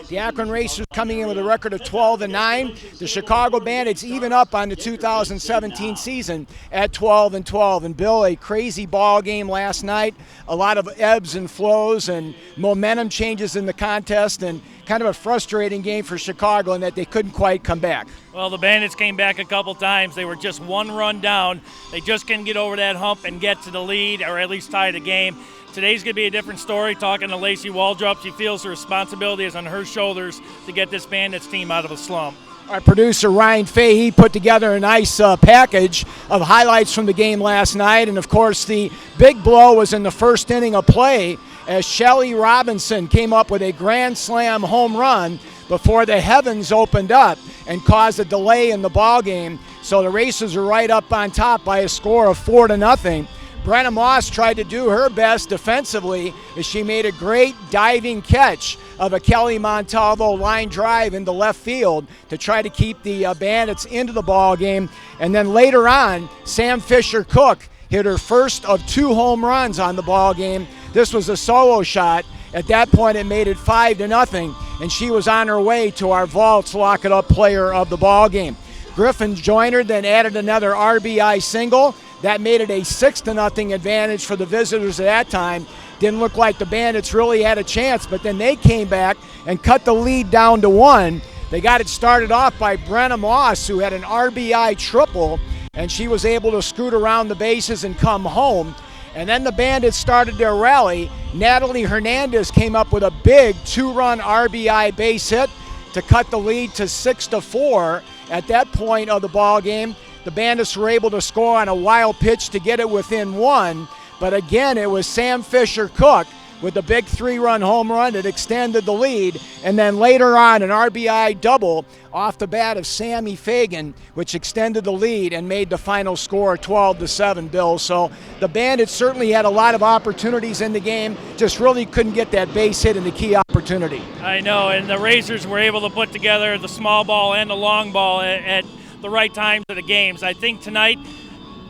The Akron Racers coming in with a record of 12-9. The Chicago Bandits even up on the 2017 season at 12-12. And Bill, a crazy ball game last night. A lot of ebbs and flows and momentum changes in the contest, and kind of a frustrating game for Chicago in that they couldn't quite come back. Well, the Bandits came back a couple times. They were just one run down. They just couldn't get over that hump and get to the lead, or at least tie the game. Today's going to be a different story. Talking to Lacey Waldrop, she feels the responsibility is on her shoulders to get this Bandits team out of a slump. Our producer Ryan Fahey put together a nice package of highlights from the game last night, and of course the big blow was in the first inning of play as Shelly Robinson came up with a grand slam home run before the heavens opened up and caused a delay in the ball game. So the Racers are right up on top by a score of 4-0. Brenna Moss tried to do her best defensively as she made a great diving catch of a Kelly Montalvo line drive into left field to try to keep the Bandits into the ball game. And then later on, Sam Fisher-Cook hit her first of 2 home runs on the ball game. This was a solo shot. At that point, it made it 5-0, and she was on her way to our Vaults Lock It Up player of the ball game. Griffin Joyner then added another RBI single. That made it a 6-0 advantage for the visitors at that time. Didn't look like the Bandits really had a chance, but then they came back and cut the lead down to 1. They got it started off by Brenna Moss, who had an RBI triple, and she was able to scoot around the bases and come home. And then the Bandits started their rally. Natalie Hernandez came up with a big 2-run RBI base hit to cut the lead to 6-4. At that point of the ball game, the Bandits were able to score on a wild pitch to get it within 1. But again, it was Sam Fisher-Cook with a big 3-run home run that extended the lead. And then later on, an RBI double off the bat of Sammy Fagan, which extended the lead and made the final score 12-7, Bill. So the Bandits certainly had a lot of opportunities in the game, just really couldn't get that base hit in the key opportunity. I know, and the Racers were able to put together the small ball and the long ball at the right times of the games. I think tonight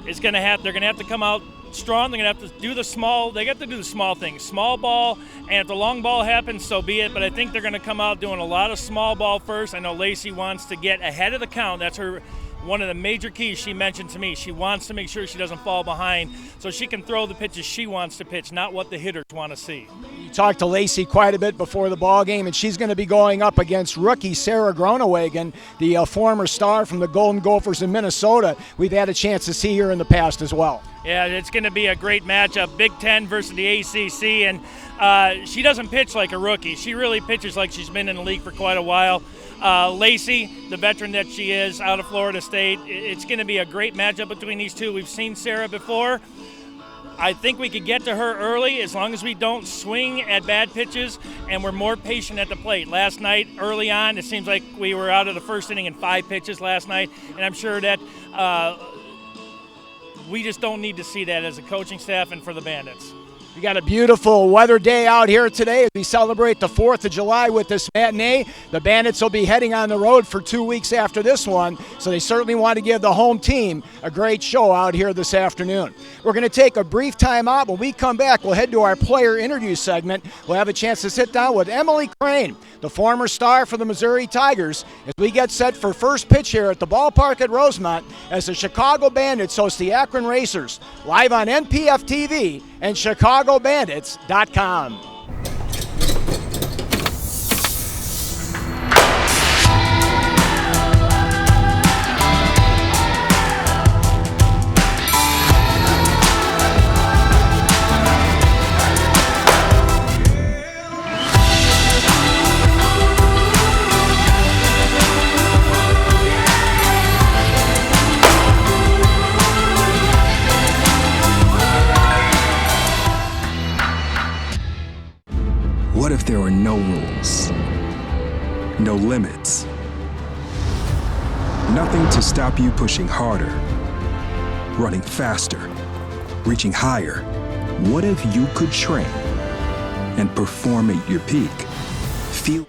they're going to have to come out strong. They're going to have to do the small things, small ball, and if the long ball happens, so be it. But I think they're going to come out doing a lot of small ball first. I know Lacey wants to get ahead of the count. That's one of the major keys she mentioned to me. She wants to make sure she doesn't fall behind so she can throw the pitches she wants to pitch, not what the hitters want to see. You talked to Lacey quite a bit before the ball game, and she's going to be going up against rookie Sarah Gronewagen, the former star from the Golden Gophers in Minnesota. We've had a chance to see her in the past as well. Yeah, it's going to be a great matchup, Big Ten versus the ACC, and she doesn't pitch like a rookie. She really pitches like she's been in the league for quite a while. Lacey, the veteran that she is out of Florida State, it's going to be a great matchup between these two. We've seen Sarah before. I think we could get to her early as long as we don't swing at bad pitches and we're more patient at the plate. Last night, early on, it seems like we were out of the first inning in 5 pitches last night, and I'm sure that we just don't need to see that as a coaching staff and for the Bandits. We got a beautiful weather day out here today as we celebrate the 4th of July with this matinee. The Bandits will be heading on the road for 2 weeks after this one, so they certainly want to give the home team a great show out here this afternoon. We're going to take a brief time out. When we come back, we'll head to our player interview segment. We'll have a chance to sit down with Emily Crane, the former star for the Missouri Tigers, as we get set for first pitch here at the ballpark at Rosemont as the Chicago Bandits host the Akron Racers, live on NPF TV and ChicagoBandits.com. What if there were no rules, no limits, nothing to stop you pushing harder, running faster, reaching higher? What if you could train and perform at your peak? Feel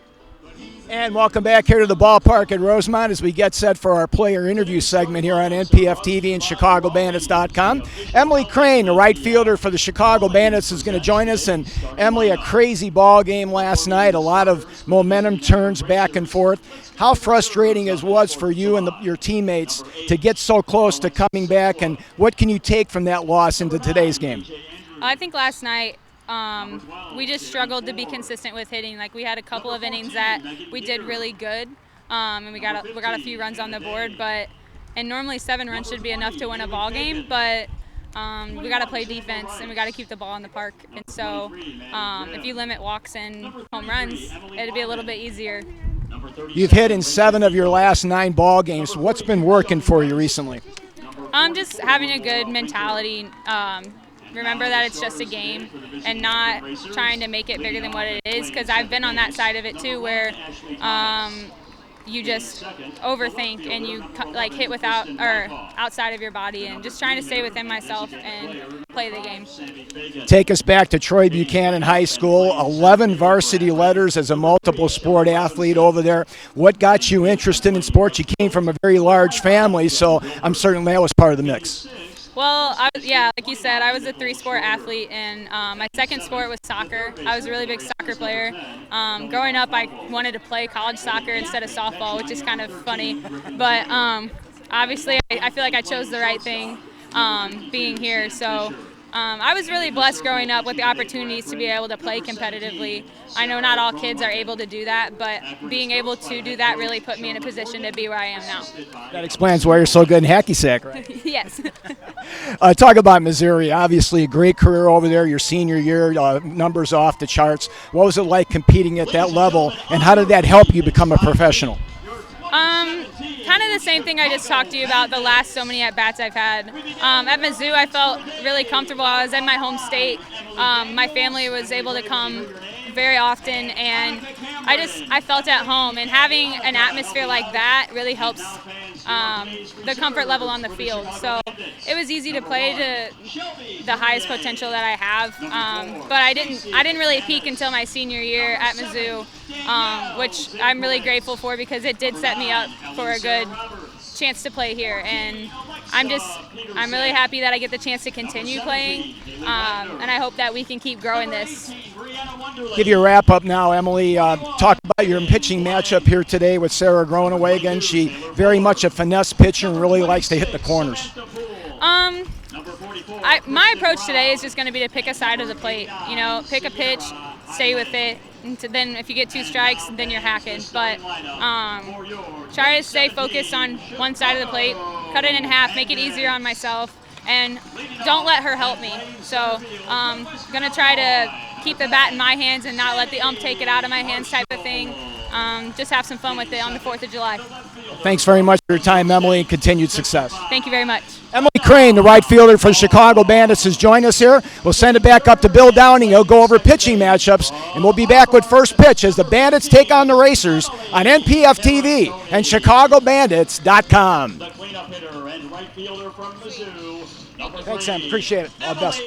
And welcome back here to the ballpark at Rosemont as we get set for our player interview segment here on NPF TV and ChicagoBandits.com. Emily Crane, the right fielder for the Chicago Bandits, is going to join us. And Emily, a crazy ball game last night, a lot of momentum turns back and forth. How frustrating it was for you and your teammates to get so close to coming back, and what can you take from that loss into today's game? I think last night we just struggled to be consistent with hitting. Like, we had a couple of innings that we did really good, and we got a few runs on the board. And normally 7 runs should be enough to win a ball game, but we got to play defense and we got to keep the ball in the park. And so if you limit walks and home runs, it'd be a little bit easier. You've hit in 7 of your last 9 ball games. What's been working for you recently? Just having a good mentality. Remember that it's just a game and not trying to make it bigger than what it is, because I've been on that side of it too, where you just overthink and you like hit outside of your body, and just trying to stay within myself and play the game. Take us back to Troy Buchanan High School, 11 varsity letters as a multiple sport athlete over there. What got you interested in sports? You came from a very large family, so I'm certain that was part of the mix. Well, like you said, I was a 3-sport athlete, and my second sport was soccer. I was a really big soccer player. Growing up, I wanted to play college soccer instead of softball, which is kind of funny. But obviously, I feel like I chose the right thing being here. So I was really blessed growing up with the opportunities to be able to play competitively. I know not all kids are able to do that, but being able to do that really put me in a position to be where I am now. That explains why you're so good in hacky sack, right? Yes. Talk about Missouri. Obviously, a great career over there. Your senior year, numbers off the charts. What was it like competing at that level, and how did that help you become a professional? Kind of the same thing I just talked to you about, the last so many at-bats I've had. At Mizzou, I felt really comfortable. I was in my home state. My family was able to come very often, and I felt at home. And having an atmosphere like that really helps the comfort level on the field. So it was easy to play to the highest potential that I have. But I didn't really peak until my senior year at Mizzou, which I'm really grateful for, because it did set me up for a good chance to play here. And I'm really happy that I get the chance to continue playing, and I hope that we can keep growing this. Give you a wrap up now, Emily. Talk about your pitching matchup here today with Sarah Gronaway. Again, she very much a finesse pitcher and really likes to hit the corners. My approach today is just going to be to pick a side of the plate. Pick a pitch, stay with it. And then if you get 2 strikes, then you're hacking. But try to stay focused on one side of the plate, cut it in half, make it easier on myself, and don't let her help me. So I'm going to try to keep the bat in my hands and not let the ump take it out of my hands type of thing. Just have some fun with it on the 4th of July. Thanks very much for your time, Emily, and continued success. Thank you very much. Emily Crane, the right fielder for the Chicago Bandits, has joined us here. We'll send it back up to Bill Downing. He'll go over pitching matchups, and we'll be back with first pitch as the Bandits take on the Racers on NPF TV and ChicagoBandits.com. Thanks, Sam. Appreciate it. All the best.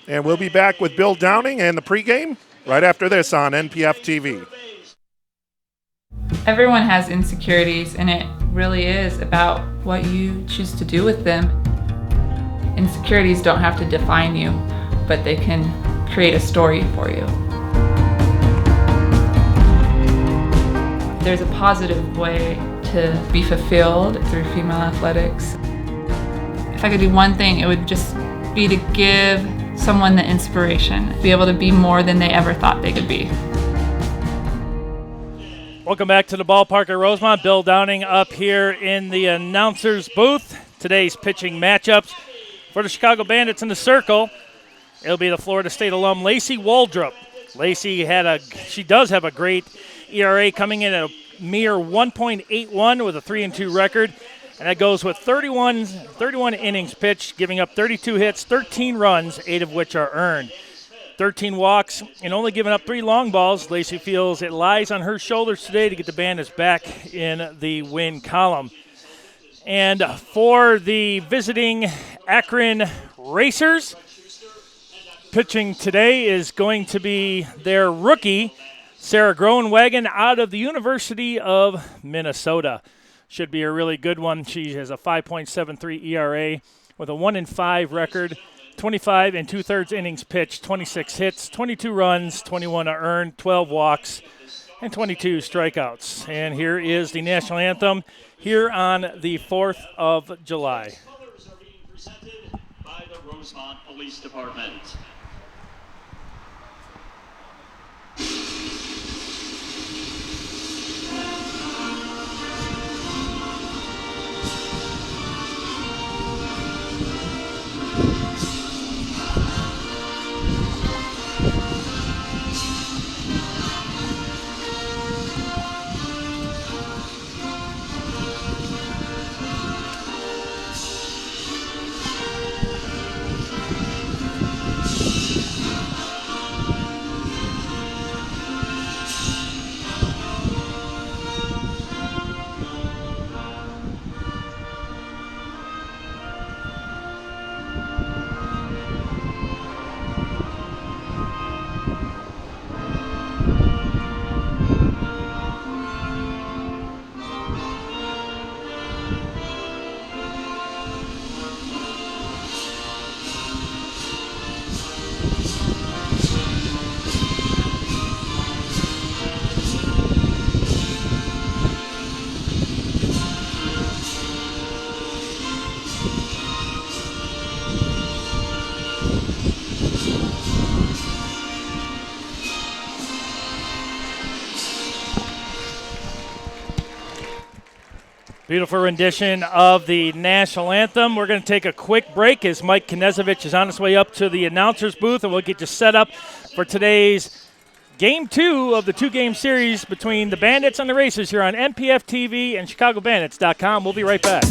And we'll be back with Bill Downing and the pregame right after this on NPF TV. Everyone has insecurities, and it really is about what you choose to do with them. Insecurities don't have to define you, but they can create a story for you. There's a positive way to be fulfilled through female athletics. If I could do one thing, it would just be to give someone the inspiration, be able to be more than they ever thought they could be. Welcome back to the ballpark at Rosemont. Bill Downing up here in the announcer's booth. Today's pitching matchups for the Chicago Bandits in the circle. It'll be the Florida State alum Lacey Waldrop. Lacey she does have a great ERA, coming in at a mere 1.81 with a 3-2 record. And that goes with 31 innings pitched, giving up 32 hits, 13 runs, 8 of which are earned. 13 walks, and only giving up 3 long balls. Lacey feels it lies on her shoulders today to get the Bandits back in the win column. And for the visiting Akron Racers, pitching today is going to be their rookie, Sarah Groenwagen out of the University of Minnesota. Should be a really good one. She has a 5.73 ERA with a 1-5 record, 25 2/3 innings pitched, 26 hits, 22 runs, 21 earned, 12 walks, and 22 strikeouts. And here is the national anthem here on the 4th of July. Colors are being presented by the Rosemont Police Department. Beautiful rendition of the national anthem. We're going to take a quick break as Mike Knezovich is on his way up to the announcer's booth, and we'll get you set up for today's Game 2 of the two-game series between the Bandits and the Racers here on NPF TV and ChicagoBandits.com. We'll be right back.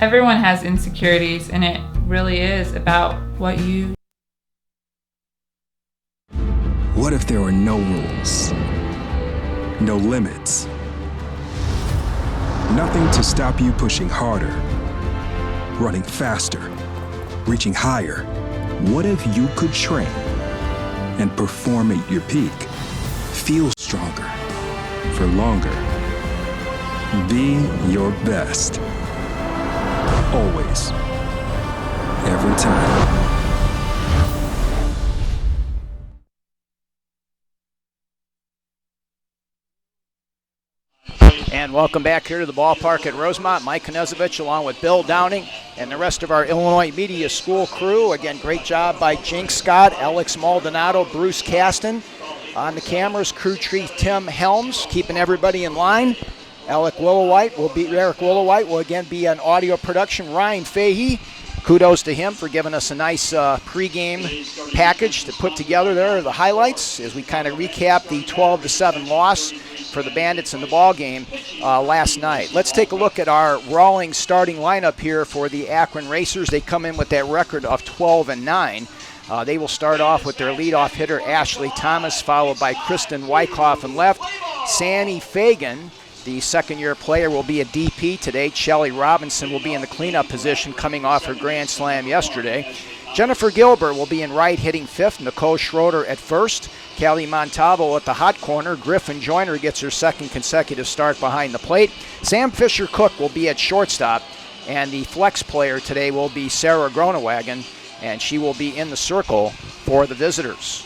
Everyone has insecurities, and it really is about what you. What if there were no rules? No limits? Nothing to stop you pushing harder, running faster, reaching higher. What if you could train and perform at your peak? Feel stronger for longer. Be your best. Always. Every time. And welcome back here to the ballpark at Rosemont. Mike Knezovich along with Bill Downing and the rest of our Illinois Media School crew. Again, great job by Jinx Scott, Alex Maldonado, Bruce Caston. On the cameras, crew chief Tim Helms, keeping everybody in line. Eric Willowhite will again be on audio production. Ryan Fahey, kudos to him for giving us a nice pregame package to put together there, the highlights, as we kind of recap the 12-7 loss for the Bandits in the ball game last night. Let's take a look at our Rawlings starting lineup here for the Akron Racers. They come in with that record of 12-9. They will start off with their leadoff hitter, Ashley Thomas, followed by Kristen Wyckoff in left. Sandy Fagan, the second-year player, will be a DP today. Shelly Robinson will be in the cleanup position coming off her grand slam yesterday. Jennifer Gilbert will be in right, hitting fifth. Nicole Schroeder at first. Callie Montalvo at the hot corner. Griffin Joyner gets her second consecutive start behind the plate. Sam Fisher-Cook will be at shortstop. And the flex player today will be Sarah Groenwagen, and she will be in the circle for the visitors.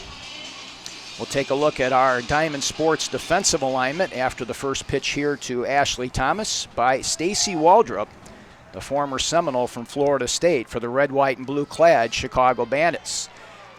We'll take a look at our Diamond Sports defensive alignment after the first pitch here to Ashley Thomas by Stacy Waldrop, the former Seminole from Florida State, for the red, white, and blue-clad Chicago Bandits.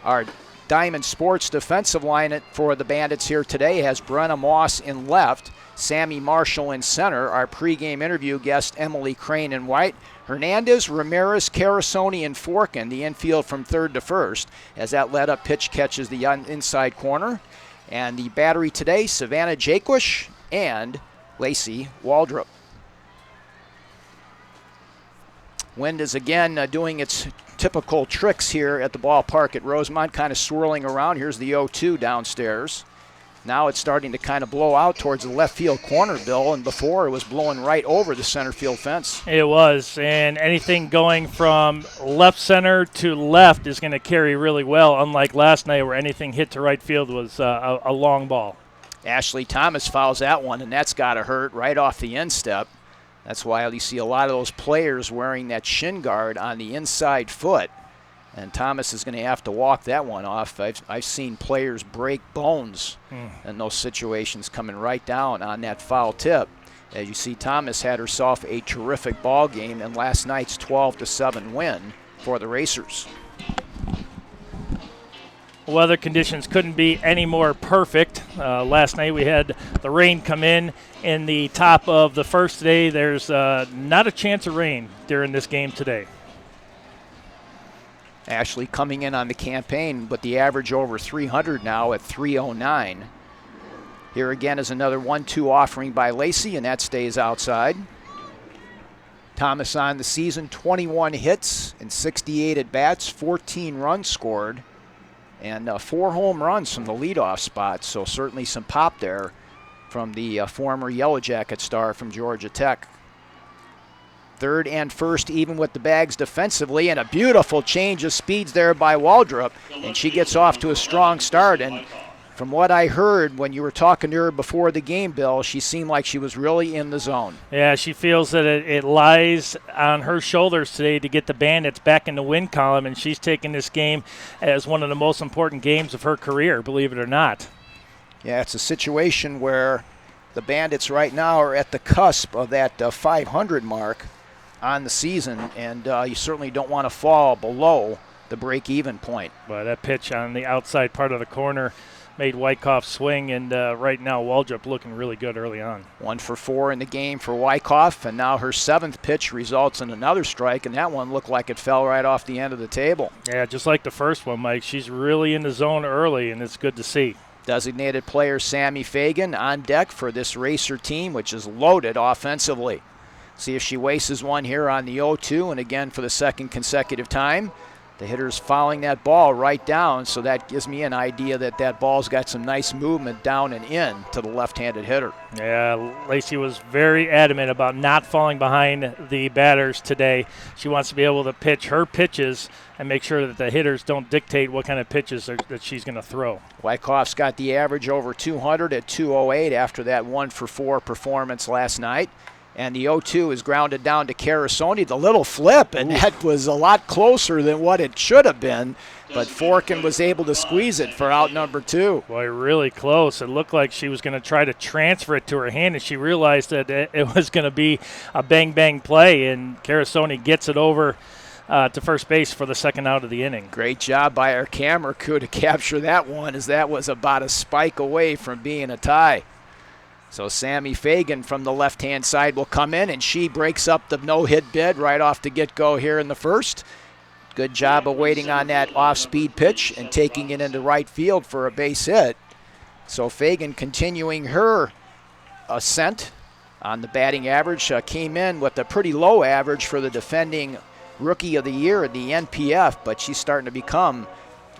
Our Diamond Sports defensive lineup for the Bandits here today has Brenna Moss in left, Sammy Marshall in center, our pregame interview guest Emily Crane in white, Hernandez, Ramirez, Carasoni, and Forkin, the infield from third to first, as that let-up pitch catches the inside corner. And the battery today, Savannah Jaquish and Lacey Waldrop. Wind is again doing its typical tricks here at the ballpark at Rosemont, kind of swirling around. Here's the 0-2 downstairs. Now it's starting to kind of blow out towards the left field corner, Bill, and before it was blowing right over the center field fence. It was, and anything going from left center to left is going to carry really well, unlike last night where anything hit to right field was a long ball. Ashley Thomas fouls that one, and that's got to hurt right off the instep. That's why you see a lot of those players wearing that shin guard on the inside foot. And Thomas is going to have to walk that one off. I've seen players break bones in those situations coming right down on that foul tip. As you see, Thomas had herself a terrific ball game in last night's 12-7 win for the Racers. Weather conditions couldn't be any more perfect. Last night we had the rain come in the top of the first today. There's not a chance of rain during this game today. Ashley coming in on the campaign, but the average over 300 now at 309. Here again is another 1-2 offering by Lacey, and that stays outside. Thomas on the season, 21 hits and 68 at-bats, 14 runs scored, and 4 home runs from the leadoff spot, so certainly some pop there from the former Yellow Jacket star from Georgia Tech. Third and first, even with the bags defensively, and a beautiful change of speeds there by Waldrop, and she gets off to a strong start. And from what I heard when you were talking to her before the game, Bill, she seemed like she was really in the zone. Yeah, she feels that it lies on her shoulders today to get the Bandits back in the win column, and she's taking this game as one of the most important games of her career, believe it or not. Yeah, it's a situation where the Bandits right now are at the cusp of that 500 mark on the season, and you certainly don't want to fall below the break-even point. But that pitch on the outside part of the corner made Wyckoff swing, and right now Waldrop looking really good early on. 1 for 4 in the game for Wyckoff, and now her 7th pitch results in another strike, and that one looked like it fell right off the end of the table. Yeah, just like the first one, Mike. She's really in the zone early, and it's good to see. Designated player Sammy Fagan on deck for this Racer team, which is loaded offensively. See if she wastes one here on the 0-2, and again for the second consecutive time. The hitter's fouling that ball right down, so that gives me an idea that that ball's got some nice movement down and in to the left-handed hitter. Yeah, Lacey was very adamant about not falling behind the batters today. She wants to be able to pitch her pitches and make sure that the hitters don't dictate what kind of pitches that she's going to throw. Wyckoff's got the average over 200 at 208 after that 1 for 4 performance last night. And the 0-2 is grounded down to Carasoni. The little flip, and that was a lot closer than what it should have been. But Forkin was able to squeeze it for out number 2. Boy, really close. It looked like she was going to try to transfer it to her hand, and she realized that it was going to be a bang-bang play, and Carasoni gets it over to first base for the second out of the inning. Great job by our camera crew to capture that one, as that was about a spike away from being a tie. So Sammy Fagan from the left-hand side will come in, and she breaks up the no-hit bid right off the get-go here in the first. Good job of waiting on that off-speed pitch and taking it into right field for a base hit. So Fagan continuing her ascent on the batting average. Came in with a pretty low average for the defending Rookie of the Year at the NPF, but she's starting to become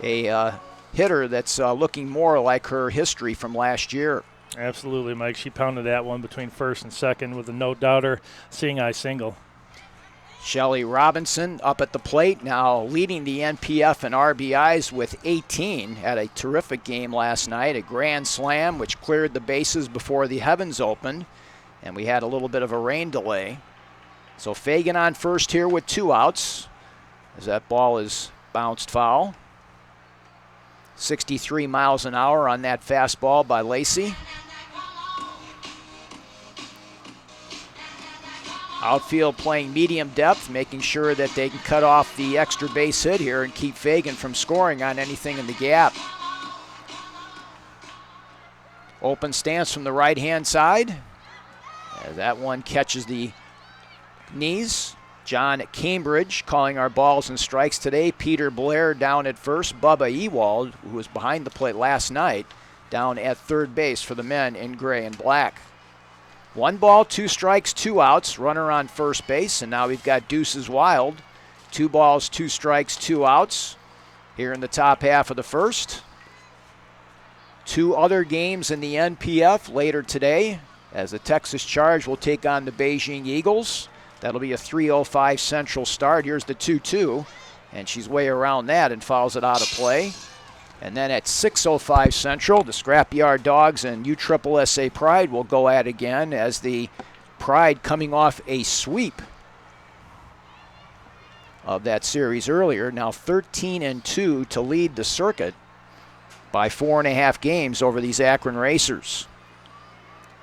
a hitter that's looking more like her history from last year. Absolutely, Mike. She pounded that one between first and second with a no-doubter, seeing-eye single. Shelly Robinson up at the plate, now leading the NPF in RBIs with 18. Had a terrific game last night, a grand slam which cleared the bases before the heavens opened, and we had a little bit of a rain delay. So Fagan on first here with 2 outs as that ball is bounced foul. 63 miles an hour on that fastball by Lacey. Outfield playing medium depth, making sure that they can cut off the extra base hit here and keep Fagan from scoring on anything in the gap. Open stance from the right-hand side. That one catches the knees. John Cambridge calling our balls and strikes today. Peter Blair down at first. Bubba Ewald, who was behind the plate last night, down at third base for the men in gray and black. 1 ball, 2 strikes, 2 outs. Runner on first base, and now we've got deuces wild. 2 balls, 2 strikes, 2 outs here in the top half of the first. 2 other games in the NPF later today as the Texas Charge will take on the Beijing Eagles. That'll be a 3:05 Central start. Here's the 2-2, and she's way around that and fouls it out of play. And then at 6:05 Central, the Scrapyard Dogs and USSSA Pride will go at it again as the Pride coming off a sweep of that series earlier. Now 13-2 to lead the circuit by 4.5 games over these Akron Racers.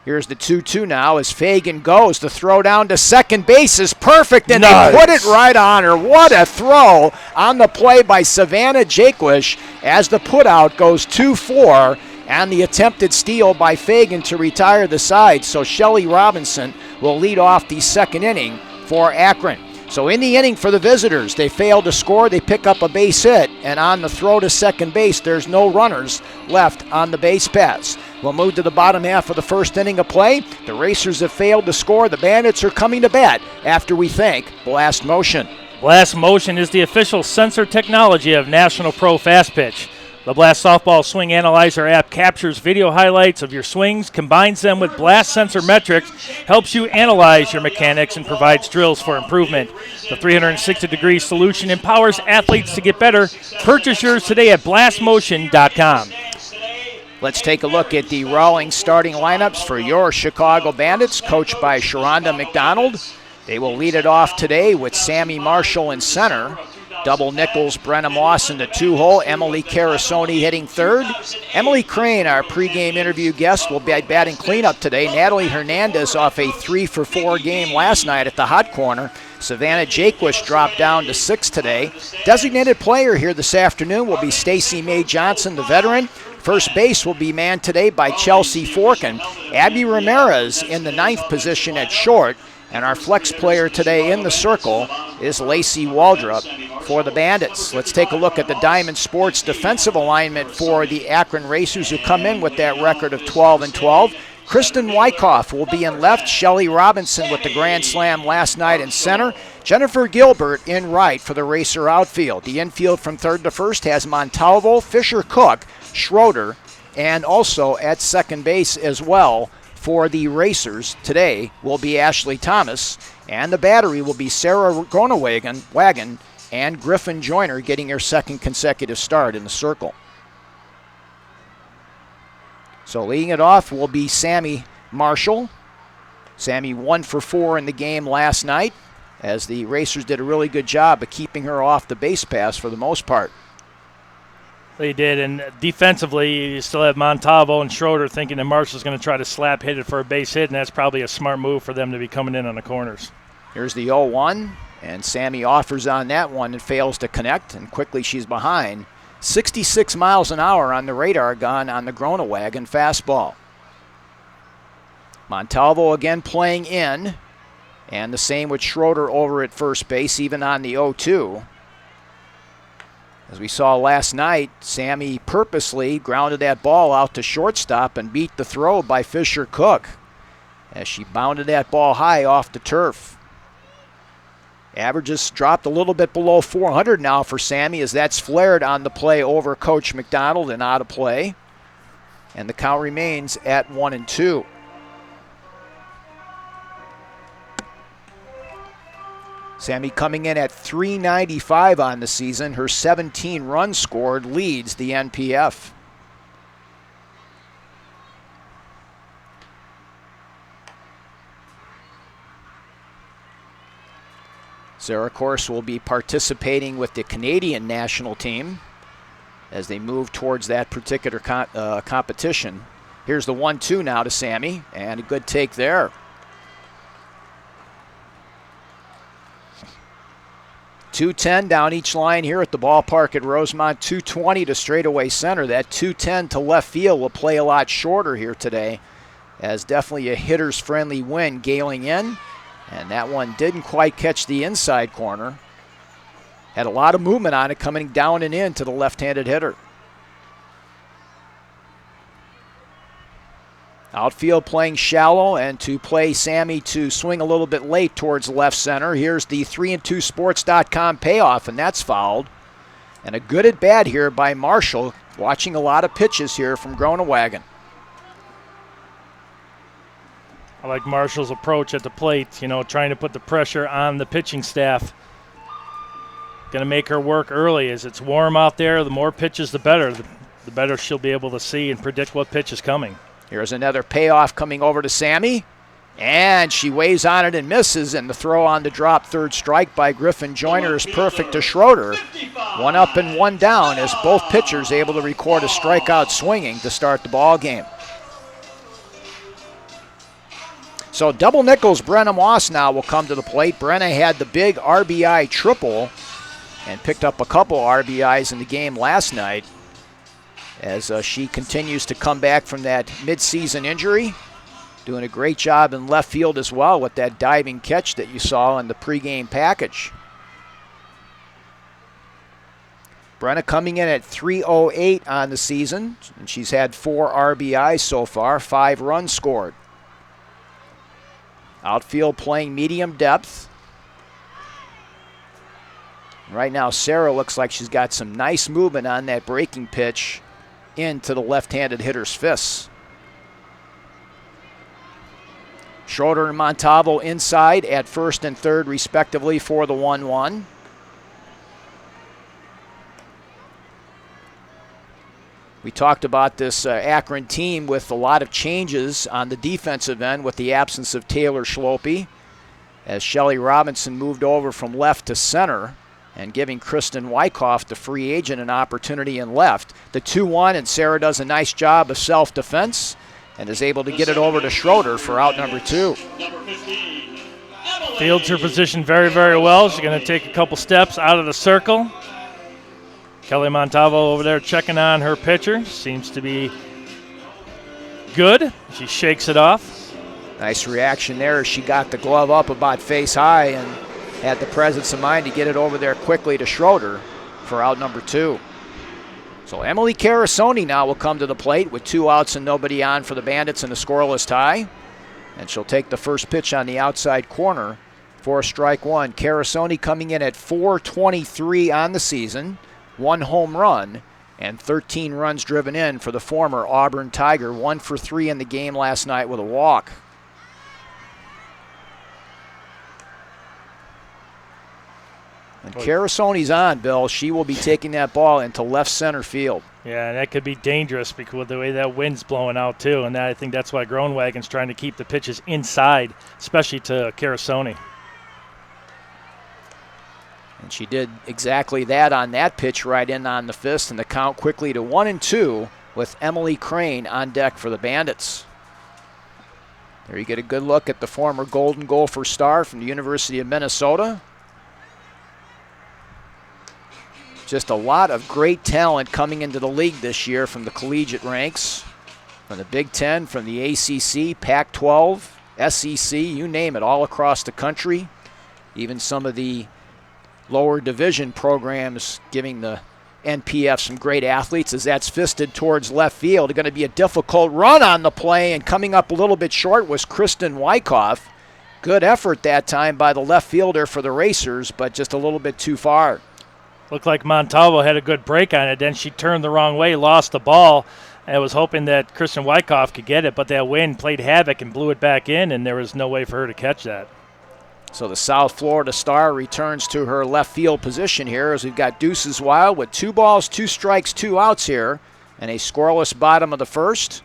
Here's the 2-2 now as Fagan goes. The throw down to second base is perfect, and They put it right on her. What a throw on the play by Savannah Jaquish as the putout goes 2-4, and the attempted steal by Fagan to retire the side. So Shelly Robinson will lead off the second inning for Akron. So in the inning for the visitors, they fail to score, they pick up a base hit, and on the throw to second base, there's no runners left on the base paths. We'll move to the bottom half of the first inning of play. The Racers have failed to score. The Bandits are coming to bat after we thank Blast Motion. Blast Motion is the official sensor technology of National Pro Fast Pitch. The Blast Softball Swing Analyzer app captures video highlights of your swings, combines them with Blast sensor metrics, helps you analyze your mechanics, and provides drills for improvement. The 360-degree solution empowers athletes to get better. Purchase yours today at blastmotion.com. Let's take a look at the Rawlings starting lineups for your Chicago Bandits, coached by Sharonda McDonald. They will lead it off today with Sammy Marshall in center. Double Nichols, Brenna Moss in the 2-hole. Emily Carasoni hitting third. Emily Crane, our pregame interview guest, will be batting cleanup today. Natalie Hernandez off a 3-for-4 game last night at the hot corner. Savannah Jaquish dropped down to 6 today. Designated player here this afternoon will be Stacey Mae Johnson, the veteran. First base will be manned today by Chelsea Forkin. Abby Ramirez in the 9th position at short. And our flex player today in the circle is Lacey Waldrop for the Bandits. Let's take a look at the Diamond Sports defensive alignment for the Akron Racers, who come in with that record of 12-12. Kristen Wyckoff will be in left. Shelly Robinson with the grand slam last night in center. Jennifer Gilbert in right for the Racer outfield. The infield from third to first has Montalvo, Fisher Cook, Schroeder, and also at second base as well for the Racers today will be Ashley Thomas, and the battery will be Sarah Gronewagen and Griffin Joyner getting her second consecutive start in the circle. So leading it off will be Sammy Marshall. Sammy 1-for-4 in the game last night as the Racers did a really good job of keeping her off the base pass for the most part. They did, and defensively, you still have Montalvo and Schroeder thinking that Marshall's going to try to slap hit it for a base hit, and that's probably a smart move for them to be coming in on the corners. Here's the 0-1, and Sammy offers on that one and fails to connect, and quickly she's behind. 66 miles an hour on the radar gun on the Gronewagen fastball. Montalvo again playing in, and the same with Schroeder over at first base, even on the 0-2. As we saw last night, Sammy purposely grounded that ball out to shortstop and beat the throw by Fisher Cook as she bounded that ball high off the turf. Averages dropped a little bit below 400 now for Sammy as that's flared on the play over Coach McDonald and out of play. And the count remains at 1-2. Sammy coming in at .395 on the season. Her 17 runs scored leads the NPF. Sarah, of course, will be participating with the Canadian national team as they move towards that particular competition. Here's the 1-2 now to Sammy, and a good take there. 210 down each line here at the ballpark at Rosemont. 220 to straightaway center. That 210 to left field will play a lot shorter here today, as definitely a hitter's friendly wind galing in. And that one didn't quite catch the inside corner. Had a lot of movement on it coming down and in to the left-handed hitter. Outfield playing shallow, and to play Sammy to swing a little bit late towards left center. Here's the 3and2sports.com payoff, and that's fouled. And a good at bat here by Marshall, watching a lot of pitches here from Groenewagen. I like Marshall's approach at the plate, trying to put the pressure on the pitching staff. Going to make her work early. As it's warm out there, the more pitches, the better. The better she'll be able to see and predict what pitch is coming. Here's another payoff coming over to Sammy. And she weighs on it and misses, and the throw on the drop third strike by Griffin Joyner is perfect to Schroeder. 1 up and 1 down as both pitchers able to record a strikeout swinging to start the ball game. So double nickels, Brenna Moss now will come to the plate. Brenna had the big RBI triple and picked up a couple RBIs in the game last night as she continues to come back from that midseason injury. Doing a great job in left field as well with that diving catch that you saw in the pregame package. Brenna coming in at 308 on the season, and she's had 4 RBIs so far, 5 runs scored. Outfield playing medium depth. Right now, Sarah looks like she's got some nice movement on that breaking pitch into the left-handed hitter's fists. Schroeder and Montalvo inside at first and third, respectively, for the 1-1. We talked about this Akron team with a lot of changes on the defensive end with the absence of Taylor Schlope, as Shelly Robinson moved over from left to center and giving Kristen Wyckoff, the free agent, an opportunity in left. The 2-1, and Sarah does a nice job of self-defense and is able to get it over to Schroeder for out number 2. Fields her position very, very well. She's going to take a couple steps out of the circle. Kelly Montalvo over there checking on her pitcher. Seems to be good. She shakes it off. Nice reaction there as she got the glove up about face high and had the presence of mind to get it over there quickly to Schroeder for out number 2. So Emily Carasoni now will come to the plate with 2 outs and nobody on for the Bandits in a scoreless tie. And she'll take the first pitch on the outside corner for strike 1. Carasoni coming in at .423 on the season, 1 home run, and 13 runs driven in for the former Auburn Tiger. 1 for 3 in the game last night with a walk. And Carasoni's on, Bill. She will be taking that ball into left center field. Yeah, and that could be dangerous because with the way that wind's blowing out too. And I think that's why Groenewagen's trying to keep the pitches inside, especially to Carasoni. And she did exactly that on that pitch right in on the fist, and the count quickly to 1-2 with Emily Crane on deck for the Bandits. There you get a good look at the former Golden Gopher star from the University of Minnesota. Just a lot of great talent coming into the league this year from the collegiate ranks, from the Big Ten, from the ACC, Pac-12, SEC, you name it, all across the country. Even some of the lower division programs giving the NPF some great athletes as that's fisted towards left field. It's going to be a difficult run on the play, and coming up a little bit short was Kristen Wyckoff. Good effort that time by the left fielder for the Racers, but just a little bit too far. Looked like Montalvo had a good break on it. Then she turned the wrong way, lost the ball, and was hoping that Kristen Wyckoff could get it, but that wind played havoc and blew it back in, and there was no way for her to catch that. So the South Florida star returns to her left field position here as we've got Deuces Wild with 2 balls, 2 strikes, 2 outs here, and a scoreless bottom of the first.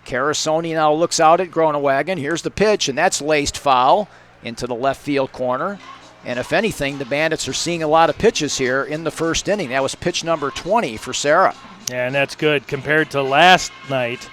Carasoni now looks out at Groenewagen. Here's the pitch, and that's laced foul into the left field corner. And if anything, the Bandits are seeing a lot of pitches here in the first inning. That was pitch number 20 for Sarah. Yeah, and that's good compared to last night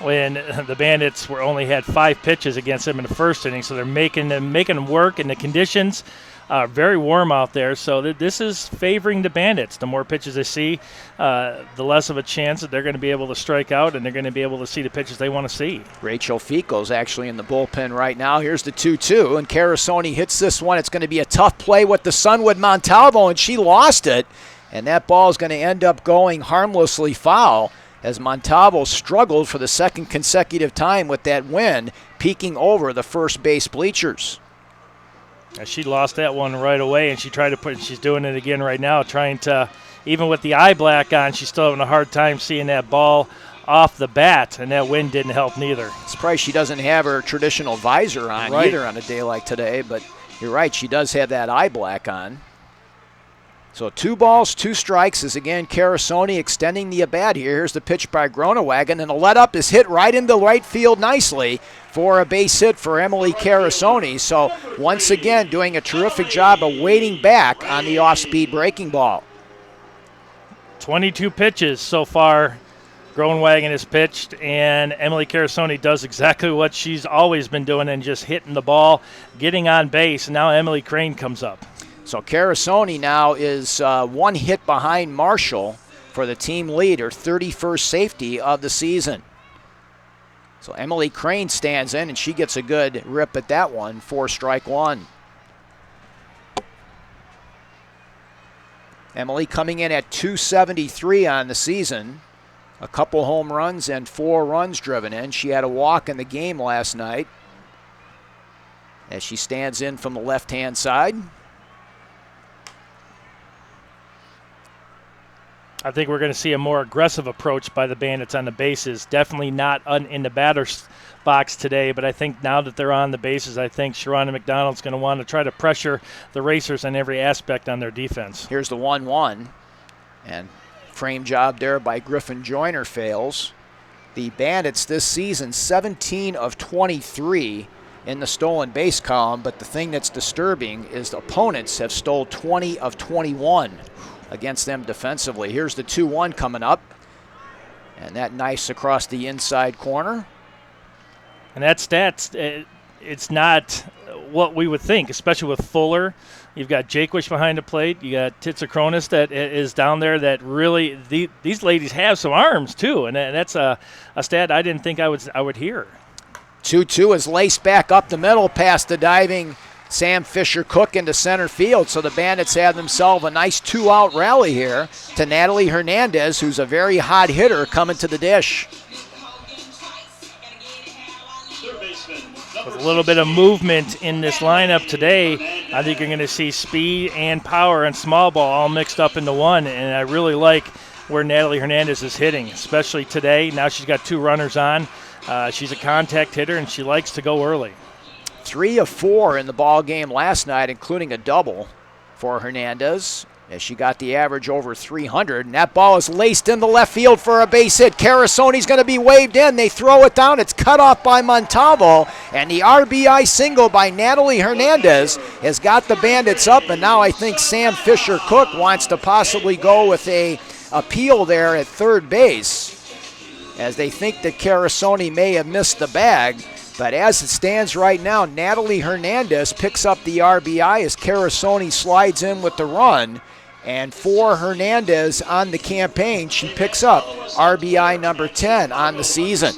when the Bandits only had 5 pitches against them in the first inning. So they're making them work, and the conditions are very warm out there. So this is favoring the Bandits. The more pitches they see, the less of a chance that they're going to be able to strike out, and they're going to be able to see the pitches they want to see. Rachel Fico's actually in the bullpen right now. Here's the 2-2, and Carasoni hits this one. It's going to be a tough play with the Sunwood Montalvo, and she lost it. And that ball is going to end up going harmlessly foul as Montalvo struggled for the second consecutive time with that win, peeking over the first base bleachers. She lost that one right away, and she tried to she's doing it again right now, trying to, even with the eye black on, she's still having a hard time seeing that ball off the bat, and that wind didn't help neither. Surprised she doesn't have her traditional visor on either on a day like today, but you're right, she does have that eye black on. So 2 balls, 2 strikes is again Carasoni extending the at-bat here. Here's the pitch by Groenewagen, and the let-up is hit right into right field nicely for a base hit for Emily Carasoni. So once again doing a terrific job of waiting back on the off-speed breaking ball. 22 pitches so far Groenewagen has pitched, and Emily Carasoni does exactly what she's always been doing and just hitting the ball, getting on base, and now Emily Crane comes up. So Carasoni now is 1 hit behind Marshall for the team lead, her 31st safety of the season. So Emily Crane stands in, and she gets a good rip at that one, 4-strike-1. Emily coming in at 273 on the season. A couple home runs and 4 runs driven in. She had a walk in the game last night as she stands in from the left-hand side. I think we're going to see a more aggressive approach by the Bandits on the bases. Definitely not in the batter's box today, but I think now that they're on the bases, I think Sharonda McDonald's going to want to try to pressure the racers on every aspect on their defense. Here's the 1-1, and frame job there by Griffin Joyner fails. The Bandits this season, 17 of 23 in the stolen base column, but the thing that's disturbing is the opponents have stole 20 of 21 against them defensively. Here's the 2-1 coming up, and that nice across the inside corner. And that stats, it's not what we would think, especially with Fuller. You've got Jaquish behind the plate. You got Titsakronis that is down there that really, these ladies have some arms too, and that's a stat I didn't think I would hear. 2-2 is laced back up the middle past the diving Sam Fisher-Cook into center field. So the Bandits have themselves a nice 2-out rally here to Natalie Hernandez, who's a very hot hitter coming to the dish. With a little bit of movement in this lineup today, I think you're going to see speed and power and small ball all mixed up into one, and I really like where Natalie Hernandez is hitting, especially today. Now she's got 2 runners on. She's a contact hitter, and she likes to go early. 3 of 4 in the ball game last night, including a double for Hernandez, as she got the average over 300, and that ball is laced in the left field for a base hit. Carasoni's going to be waved in. They throw it down. It's cut off by Montalvo, and the RBI single by Natalie Hernandez has got the Bandits up, and now I think Sam Fisher-Cook wants to possibly go with a appeal there at third base, as they think that Carasoni may have missed the bag. But as it stands right now, Natalie Hernandez picks up the RBI as Carasoni slides in with the run. And for Hernandez on the campaign, she picks up RBI number 10 on the season.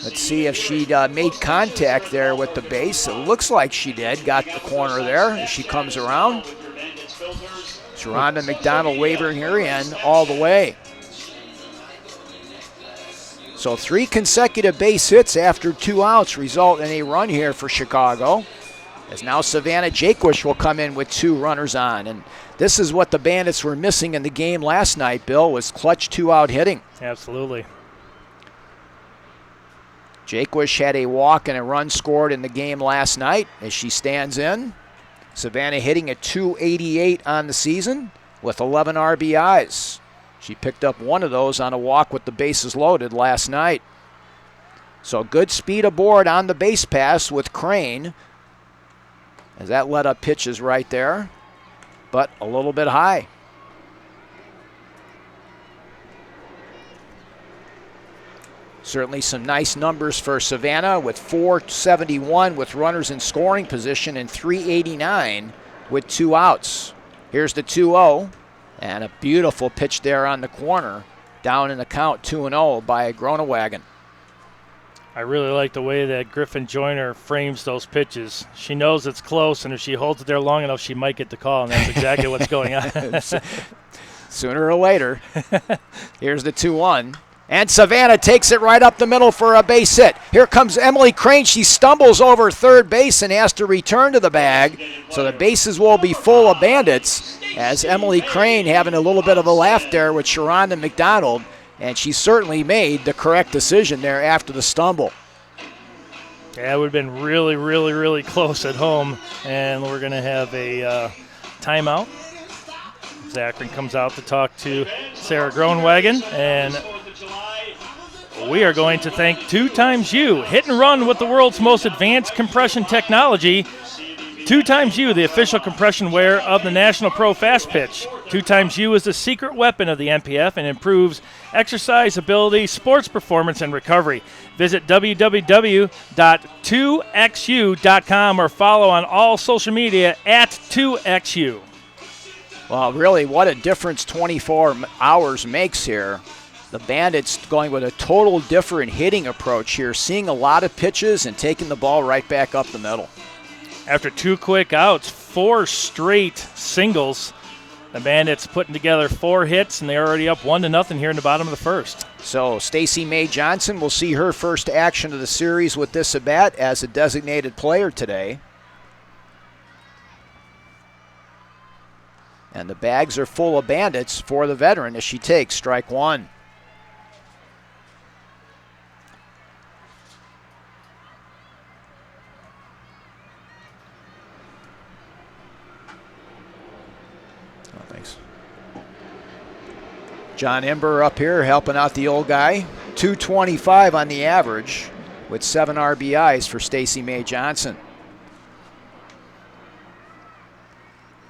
Let's see if she made contact there with the base. It looks like she did. Got the corner there as she comes around. Sharonda McDonald wavering her in all the way. So 3 consecutive base hits after 2 outs result in a run here for Chicago. As now Savannah Jaquish will come in with 2 runners on. And this is what the Bandits were missing in the game last night, Bill, was clutch 2-out hitting. Absolutely. Jaquish had a walk and a run scored in the game last night as she stands in. Savannah hitting at .288 on the season with 11 RBIs. She picked up 1 of those on a walk with the bases loaded last night. So good speed aboard on the base pass with Crane, as that let up pitch is right there, but a little bit high. Certainly some nice numbers for Savannah with 471 with runners in scoring position and 389 with 2 outs. Here's the 2-0. And a beautiful pitch there on the corner, down in the count 2-0 by Groenewagen. I really like the way that Griffin Joyner frames those pitches. She knows it's close, and if she holds it there long enough, she might get the call, and that's exactly what's going on. Sooner or later. Here's the 2-1. And Savannah takes it right up the middle for a base hit. Here comes Emily Crane. She stumbles over third base and has to return to the bag. So the bases will be full of Bandits, as Emily Crane having a little bit of a laugh there with Sharonda McDonald. And she certainly made the correct decision there after the stumble. Yeah, it would have been really, really, really close at home. And we're going to have a timeout. Akron comes out to talk to Sarah Groenwagen, and we are going to thank 2XU, hit and run with the world's most advanced compression technology. 2XU, the official compression wear of the National Pro Fast Pitch. 2XU is the secret weapon of the NPF and improves exercise ability, sports performance, and recovery. Visit www.2xu.com or follow on all social media at 2XU. Well, really, what a difference 24 hours makes here. The Bandits going with a total different hitting approach here, seeing a lot of pitches and taking the ball right back up the middle. After 2 quick outs, 4 straight singles, the Bandits putting together 4 hits, and they're already up 1-0 here in the bottom of the first. So Stacey May Johnson will see her first action of the series with this at-bat as a designated player today. And the bags are full of Bandits for the veteran as she takes strike one. Oh, thanks. John Ember up here helping out the old guy. 225 on the average with 7 RBIs for Stacey May Johnson.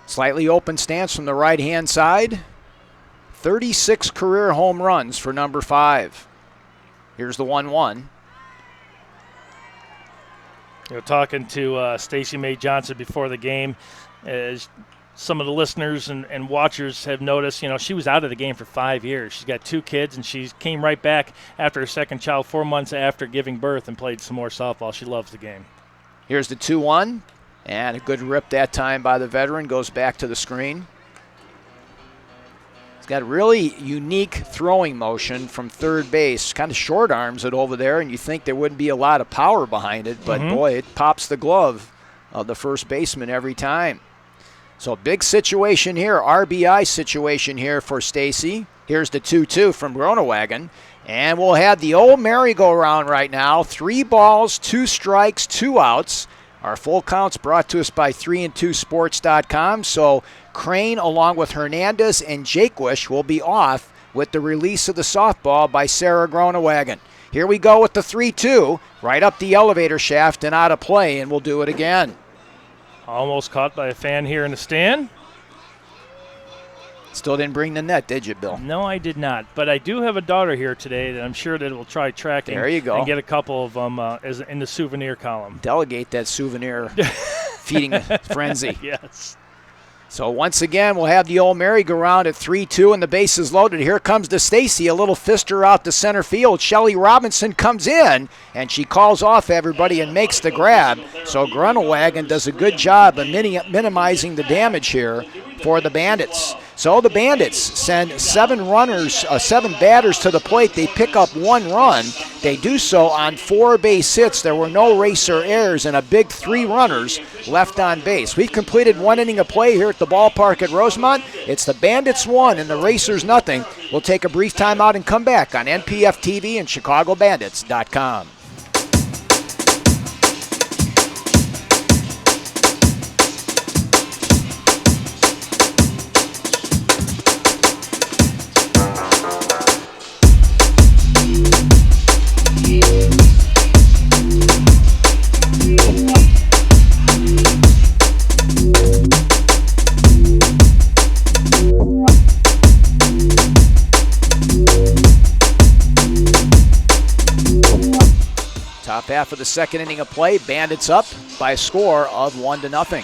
Slightly open stance from the right-hand side. 36 career home runs for number 5. Here's the 1-1. Talking to Stacey May Johnson before the game, as some of the listeners and watchers have noticed, she was out of the game for 5 years. She's got 2 kids, and she came right back after her second child 4 months after giving birth and played some more softball. She loves the game. Here's the 2-1. And a good rip that time by the veteran, goes back to the screen. He's got a really unique throwing motion from third base. Kind of short arms it over there, and you think there wouldn't be a lot of power behind it, but boy, it pops the glove of the first baseman every time. So big situation here, RBI situation here for Stacey. Here's the 2-2 from Groenwagen. And we'll have the old merry-go-round right now. 3 balls, 2 strikes, 2 outs. Our full counts brought to us by 3and2sports.com. So Crane, along with Hernandez and Jakewish, will be off with the release of the softball by Sarah Groenwagen. Here we go with the 3-2, right up the elevator shaft and out of play, and we'll do it again. Almost caught by a fan here in the stand. Still didn't bring the net, did you, Bill? No, I did not. But I do have a daughter here today that I'm sure that will try tracking. There you go. And get a couple of them as in the souvenir column. Delegate that souvenir feeding frenzy. Yes. So once again, we'll have the old merry-go-round at 3-2 and the bases loaded. Here comes to Stacey, a little fister out to center field. Shelly Robinson comes in, and she calls off everybody and makes the grab. So Groenwagen does a good job of minimizing the damage here for the Bandits. So the Bandits send 7 batters to the plate. They pick up 1 run. They do so on 4 base hits. There were no racer errors and a big 3 runners left on base. We've completed 1 inning of play here at the ballpark at Rosemont. It's the Bandits 1 and the Racers nothing. We'll take a brief timeout and come back on NPF TV and ChicagoBandits.com. Top half of the second inning of play, Bandits up by a score of 1-0.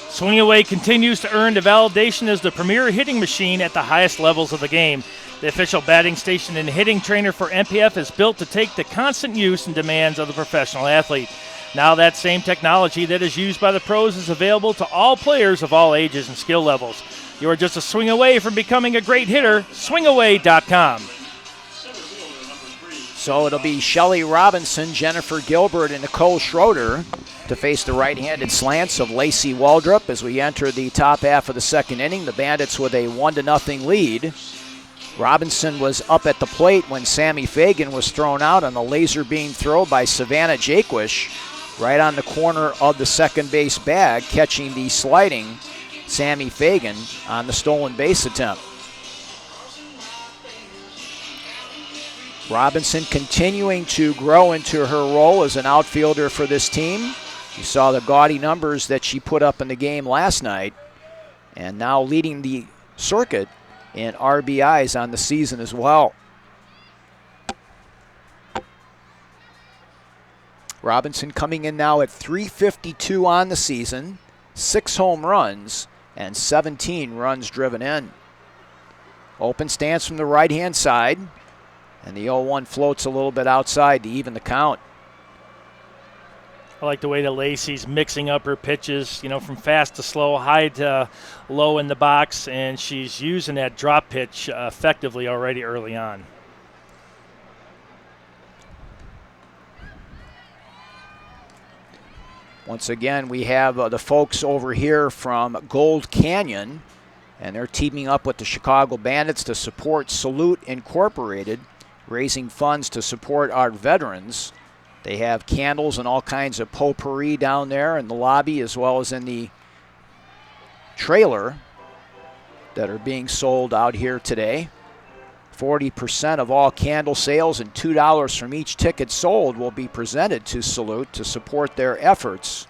Swinging Away continues to earn the validation as the premier hitting machine at the highest levels of the game. The official batting station and hitting trainer for NPF is built to take the constant use and demands of the professional athlete. Now that same technology that is used by the pros is available to all players of all ages and skill levels. You are just a swing away from becoming a great hitter. Swingaway.com. So it'll be Shelly Robinson, Jennifer Gilbert, and Nicole Schroeder to face the right-handed slants of Lacey Waldrop as we enter the top half of the second inning. The Bandits with a 1-0 lead. Robinson was up at the plate when Sammy Fagan was thrown out on a laser beam throw by Savannah Jaquish right on the corner of the second base bag, catching the sliding Sammy Fagan on the stolen base attempt. Robinson continuing to grow into her role as an outfielder for this team. You saw the gaudy numbers that she put up in the game last night, and now leading the circuit in RBIs on the season as well. Robinson coming in now at .352 on the season, 6 home runs, and 17 runs driven in. Open stance from the right-hand side, and the 0-1 floats a little bit outside to even the count. I like the way that Lacey's mixing up her pitches, from fast to slow, high to low in the box, and she's using that drop pitch effectively already early on. Once again, we have the folks over here from Gold Canyon, and they're teaming up with the Chicago Bandits to support Salute Incorporated, raising funds to support our veterans. They have candles and all kinds of potpourri down there in the lobby as well as in the trailer that are being sold out here today. 40% of all candle sales and $2 from each ticket sold will be presented to Salute to support their efforts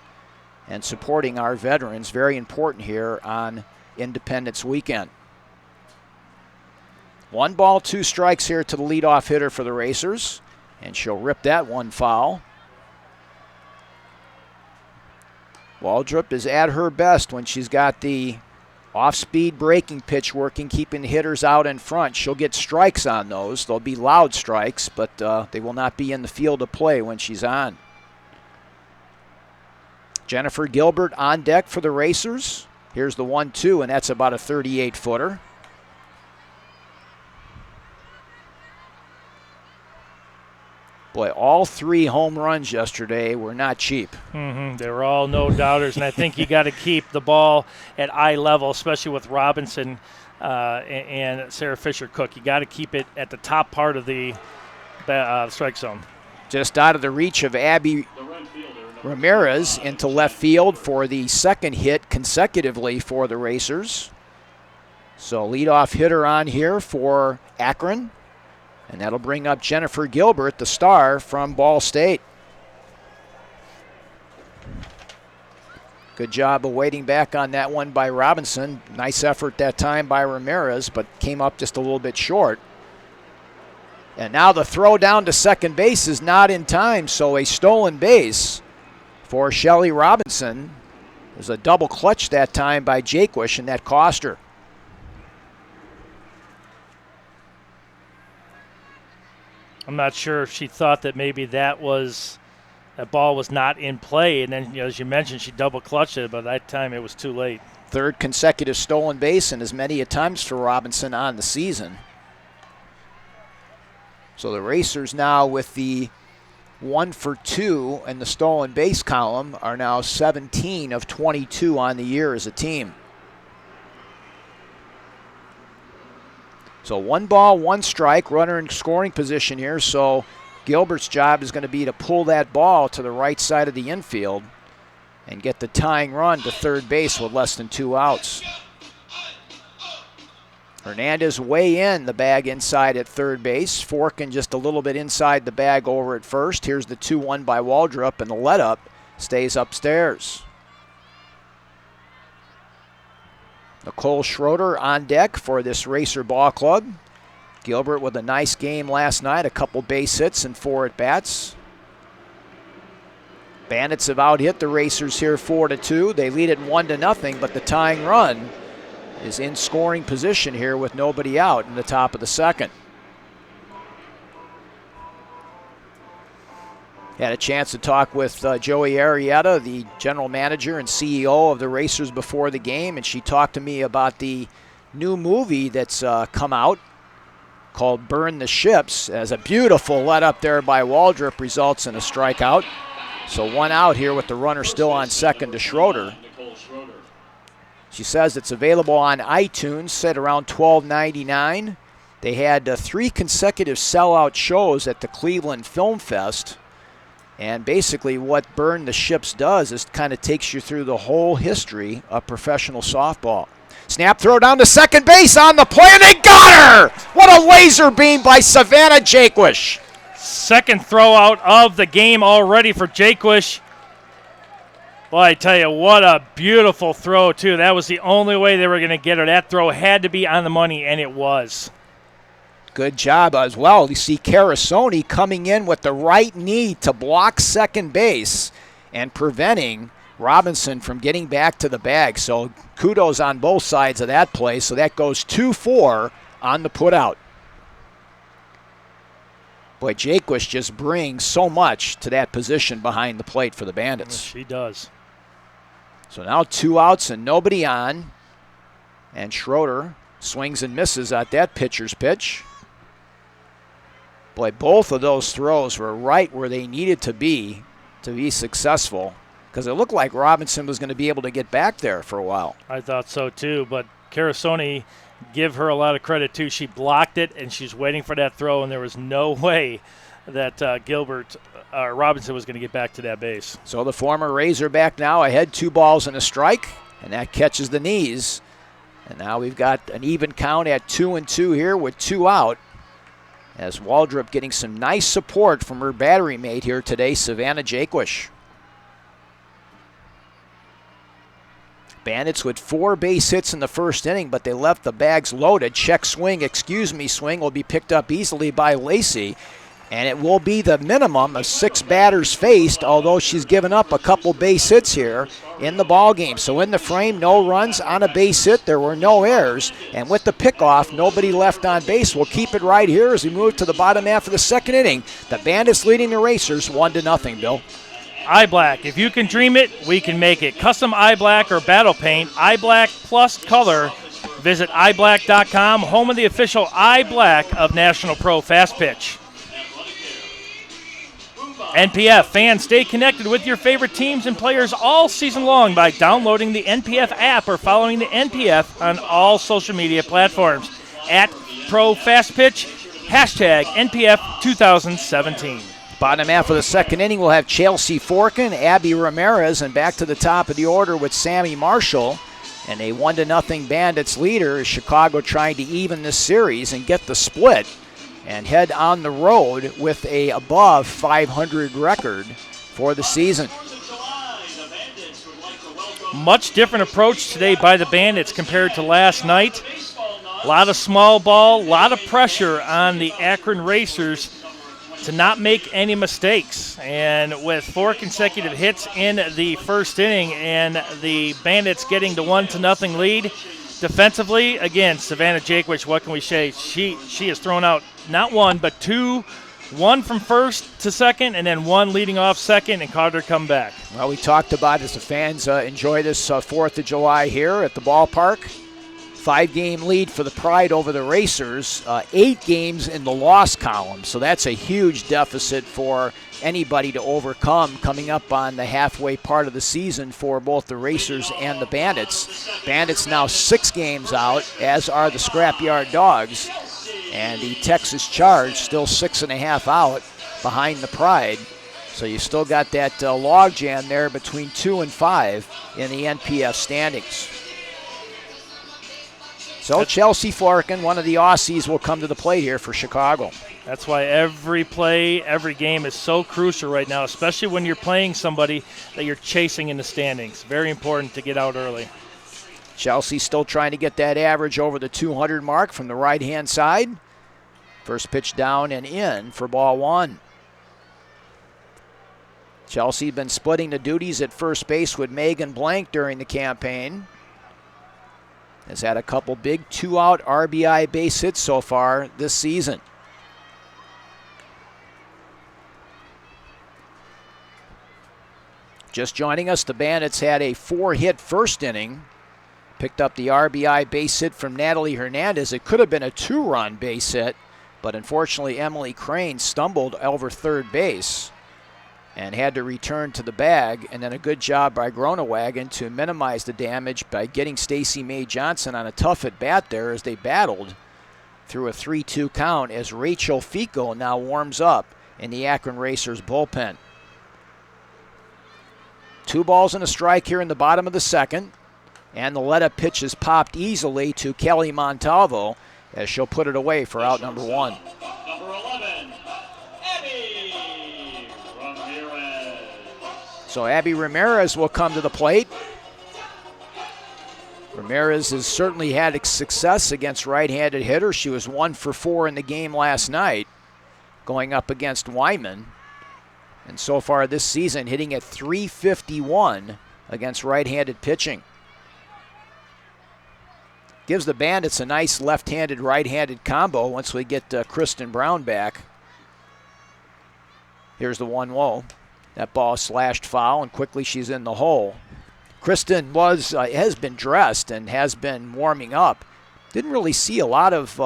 and supporting our veterans. Very important here on Independence Weekend. 1 ball, 2 strikes here to the leadoff hitter for the Racers, and she'll rip that one foul. Waldrop is at her best when she's got the off-speed breaking pitch working, keeping the hitters out in front. She'll get strikes on those. They'll be loud strikes, but they will not be in the field of play when she's on. Jennifer Gilbert on deck for the Racers. Here's the 1-2, and that's about a 38-footer. Boy, all 3 home runs yesterday were not cheap. They were all no-doubters, and I think you got to keep the ball at eye level, especially with Robinson and Sarah Fisher-Cook. You got to keep it at the top part of the strike zone. Just out of the reach of Abby Ramirez into left field for the second hit consecutively for the Racers. So leadoff hitter on here for Akron. And that'll bring up Jennifer Gilbert, the star from Ball State. Good job of waiting back on that one by Robinson. Nice effort that time by Ramirez, but came up just a little bit short. And now the throw down to second base is not in time, so a stolen base for Shelly Robinson. There's a double clutch that time by Jaquish, and that cost her. I'm not sure if she thought that maybe that ball was not in play, and then as you mentioned, she double clutched it, but that time it was too late. Third consecutive stolen base and as many times for Robinson on the season. So the Racers now with the 1 for 2 in the stolen base column are now 17 of 22 on the year as a team. So 1 ball, 1 strike, runner in scoring position here. So Gilbert's job is going to be to pull that ball to the right side of the infield and get the tying run to third base with less than 2 outs. Hernandez way in the bag inside at third base. Forkin just a little bit inside the bag over at first. Here's the 2-1 by Waldrop, and the let-up stays upstairs. Nicole Schroeder on deck for this Racer Ball Club. Gilbert with a nice game last night, a couple base hits and 4 at-bats. Bandits have out-hit the Racers here 4-2. They lead it 1-0, but the tying run is in scoring position here with nobody out in the top of the second. Had a chance to talk with Joey Arrieta, the general manager and CEO of the Racers, before the game, and she talked to me about the new movie that's come out called Burn the Ships, as a beautiful let up there by Waldrop results in a strikeout. So one out here with the runner still on second to Schroeder. She says it's available on iTunes, set around $12.99. They had 3 consecutive sellout shows at the Cleveland Film Fest. And basically what Burn the Ships does is kind of takes you through the whole history of professional softball. Snap throw down to second base on the play, and they got her! What a laser beam by Savannah Jaquish. Second throw out of the game already for Jaquish. Well, I tell you, what a beautiful throw, too. That was the only way they were going to get her. That throw had to be on the money, and it was. Good job as well. You see Carasoni coming in with the right knee to block second base and preventing Robinson from getting back to the bag. So kudos on both sides of that play. So that goes 2-4 on the putout. Boy, Jaquish just brings so much to that position behind the plate for the Bandits. Yes, she does. So now 2 outs and nobody on. And Schroeder swings and misses at that pitcher's pitch. Boy, both of those throws were right where they needed to be successful, because it looked like Robinson was going to be able to get back there for a while. I thought so too, but Carasoni, give her a lot of credit too. She blocked it, and she's waiting for that throw, and there was no way that Robinson was going to get back to that base. So the former Razorback now ahead 2 balls and a strike, and that catches the knees. And now we've got an even count at 2-2 here with 2 out, as Waldrop getting some nice support from her battery mate here today, Savannah Jaquish. Bandits with 4 base hits in the first inning, but they left the bags loaded. Check swing, swing will be picked up easily by Lacey, and it will be the minimum of 6 batters faced, although she's given up a couple base hits here in the ball game. So in the frame, no runs on a base hit. There were no errors, and with the pickoff, nobody left on base. We'll keep it right here as we move to the bottom half of the second inning. The Bandits leading the Racers 1-0, Bill. iBlack, if you can dream it, we can make it. Custom iBlack or battle paint, iBlack plus color. Visit iBlack.com, home of the official iBlack of National Pro Fast Pitch. NPF fans, stay connected with your favorite teams and players all season long by downloading the NPF app or following the NPF on all social media platforms. At Pro Fast Pitch, hashtag NPF 2017. Bottom half of the second inning, we'll have Chelsea Forkin, Abby Ramirez, and back to the top of the order with Sammy Marshall. And a 1-0 Bandits leader is Chicago trying to even this series and get the split and head on the road with a above 500 record for the season. Much different approach today by the Bandits compared to last night. A lot of small ball, a lot of pressure on the Akron Racers to not make any mistakes. And with 4 consecutive hits in the first inning and the Bandits getting the 1-0 lead, defensively, again, Savannah Jaquish, what can we say? She has thrown out not 1, but 2. 1 from first to second, and then 1 leading off second, and caught her come back. Well, we talked about as the fans enjoy this 4th of July here at the ballpark. 5-game lead for the Pride over the Racers. 8 games in the loss column, so that's a huge deficit for anybody to overcome coming up on the halfway part of the season for both the Racers and the Bandits. Bandits now 6 games out, as are the Scrapyard Dogs. And the Texas Charge still 6.5 out behind the Pride. So you still got that logjam there between 2 and 5 in the NPF standings. So Chelsea Forkin, one of the Aussies, will come to the plate here for Chicago. That's why every play, every game is so crucial right now, especially when you're playing somebody that you're chasing in the standings. Very important to get out early. Chelsea still trying to get that average over the 200 mark from the right-hand side. First pitch down and in for ball 1. Chelsea been splitting the duties at first base with Megan Blank during the campaign. Has had a couple big 2-out RBI base hits so far this season. Just joining us, the Bandits had a 4-hit first inning. Picked up the RBI base hit from Natalie Hernandez. It could have been a 2-run base hit, but unfortunately Emily Crane stumbled over third base and had to return to the bag, and then a good job by Groenewagen to minimize the damage by getting Stacey Mae Johnson on a tough at bat there as they battled through a 3-2 count as Rachel Fico now warms up in the Akron Racers bullpen. 2 balls and a strike here in the bottom of the second, and the let-up pitch is popped easily to Kelly Montalvo as she'll put it away for out number 1. Number 11, Abby Ramirez. So Abby Ramirez will come to the plate. Ramirez has certainly had success against right-handed hitters. She was 1 for 4 in the game last night, going up against Wyman. And so far this season, hitting at .351 against right-handed pitching. Gives the Bandits a nice left-handed, right-handed combo once we get Kristen Brown back. Here's the 1-0. That ball slashed foul, and quickly she's in the hole. Kristen has been dressed and has been warming up. Didn't really see a lot of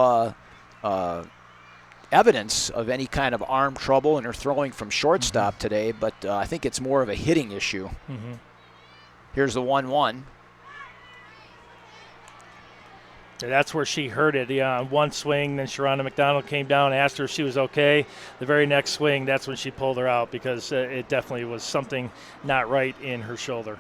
evidence of any kind of arm trouble in her throwing from shortstop today, but I think it's more of a hitting issue. Here's the 1-1. That's where she hurt it. One swing, then Sharonda McDonald came down, asked her if she was okay. The very next swing, that's when she pulled her out because it definitely was something not right in her shoulder.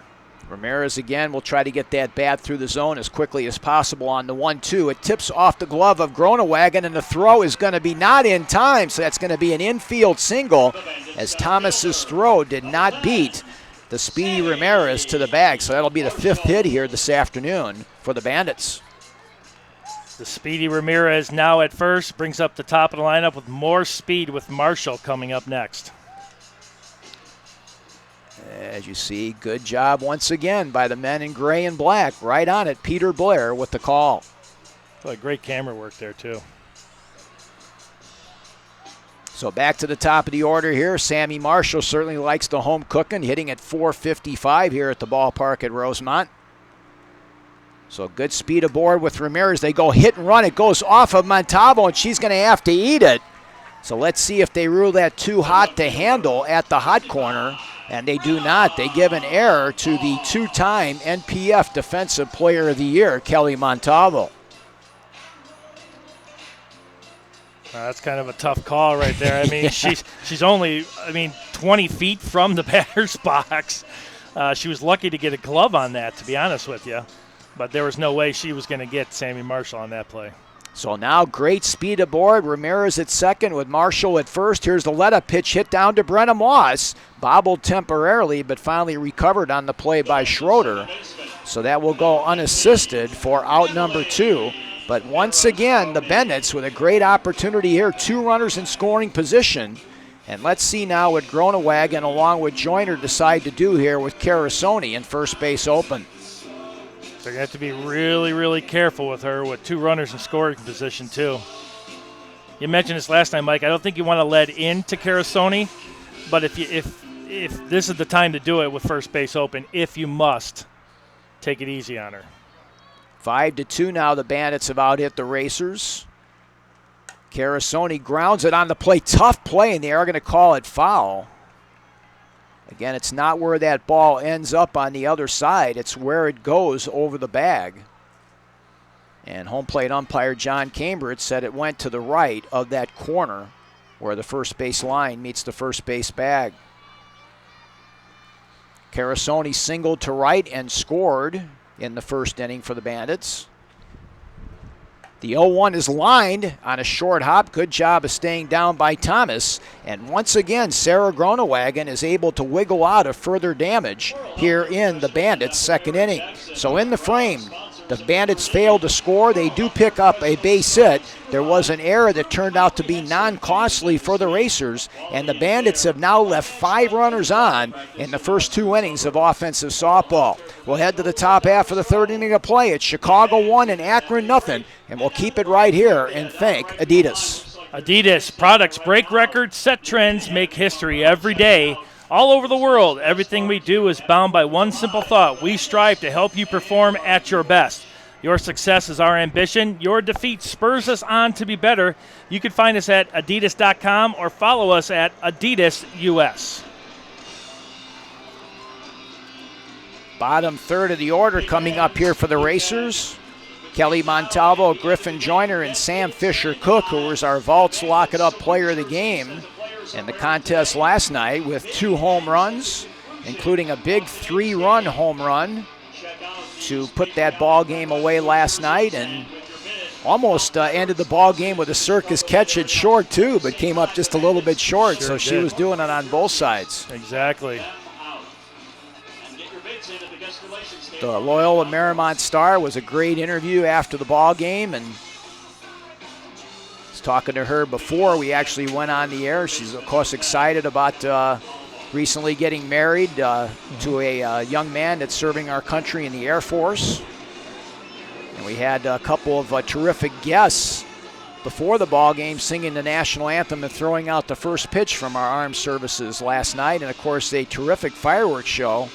Ramirez again will try to get that bat through the zone as quickly as possible on the 1-2. It tips off the glove of Groenewagen, and the throw is going to be not in time, so that's going to be an infield single as Thomas's throw did not beat the speedy Ramirez to the bag. So that'll be the 5th hit here this afternoon for the Bandits. The speedy Ramirez now at first brings up the top of the lineup with more speed with Marshall coming up next. As you see, good job once again by the men in gray and black. Right on it, Peter Blair with the call. Oh, great camera work there, too. So back to the top of the order here. Sammy Marshall certainly likes the home cooking, hitting at .455 here at the ballpark at Rosemont. So good speed aboard with Ramirez. They go hit and run. It goes off of Montalvo, and she's going to have to eat it. So let's see if they rule that too hot to handle at the hot corner. And they do not. They give an error to the 2-time NPF Defensive Player of the Year, Kelly Montalvo. That's kind of a tough call right there. I mean, she's only 20 feet from the batter's box. She was lucky to get a glove on that, to be honest with you. But there was no way she was going to get Sammy Marshall on that play. So now great speed aboard. Ramirez at second with Marshall at first. Here's the let-up pitch hit down to Brenna Moss. Bobbled temporarily, but finally recovered on the play by Schroeder. So that will go unassisted for out number 2. But once again, the Bandits with a great opportunity here. 2 runners in scoring position. And let's see now what Groenewagen along with Joyner decide to do here with Carasoni in first base open. They're going to have to be really, really careful with her with 2 runners in scoring position, too. You mentioned this last time, Mike. I don't think you want to let into Carasoni, but if this is the time to do it with first base open, if you must, take it easy on her. 5-2 now. The Bandits have out-hit the Racers. Carasoni grounds it on the play. Tough play, and they are going to call it foul. Again, it's not where that ball ends up on the other side. It's where it goes over the bag. And home plate umpire John Cambridge said it went to the right of that corner where the first base line meets the first base bag. Carasoni singled to right and scored in the first inning for the Bandits. The 0-1 is lined on a short hop. Good job of staying down by Thomas. And once again, Sarah Groenewagen is able to wiggle out of further damage here in the Bandits' second inning. So in the frame, the Bandits failed to score. They do pick up a base hit. There was an error that turned out to be non-costly for the Racers, and the Bandits have now left 5 runners on in the first 2 innings of offensive softball. We'll head to the top half of the third inning of play. It's Chicago 1 and Akron nothing, and we'll keep it right here and thank Adidas. Adidas products break records, set trends, make history every day. All over the world, everything we do is bound by one simple thought. We strive to help you perform at your best. Your success is our ambition. Your defeat spurs us on to be better. You can find us at adidas.com or follow us at AdidasUS. Bottom third of the order coming up here for the Racers. Kelly Montalvo, Griffin Joyner, and Sam Fisher-Cook, who was our Vaults Lock It Up player of the game in the contest last night with 2 home runs, including a big 3-run home run to put that ball game away last night, and almost ended the ball game with a circus catch it short too, but came up just a little bit short, so she was doing it on both sides. Exactly. The Loyola Marymount Star was a great interview after the ball game, and I was talking to her before we actually went on the air. She's of course excited about recently getting married to a young man that's serving our country in the Air Force. And we had a couple of terrific guests before the ball game singing the national anthem and throwing out the first pitch from our armed services last night, and of course a terrific fireworks show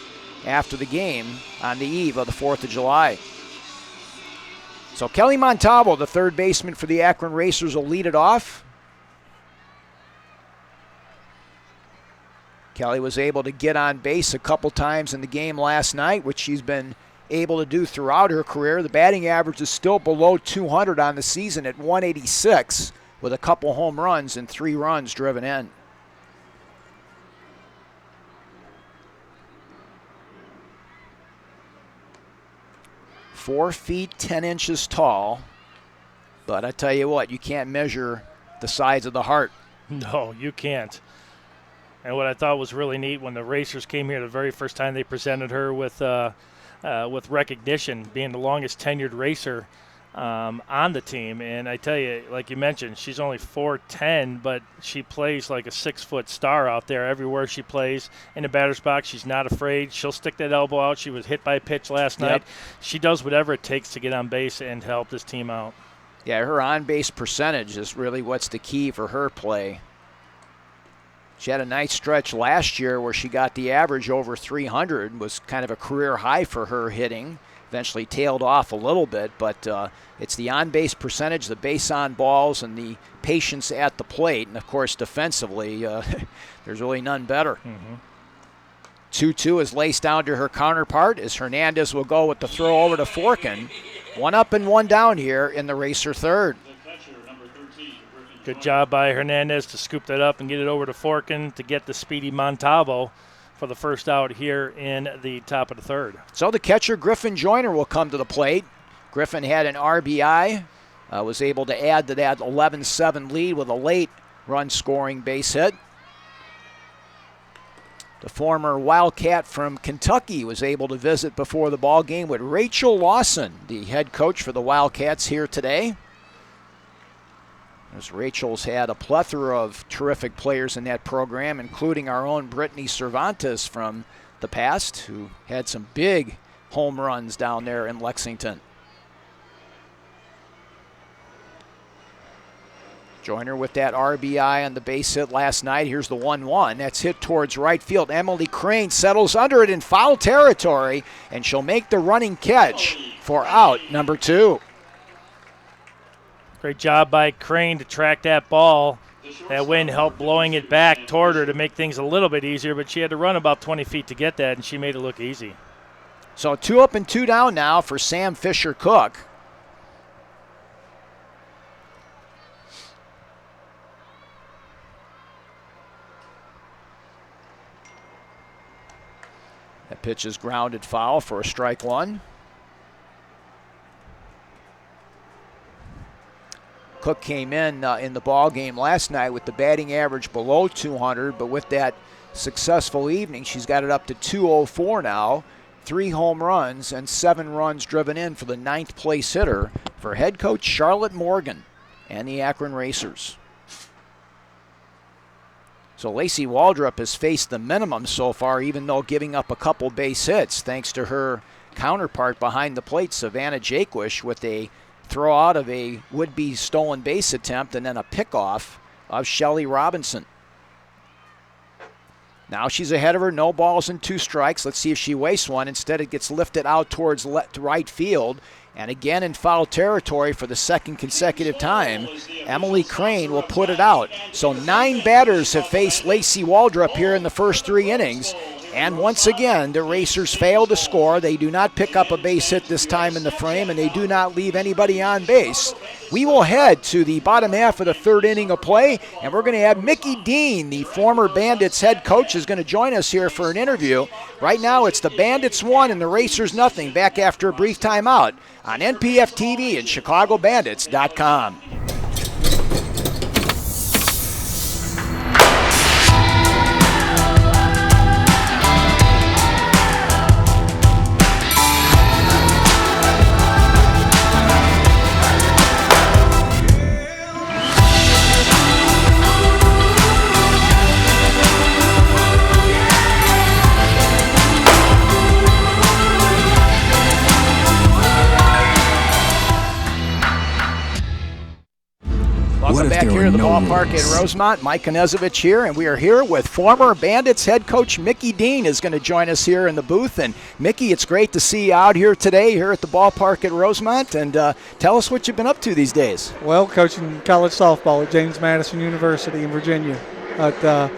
after the game on the eve of the 4th of July. So Kelly Montalvo, the third baseman for the Akron Racers, will lead it off. Kelly was able to get on base a couple times in the game last night, which she's been able to do throughout her career. The batting average is still below 200 on the season at 186, with a couple home runs and 3 runs driven in. "4 feet 10 inches tall," but I tell you what, you can't measure the size of the heart. No, you can't. And what I thought was really neat when the Racers came here the very first time, they presented her with recognition, being the longest tenured racer on the team. And I tell you, like you mentioned, she's only 4'10", but she plays like a 6-foot star out there everywhere she plays. In the batter's box, she's not afraid. She'll stick that elbow out. She was hit by a pitch last night. She does whatever it takes to get on base and help this team out. Yeah, her on-base percentage is really what's the key for her play. She had a nice stretch last year where she got the average over 300, was kind of a career high for her hitting. Eventually tailed off a little bit, but it's the on-base percentage, the base on balls, and the patience at the plate. And, of course, defensively, there's really none better. 2-2 is laced down to her counterpart as Hernandez will go with the throw over to Forkin. 1 up and 1 down here in the Racer third. Good job by Hernandez to scoop that up and get it over to Forkin to get the speedy Montalvo for the first out here in the top of the third. So the catcher, Griffin Joyner, will come to the plate. Griffin had an RBI, was able to add to that 11-7 lead with a late run-scoring base hit. The former Wildcat from Kentucky was able to visit before the ball game with Rachel Lawson, the head coach for the Wildcats, here today. As Rachel's had a plethora of terrific players in that program, including our own Brittany Cervantes from the past, who had some big home runs down there in Lexington. Joyner with that RBI on the base hit last night. Here's the 1-1. That's hit towards right field. Emily Crane settles under it in foul territory, and she'll make the running catch for out number 2. Great job by Crane to track that ball. That wind helped blowing it back toward her to make things a little bit easier, but she had to run about 20 feet to get that, and she made it look easy. So 2 up and 2 down now for Sam Fisher-Cook. That pitch is grounded foul for a strike 1. Cook came in the ball game last night with the batting average below 200, but with that successful evening, she's got it up to 204 now. 3 home runs and 7 runs driven in for the 9th place hitter for head coach Charlotte Morgan and the Akron Racers. So Lacey Waldrop has faced the minimum so far, even though giving up a couple base hits, thanks to her counterpart behind the plate, Savannah Jaquish, with a throw out of a would-be stolen base attempt and then a pickoff of Shelly Robinson. Now she's ahead of her, no balls and 2 strikes. Let's see if she wastes one. Instead, it gets lifted out towards right field. And again in foul territory for the second consecutive time, Emily Crane will put it out. So 9 batters have faced Lacey Waldrop here in the first 3 innings. And once again, the Racers fail to score. They do not pick up a base hit this time in the frame, and they do not leave anybody on base. We will head to the bottom half of the 3rd inning of play, and we're going to have Mickey Dean, the former Bandits head coach, is going to join us here for an interview. Right now, it's the Bandits 1 and the Racers nothing. Back after a brief timeout on NPF TV and ChicagoBandits.com. Welcome back here to the ballpark at Rosemont. Mike Konezovich here, and we are here with former Bandits head coach Mickey Dean is going to join us here in the booth. And Mickey, it's great to see you out here today here at the ballpark at Rosemont. And tell us what you've been up to these days. Well, coaching college softball at James Madison University in Virginia. But,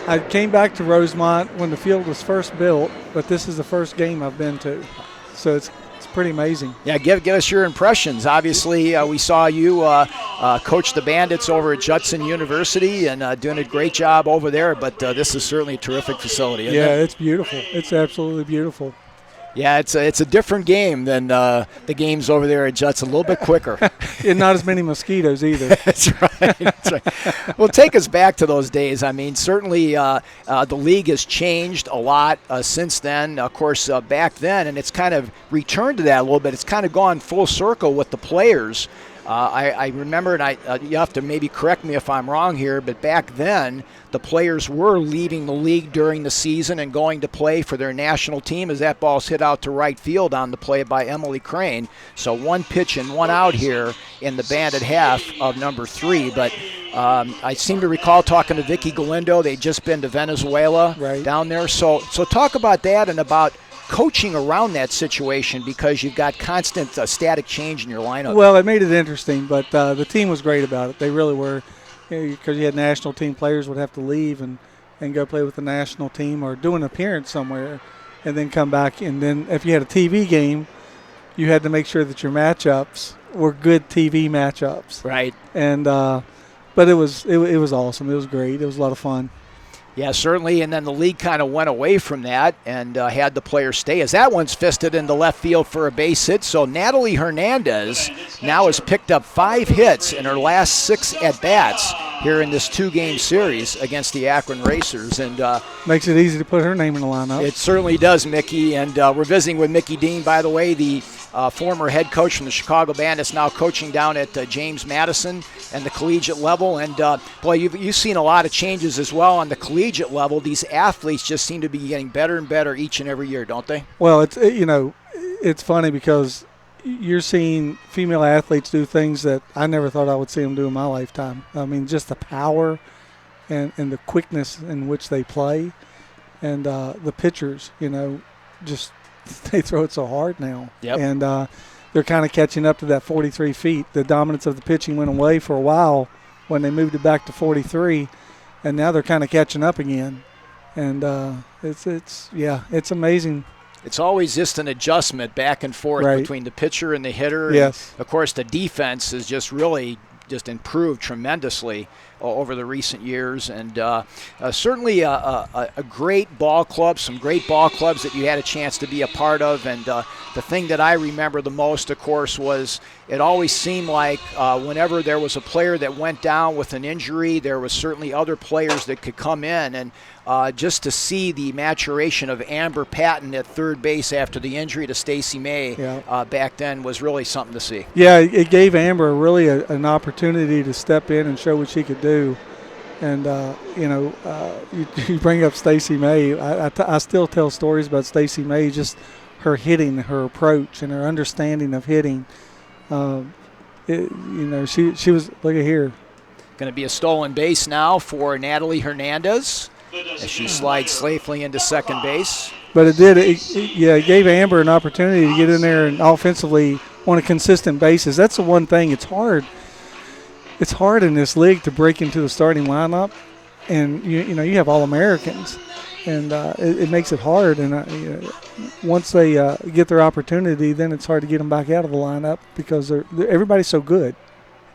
I came back to Rosemont when the field was first built, but this is the first game I've been to. So it's pretty amazing. Yeah, give us your impressions. Obviously, we saw you coach the Bandits over at Judson University and doing a great job over there, but this is certainly a terrific facility, isn't it? It's beautiful. It's absolutely beautiful. Yeah, it's a different game than the games over there at Judson, a little bit quicker. And not as many mosquitoes either. That's right. Well, take us back to those days. I mean, certainly the league has changed a lot since then. Of course, back then, and it's kind of returned to that a little bit. It's kind of gone full circle with the players. I remember, and you have to maybe correct me if I'm wrong here, but back then the players were leaving the league during the season and going to play for their national team as that ball's hit out to right field on the play by Emily Crane. So 1 pitch and 1 out here in the Bandit half of number 3. But I seem to recall talking to Vicky Galindo. They'd just been to Venezuela down there. So talk about that and about coaching around that situation, because you've got constant static change in your lineup. Well, it made it interesting, but the team was great about it. They really were, because you had national team players would have to leave and go play with the national team or do an appearance somewhere and then come back. And then if you had a TV game, you had to make sure that your matchups were good TV matchups. Right. And but it was awesome. It was great. It was a lot of fun. Yeah, certainly, and then the league kind of went away from that and had the players stay, as that one's fisted into left field for a base hit. So Natalie Hernandez now has picked up 5 hits in her last 6 at-bats here in this 2-game series against the Akron Racers. And makes it easy to put her name in the lineup. It certainly does, Mickey. And we're visiting with Mickey Dean, by the way, the former head coach from the Chicago Bandits, now coaching down at James Madison and the collegiate level. And, boy, you've seen a lot of changes as well on the collegiate level. These athletes just seem to be getting better and better each and every year, don't they? Well, it's funny because you're seeing female athletes do things that I never thought I would see them do in my lifetime. I mean, just the power and the quickness in which they play. And the pitchers, just – they throw it so hard now. Yep. And they're kind of catching up to that 43 feet. The dominance of the pitching went away for a while when they moved it back to 43, and now they're kind of catching up again. And it's amazing. It's always just an adjustment back and forth between the pitcher and the hitter. Yes. And of course, the defense is just really just improved tremendously over the recent years, and certainly a great ball club, some great ball clubs that you had a chance to be a part of. And the thing that I remember the most, of course, was it always seemed like whenever there was a player that went down with an injury, there was certainly other players that could come in. And just to see the maturation of Amber Patton at third base after the injury to Stacey May back then was really something to see. Yeah, it gave Amber really an opportunity to step in and show what she could do. And, you bring up Stacey May. I still tell stories about Stacey May, just her hitting, her approach, and her understanding of hitting. She was, look at here. Going to be a stolen base now for Natalie Hernandez. as she slides safely into second base. But it gave Amber an opportunity to get in there and offensively on a consistent basis. That's the one thing. It's hard. It's hard in this league to break into the starting lineup, and you have All-Americans, and it makes it hard. And once they get their opportunity, then it's hard to get them back out of the lineup because everybody's so good.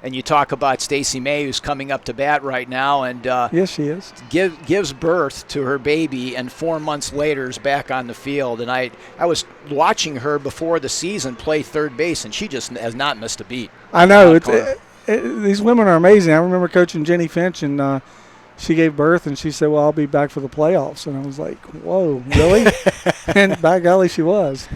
And you talk about Stacey May, who's coming up to bat right now, and yes, she is. Gives birth to her baby, and 4 months later is back on the field. And I was watching her before the season play third base, and she just has not missed a beat. I know. These women are amazing. I remember coaching Jenny Finch, and she gave birth, and she said, "Well, I'll be back for the playoffs." And I was like, "Whoa, really?" And by golly, she was.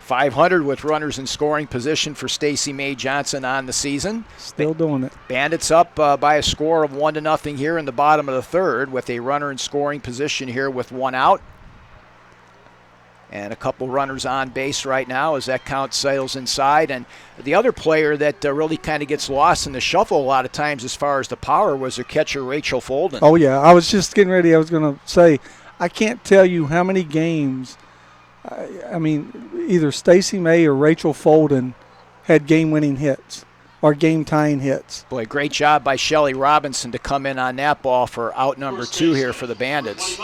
500 with runners in scoring position for Stacey May Johnson on the season. Still doing it. Bandits up by a score of 1-0 here in the bottom of the third with a runner in scoring position here with one out. And a couple runners on base right now as that count sails inside. And the other player that really kind of gets lost in the shuffle a lot of times as far as the power was their catcher, Rachel Folden. Oh, yeah. I was just getting ready. I was going to say, I can't tell you how many games either Stacey May or Rachel Folden had game-winning hits or game-tying hits. Boy, great job by Shelly Robinson to come in on that ball for out number 2 here for the Bandits.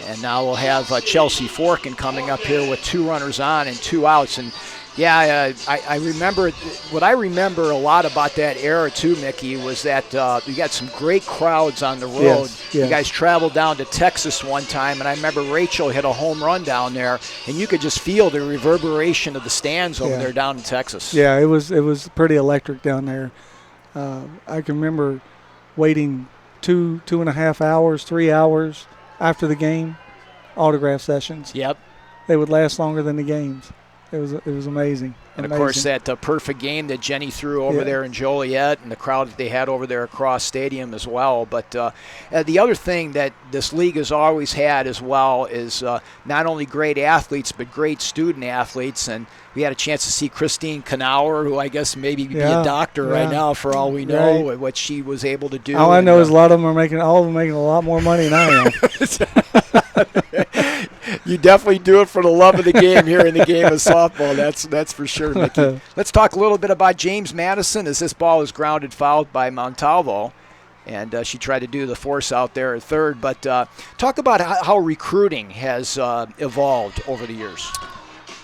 And now we'll have Chelsea Forkin coming up here with 2 runners on and 2 outs. And yeah, I remember what I remember a lot about that era too, Mickey, was that you got some great crowds on the road. Yes. You guys traveled down to Texas one time, and I remember Rachel hit a home run down there, and you could just feel the reverberation of the stands over there down in Texas. Yeah, it was pretty electric down there. I can remember waiting 2.5 hours, 3 hours after the game, autograph sessions. Yep. They would last longer than the games. It was amazing. And, of course, that perfect game that Jenny threw over there in Joliet and the crowd that they had over there across stadium as well. But the other thing that this league has always had as well is not only great athletes but great student athletes. And we had a chance to see Christine Knauer, who I guess maybe be a doctor right now for all we know, what she was able to do. All I know is a lot of them are making a lot more money than I am. You definitely do it for the love of the game here in the game of softball. That's for sure, Mickey. Let's talk a little bit about James Madison as this ball is grounded fouled by Montalvo. And she tried to do the force out there at third. But talk about how recruiting has evolved over the years.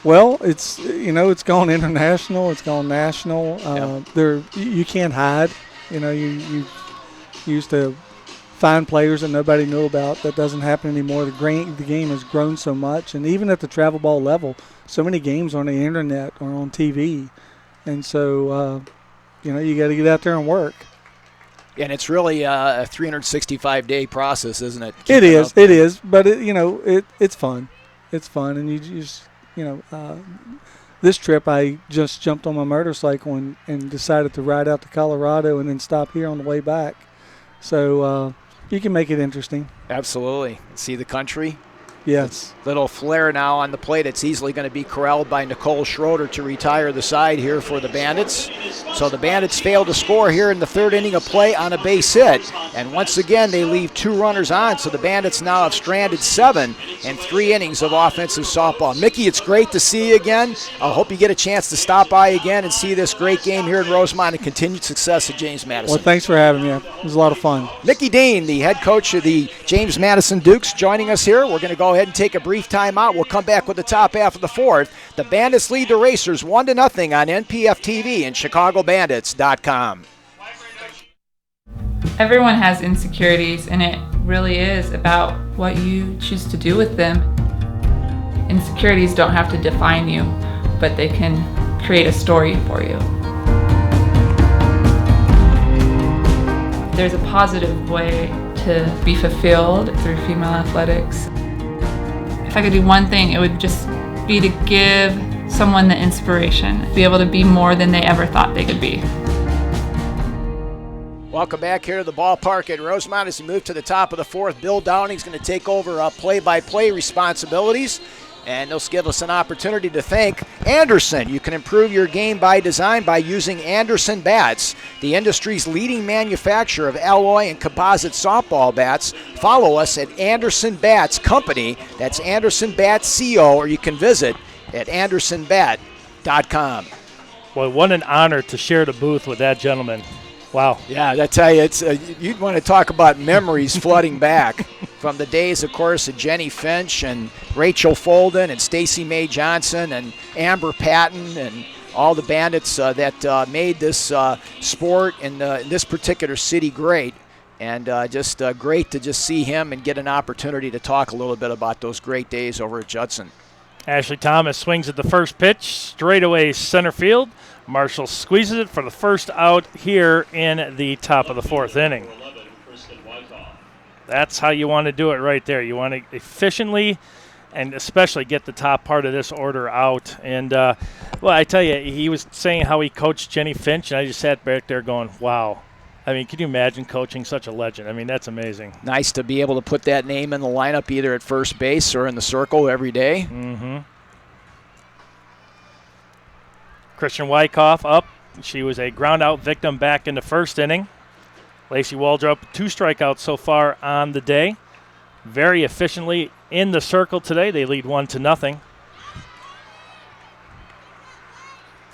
Well, it's gone international. It's gone national. You can't hide. You used to find players that nobody knew about. That doesn't happen anymore. The game has grown so much, and even at the travel ball level, so many games on the internet or on TV, and so you got to get out there and work. And it's really a 365-day process, isn't it? It is, but it's fun. It's fun, and you just this trip I just jumped on my motorcycle and decided to ride out to Colorado and then stop here on the way back. So you can make it interesting. Absolutely. See the country. Yes. Little flare now on the plate. It's easily going to be corralled by Nicole Schroeder to retire the side here for the Bandits. So the Bandits fail to score here in the third inning of play on a base hit. And once again, they leave 2 runners on. So the Bandits now have stranded 7 in 3 innings of offensive softball. Mickey, it's great to see you again. I hope you get a chance to stop by again and see this great game here in Rosemont and continued success at James Madison. Well, thanks for having me. It was a lot of fun. Mickey Dean, the head coach of the James Madison Dukes, joining us here. We're going to go ahead and take a brief timeout. We'll come back with the top half of the fourth. The Bandits lead the Racers 1-0 on NPF TV and ChicagoBandits.com. Everyone has insecurities, and it really is about what you choose to do with them. Insecurities don't have to define you, but they can create a story for you. There's a positive way to be fulfilled through female athletics. If I could do one thing, it would just be to give someone the inspiration, be able to be more than they ever thought they could be. Welcome back here to the ballpark at Rosemont as we move to the top of the fourth. Bill Downing's going to take over play-by-play responsibilities. And they'll give us an opportunity to thank Anderson. You can improve your game by design by using Anderson bats, the industry's leading manufacturer of alloy and composite softball bats. Follow us at Anderson Bats Company. That's Anderson Bats CO, or you can visit at andersonbat.com. Boy, what an honor to share the booth with that gentleman. Wow. Yeah, I tell you, it's you'd want to talk about memories flooding back from the days, of course, of Jenny Finch and Rachel Folden and Stacy Mae Johnson and Amber Patton and all the Bandits that made this sport in this particular city great. And just great to just see him and get an opportunity to talk a little bit about those great days over at Judson. Ashley Thomas swings at the first pitch, straightaway center field. Marshall squeezes it for the first out here in the top of the fourth inning. That's how you want to do it right there. You want to efficiently and especially get the top part of this order out. And, well, I tell you, he was saying how he coached Jenny Finch, and I just sat back there going, wow. I mean, can you imagine coaching such a legend? I mean, that's amazing. Nice to be able to put that name in the lineup either at first base or in the circle every day. Mm-hmm. Christian Wyckoff up. She was a ground-out victim back in the first inning. Lacey Waldrop, 2 strikeouts so far on the day. Very efficiently in the circle today. They lead 1-0.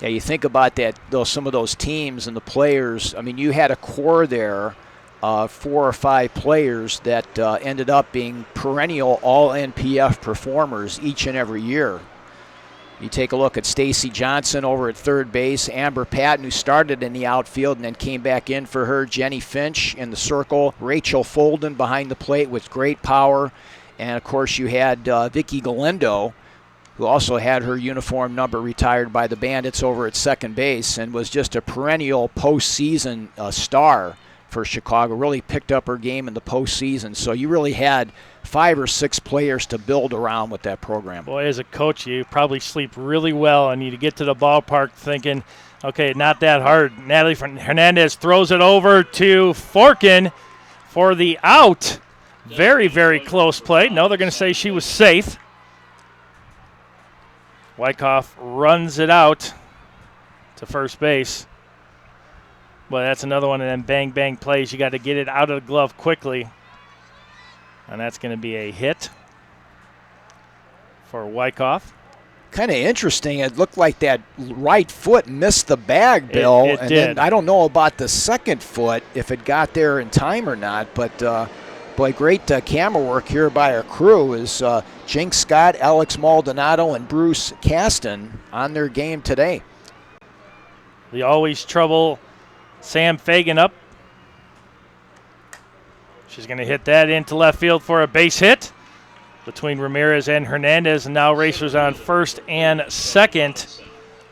Yeah, you think about that, some of those teams and the players. I mean, you had a core there, 4 or 5 players that ended up being perennial all-NPF performers each and every year. You take a look at Stacy Johnson over at third base, Amber Patton, who started in the outfield and then came back in for her, Jenny Finch in the circle, Rachel Folden behind the plate with great power, and of course you had Vicky Galindo, who also had her uniform number retired by the Bandits over at second base and was just a perennial postseason star for Chicago, really picked up her game in the postseason. So you really had 5 or 6 players to build around with that program. Boy, as a coach, you probably sleep really well, and you get to the ballpark thinking, okay, not that hard. Natalie Hernandez throws it over to Forkin for the out. Very, very close play. No, they're going to say she was safe. Wyckoff runs it out to first base. Well, that's another one of them bang-bang plays. You got to get it out of the glove quickly. And that's going to be a hit for Wyckoff. Kind of interesting. It looked like that right foot missed the bag, Bill. It and did. Then I don't know about the second foot, if it got there in time or not. But, boy, great camera work here by our crew is Jinx Scott, Alex Maldonado, and Bruce Caston on their game today. The always trouble Sam Fagan up. She's going to hit that into left field for a base hit between Ramirez and Hernandez, and now racers on first and second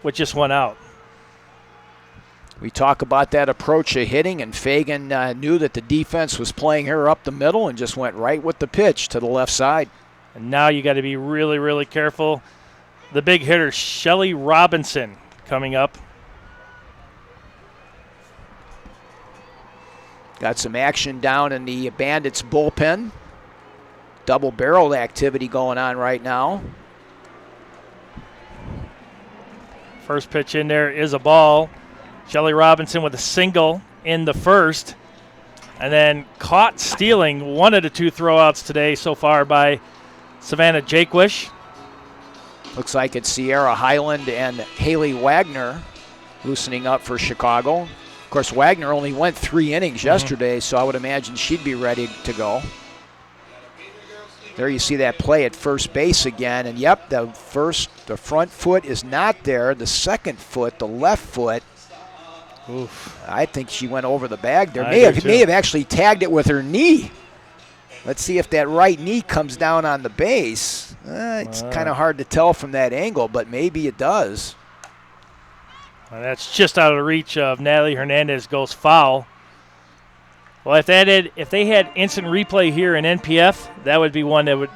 with just 1 out. We talk about that approach of hitting, and Fagan knew that the defense was playing her up the middle and just went right with the pitch to the left side. And now you got to be really, really careful. The big hitter, Shelly Robinson, coming up. Got some action down in the Bandits bullpen. Double-barreled activity going on right now. First pitch in there is a ball. Shelly Robinson with a single in the first. And then caught stealing one of the 2 throwouts today so far by Savannah Jakewish. Looks like it's Sierra Highland and Haley Wagner loosening up for Chicago. Of course, Wagner only went 3 innings yesterday, so I would imagine she'd be ready to go. There you see that play at first base again, and yep, the front foot is not there. The second foot, the left foot, oof. I think she went over the bag there. May have actually tagged it with her knee. Let's see if that right knee comes down on the base. It's kind of hard to tell from that angle, but maybe it does. Well, that's just out of the reach of Natalie Hernandez, goes foul. Well, if they had instant replay here in NPF, that would be one that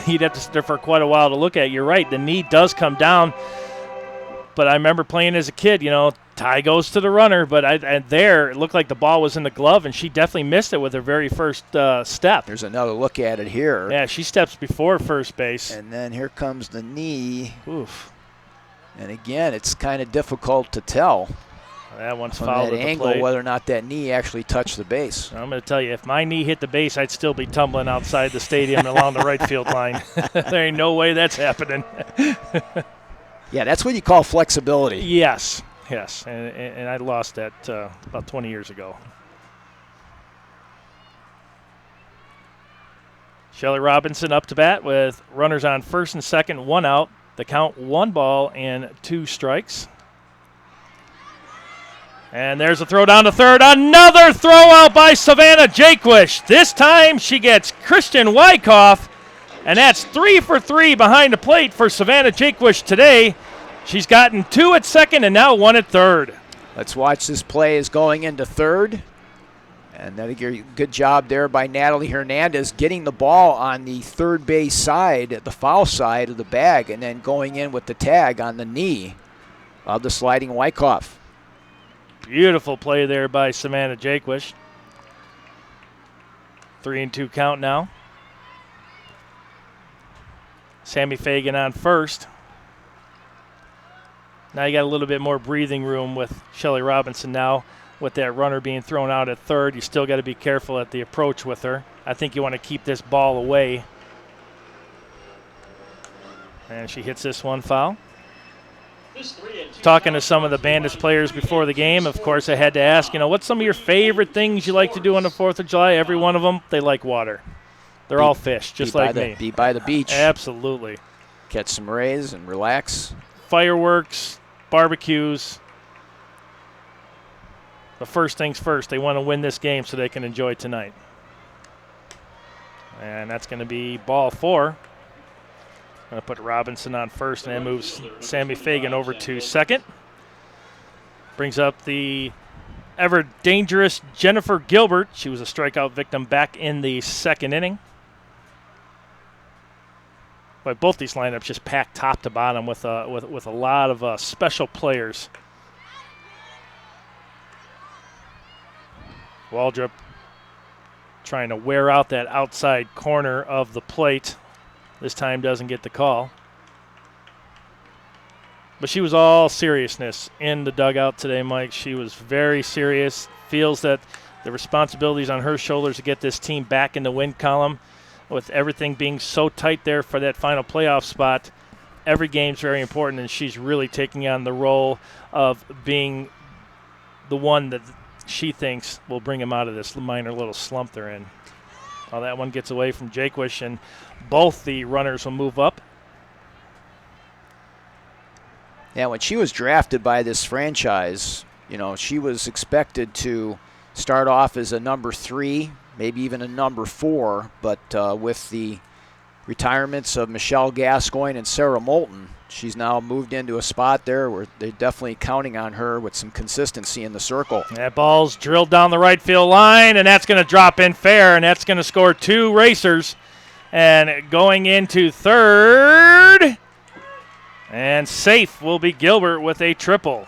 you'd have to sit there for quite a while to look at. You're right, the knee does come down. But I remember playing as a kid, Tie goes to the runner, but there it looked like the ball was in the glove, and she definitely missed it with her very first step. There's another look at it here. Yeah, she steps before first base. And then here comes the knee. Oof. And again, it's kind of difficult to tell That one's from fouled that at the angle plate. whether or not that knee actually touched the base. I'm going to tell you, if my knee hit the base, I'd still be tumbling outside the stadium along the right field line. There ain't no way that's happening. Yeah, that's what you call flexibility. Yes, and I lost that about 20 years ago. Shelly Robinson up to bat with runners on first and second, 1 out. The count 1 ball and 2 strikes. And there's a throw down to third. Another throw out by Savannah Jaquish. This time she gets Christian Wyckoff, and that's 3 for 3 behind the plate for Savannah Jaquish today. She's gotten 2 at second and now 1 at third. Let's watch this play is going into third. And then a good job there by Natalie Hernandez getting the ball on the third base side, the foul side of the bag, and then going in with the tag on the knee of the sliding Wyckoff. Beautiful play there by Savannah Jaquish. 3-2 count now. Sammy Fagan on first. Now you got a little bit more breathing room with Shelly Robinson now. With that runner being thrown out at third, you still got to be careful at the approach with her. I think you want to keep this ball away. And she hits this one foul. Talking to some of the Bandits players before the game, of course, I had to ask, what's some of your favorite things you like to do on the 4th of July? Every one of them, they like water. They're all fish, just like me. Be by the beach. Absolutely. Catch some rays and relax. Fireworks, barbecues. But first things first, they want to win this game so they can enjoy tonight. And that's going to be ball 4. Going to put Robinson on first, and then moves Sammy Fagan over to second. Brings up the ever dangerous Jennifer Gilbert. She was a strikeout victim back in the second inning. But both these lineups just packed top to bottom with a lot of special players. Waldrop trying to wear out that outside corner of the plate. This time doesn't get the call. But she was all seriousness in the dugout today, Mike. She was very serious, feels that the responsibility is on her shoulders to get this team back in the win column. With everything being so tight there for that final playoff spot, every game's very important, and she's really taking on the role of being the one that she thinks will bring them out of this minor little slump they're in. Well, that one gets away from Jaquish, and both the runners will move up. Yeah, when she was drafted by this franchise, she was expected to start off as a number 3, maybe even a number 4, but with the retirements of Michelle Gascoigne and Sarah Moulton, she's now moved into a spot there where they're definitely counting on her with some consistency in the circle. That ball's drilled down the right field line, and that's going to drop in fair, and that's going to score 2 racers. And going into third, and safe will be Gilbert with a triple.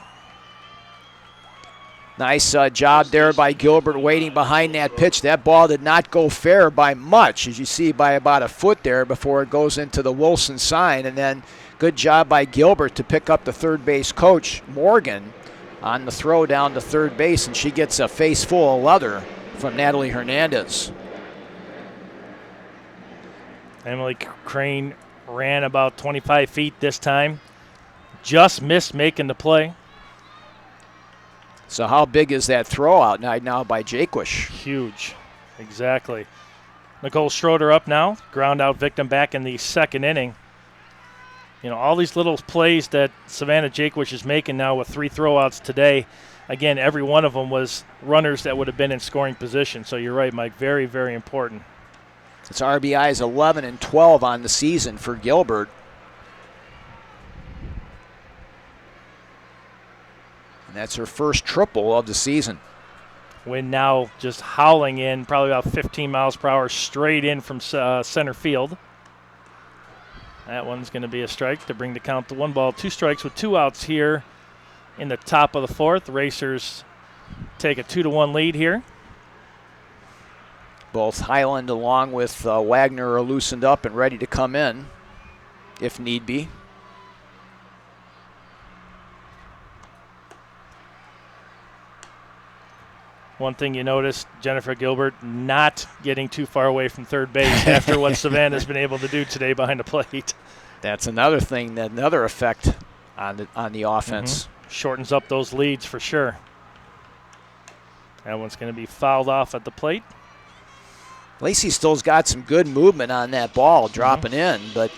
Nice job there by Gilbert waiting behind that pitch. That ball did not go fair by much, as you see, by about a foot there before it goes into the Wilson sign. And then good job by Gilbert to pick up the third base coach, Morgan, on the throw down to third base, and she gets a face full of leather from Natalie Hernandez. Emily Crane ran about 25 feet this time. Just missed making the play. So how big is that throw out now by Jaquish? Huge. Exactly. Nicole Schroeder up now. Ground out victim back in the second inning. All these little plays that Savannah Jaquish is making now with 3 throwouts today. Again, every one of them was runners that would have been in scoring position. So you're right, Mike. Very, very important. Its RBI is 11 and 12 on the season for Gilbert. And that's her first triple of the season. Wind now just howling in, probably about 15 miles per hour straight in from center field. That one's going to be a strike to bring the count to 1 ball, 2 strikes with 2 outs here in the top of the fourth. The Racers take a 2-1 lead here. Both Highland along with Wagner are loosened up and ready to come in if need be. One thing you noticed, Jennifer Gilbert not getting too far away from third base after what Savannah's been able to do today behind the plate. That's another thing, another effect on the offense. Shortens up those leads for sure. That one's going to be fouled off at the plate. Lacey still's got some good movement on that ball, dropping in, but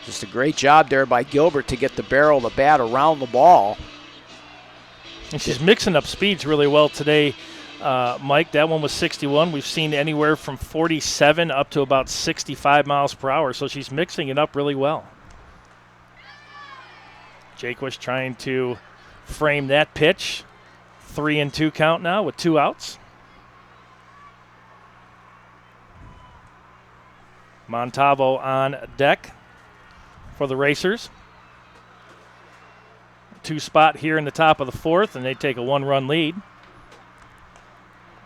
just a great job there by Gilbert to get the barrel of the bat around the ball. And she's mixing up speeds really well today, Mike. That one was 61. We've seen anywhere from 47 up to about 65 miles per hour, so she's mixing it up really well. Jake was trying to frame that pitch. 3-2 count now with 2 outs. Montalvo on deck for the Racers. 2 spot here in the top of the fourth, and they take a 1-run lead.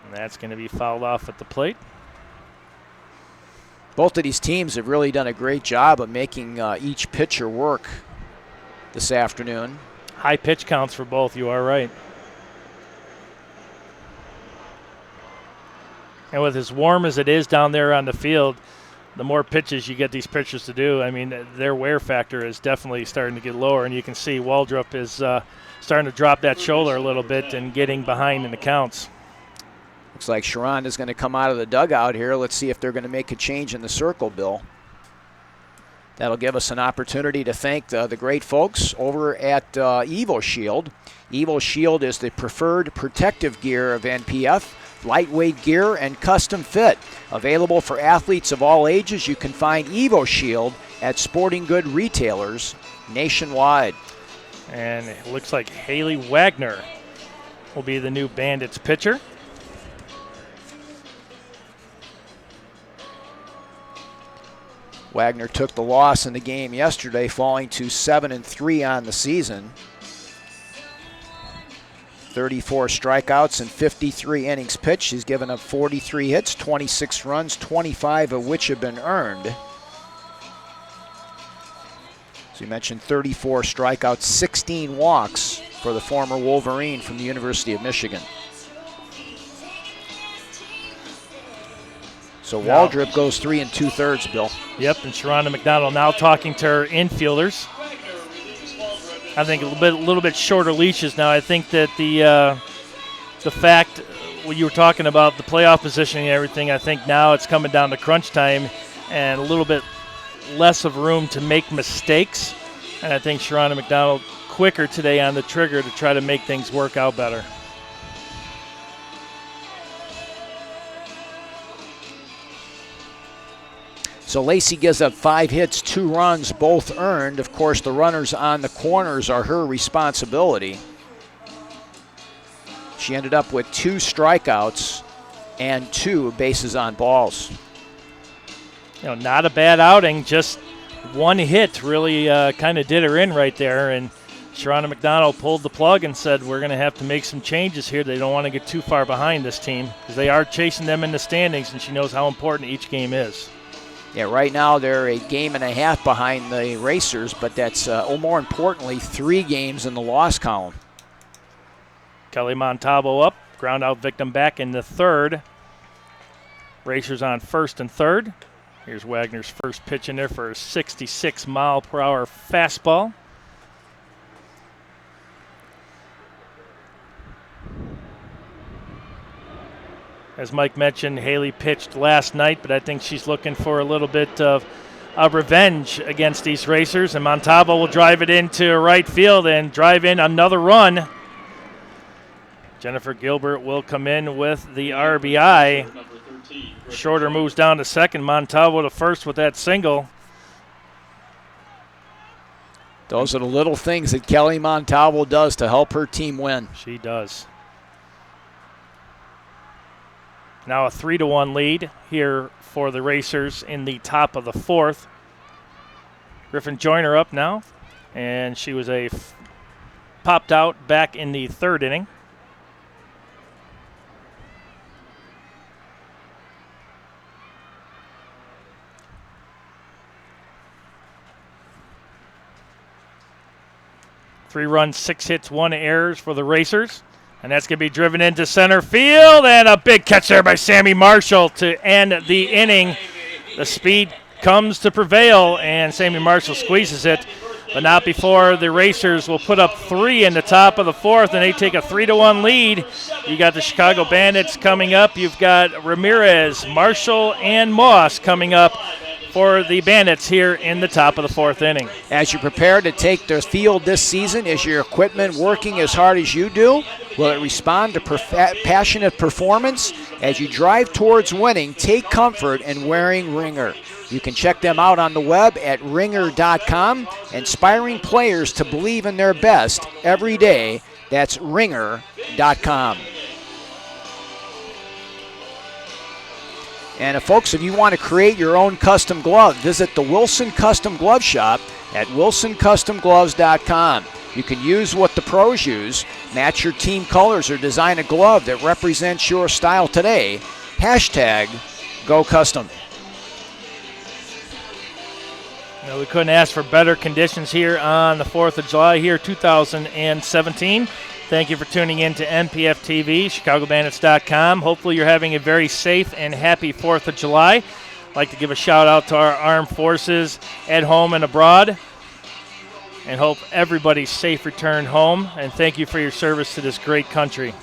And that's going to be fouled off at the plate. Both of these teams have really done a great job of making each pitcher work this afternoon. High pitch counts for both, you are right. And with as warm as it is down there on the field, the more pitches you get these pitchers to do, I mean, their wear factor is definitely starting to get lower, and you can see Waldrop is starting to drop that shoulder a little bit and getting behind in the counts. Looks like Sharon is going to come out of the dugout here. Let's see if they're going to make a change in the circle, Bill. That'll give us an opportunity to thank the great folks over at Evo Shield. Evo Shield is the preferred protective gear of NPF. Lightweight gear and custom fit. Available for athletes of all ages, you can find Evo Shield at sporting good retailers nationwide. And it looks like Haley Wagner will be the new Bandits pitcher. Wagner took the loss in the game yesterday, falling to 7-3 on the season. 34 strikeouts and 53 innings pitched. She's given up 43 hits, 26 runs, 25 of which have been earned. So you mentioned 34 strikeouts, 16 walks for the former Wolverine from the University of Michigan. So Waldrop goes 3 2/3, Bill. Yep, and Sharonda McDonald now talking to her infielders. I think a little bit shorter leashes now. I think that the fact when you were talking about the playoff positioning and everything, I think now it's coming down to crunch time and a little bit less of room to make mistakes. And I think Sharonda McDonald quicker today on the trigger to try to make things work out better. So Lacey gives up 5 hits, 2 runs, both earned. Of course, the runners on the corners are her responsibility. She ended up with 2 strikeouts and 2 bases on balls. You know, not a bad outing, just 1 hit really kind of did her in right there. And Sharonda McDonald pulled the plug and said, we're going to have to make some changes here. They don't want to get too far behind this team because they are chasing them in the standings, and she knows how important each game is. Yeah, right now they're a game and a half behind the Racers, but that's, more importantly, 3 games in the loss column. Kelly Montalvo up, ground out victim back in the third. Racers on first and third. Here's Wagner's first pitch in there for a 66-mile-per-hour fastball. As Mike mentioned, Haley pitched last night, but I think she's looking for a little bit of revenge against these Racers, and Montalvo will drive it into right field and drive in another run. Jennifer Gilbert will come in with the RBI. Shorter moves down to second. Montalvo to first with that single. Those are the little things that Kelly Montalvo does to help her team win. She does. Now a 3-1 lead here for the Racers in the top of the fourth. Griffin Joyner up now, and she was a popped out back in the third inning. Three runs, 6 hits, 1 errors for the Racers. And that's going to be driven into center field. And a big catch there by Sammy Marshall to end the inning. The speed comes to prevail, and Sammy Marshall squeezes it. But not before the Racers will put up 3 in the top of the fourth, and they take a 3-1 lead. You got the Chicago Bandits coming up. You've got Ramirez, Marshall, and Moss coming up for the Bandits here in the top of the fourth inning. As you prepare to take the field this season, is your equipment working as hard as you do? Will it respond to passionate performance? As you drive towards winning, take comfort in wearing Ringer. You can check them out on the web at ringer.com, inspiring players to believe in their best every day. That's ringer.com. And folks, if you want to create your own custom glove, visit the Wilson Custom Glove Shop at wilsoncustomgloves.com. You can use what the pros use, match your team colors, or design a glove that represents your style today. Hashtag Go Custom. We couldn't ask for better conditions here on the 4th of July here, 2017. Thank you for tuning in to NPF TV, ChicagoBandits.com. Hopefully you're having a very safe and happy 4th of July. I'd like to give a shout out to our armed forces at home and abroad, and hope everybody's safe return home. And thank you for your service to this great country.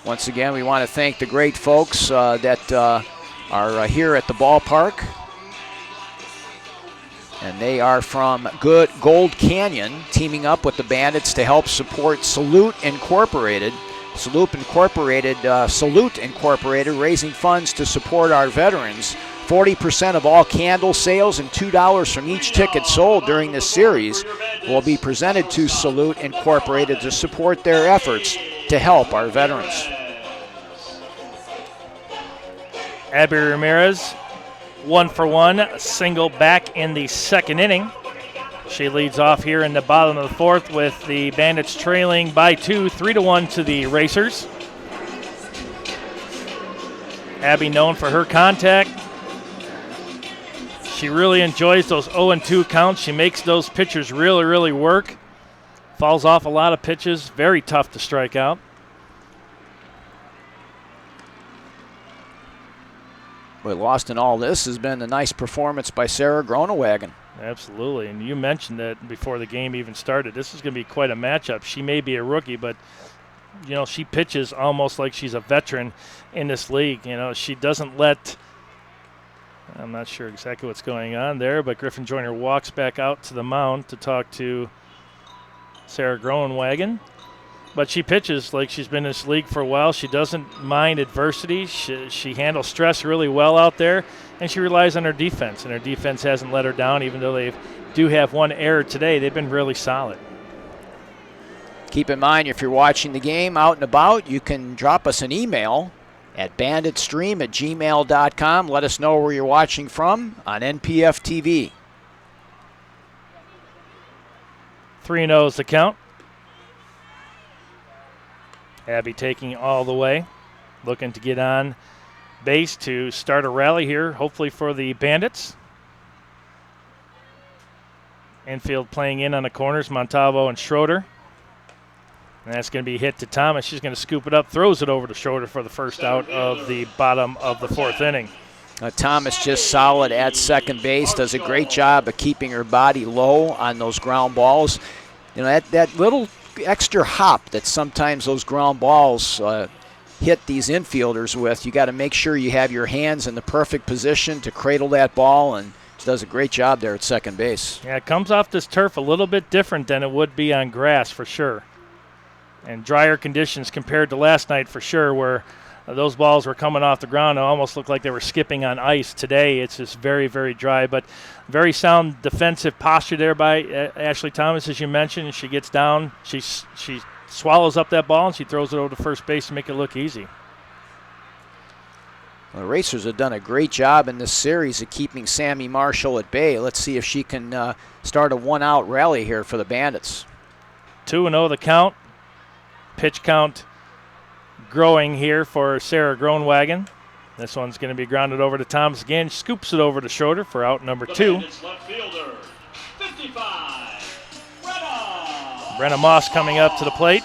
Once again, we want to thank the great folks that are here at the ballpark. And they are from Gold Canyon, teaming up with the Bandits to help support Salute Incorporated. Salute Incorporated, raising funds to support our veterans. 40% of all candle sales and $2 from each ticket sold during this series will be presented to Salute Incorporated to support their efforts to help our veterans. Abby Ramirez, 1-for-1, single back in the second inning. She leads off here in the bottom of the fourth with the Bandits trailing by 2, 3-1 to the Racers. Abby known for her contact. She really enjoys those 0-2 counts. She makes those pitchers really, really work. Falls off a lot of pitches. Very tough to strike out. But lost in all this has been a nice performance by Sarah Groenewagen. Absolutely, and you mentioned that before the game even started. This is going to be quite a matchup. She may be a rookie, but you know, she pitches almost like she's a veteran in this league. You know, she doesn't let, I'm not sure exactly what's going on there, but Griffin Joyner walks back out to the mound to talk to Sarah Groenwagen. But she pitches like she's been in this league for a while. She doesn't mind adversity. She handles stress really well out there, and she relies on her defense. And her defense hasn't let her down, even though they do have one error today. They've been really solid. Keep in mind, if you're watching the game out and about, you can drop us an email at banditstream@gmail.com. Let us know where you're watching from on NPF TV. 3-0 is the count. Abby taking all the way, looking to get on base to start a rally here, hopefully for the Bandits. Infield playing in on the corners, Montalvo and Schroeder. And that's going to be hit to Thomas. She's going to scoop it up, throws it over to Schroeder for the first out of the bottom of the fourth inning. Thomas just solid at second base, does a great job of keeping her body low on those ground balls. You know, that little extra hop that sometimes those ground balls hit these infielders with, you got to make sure you have your hands in the perfect position to cradle that ball, and she does a great job there at second base. Yeah, it comes off this turf a little bit different than it would be on grass for sure. And drier conditions compared to last night for sure, where those balls were coming off the ground. It almost looked like they were skipping on ice. Today it's just very, very dry, but very sound defensive posture there by Ashley Thomas, as you mentioned. She gets down, she swallows up that ball, and she throws it over to first base to make it look easy. Well, the Racers have done a great job in this series of keeping Sammy Marshall at bay. Let's see if she can start a one-out rally here for the Bandits. 2-0 the count. Pitch count growing here for Sarah Groenwagen. This one's going to be grounded over to Thomas again. Scoops it over to Schroeder for out number 2. Left fielder, 55, Brenna Moss coming up to the plate.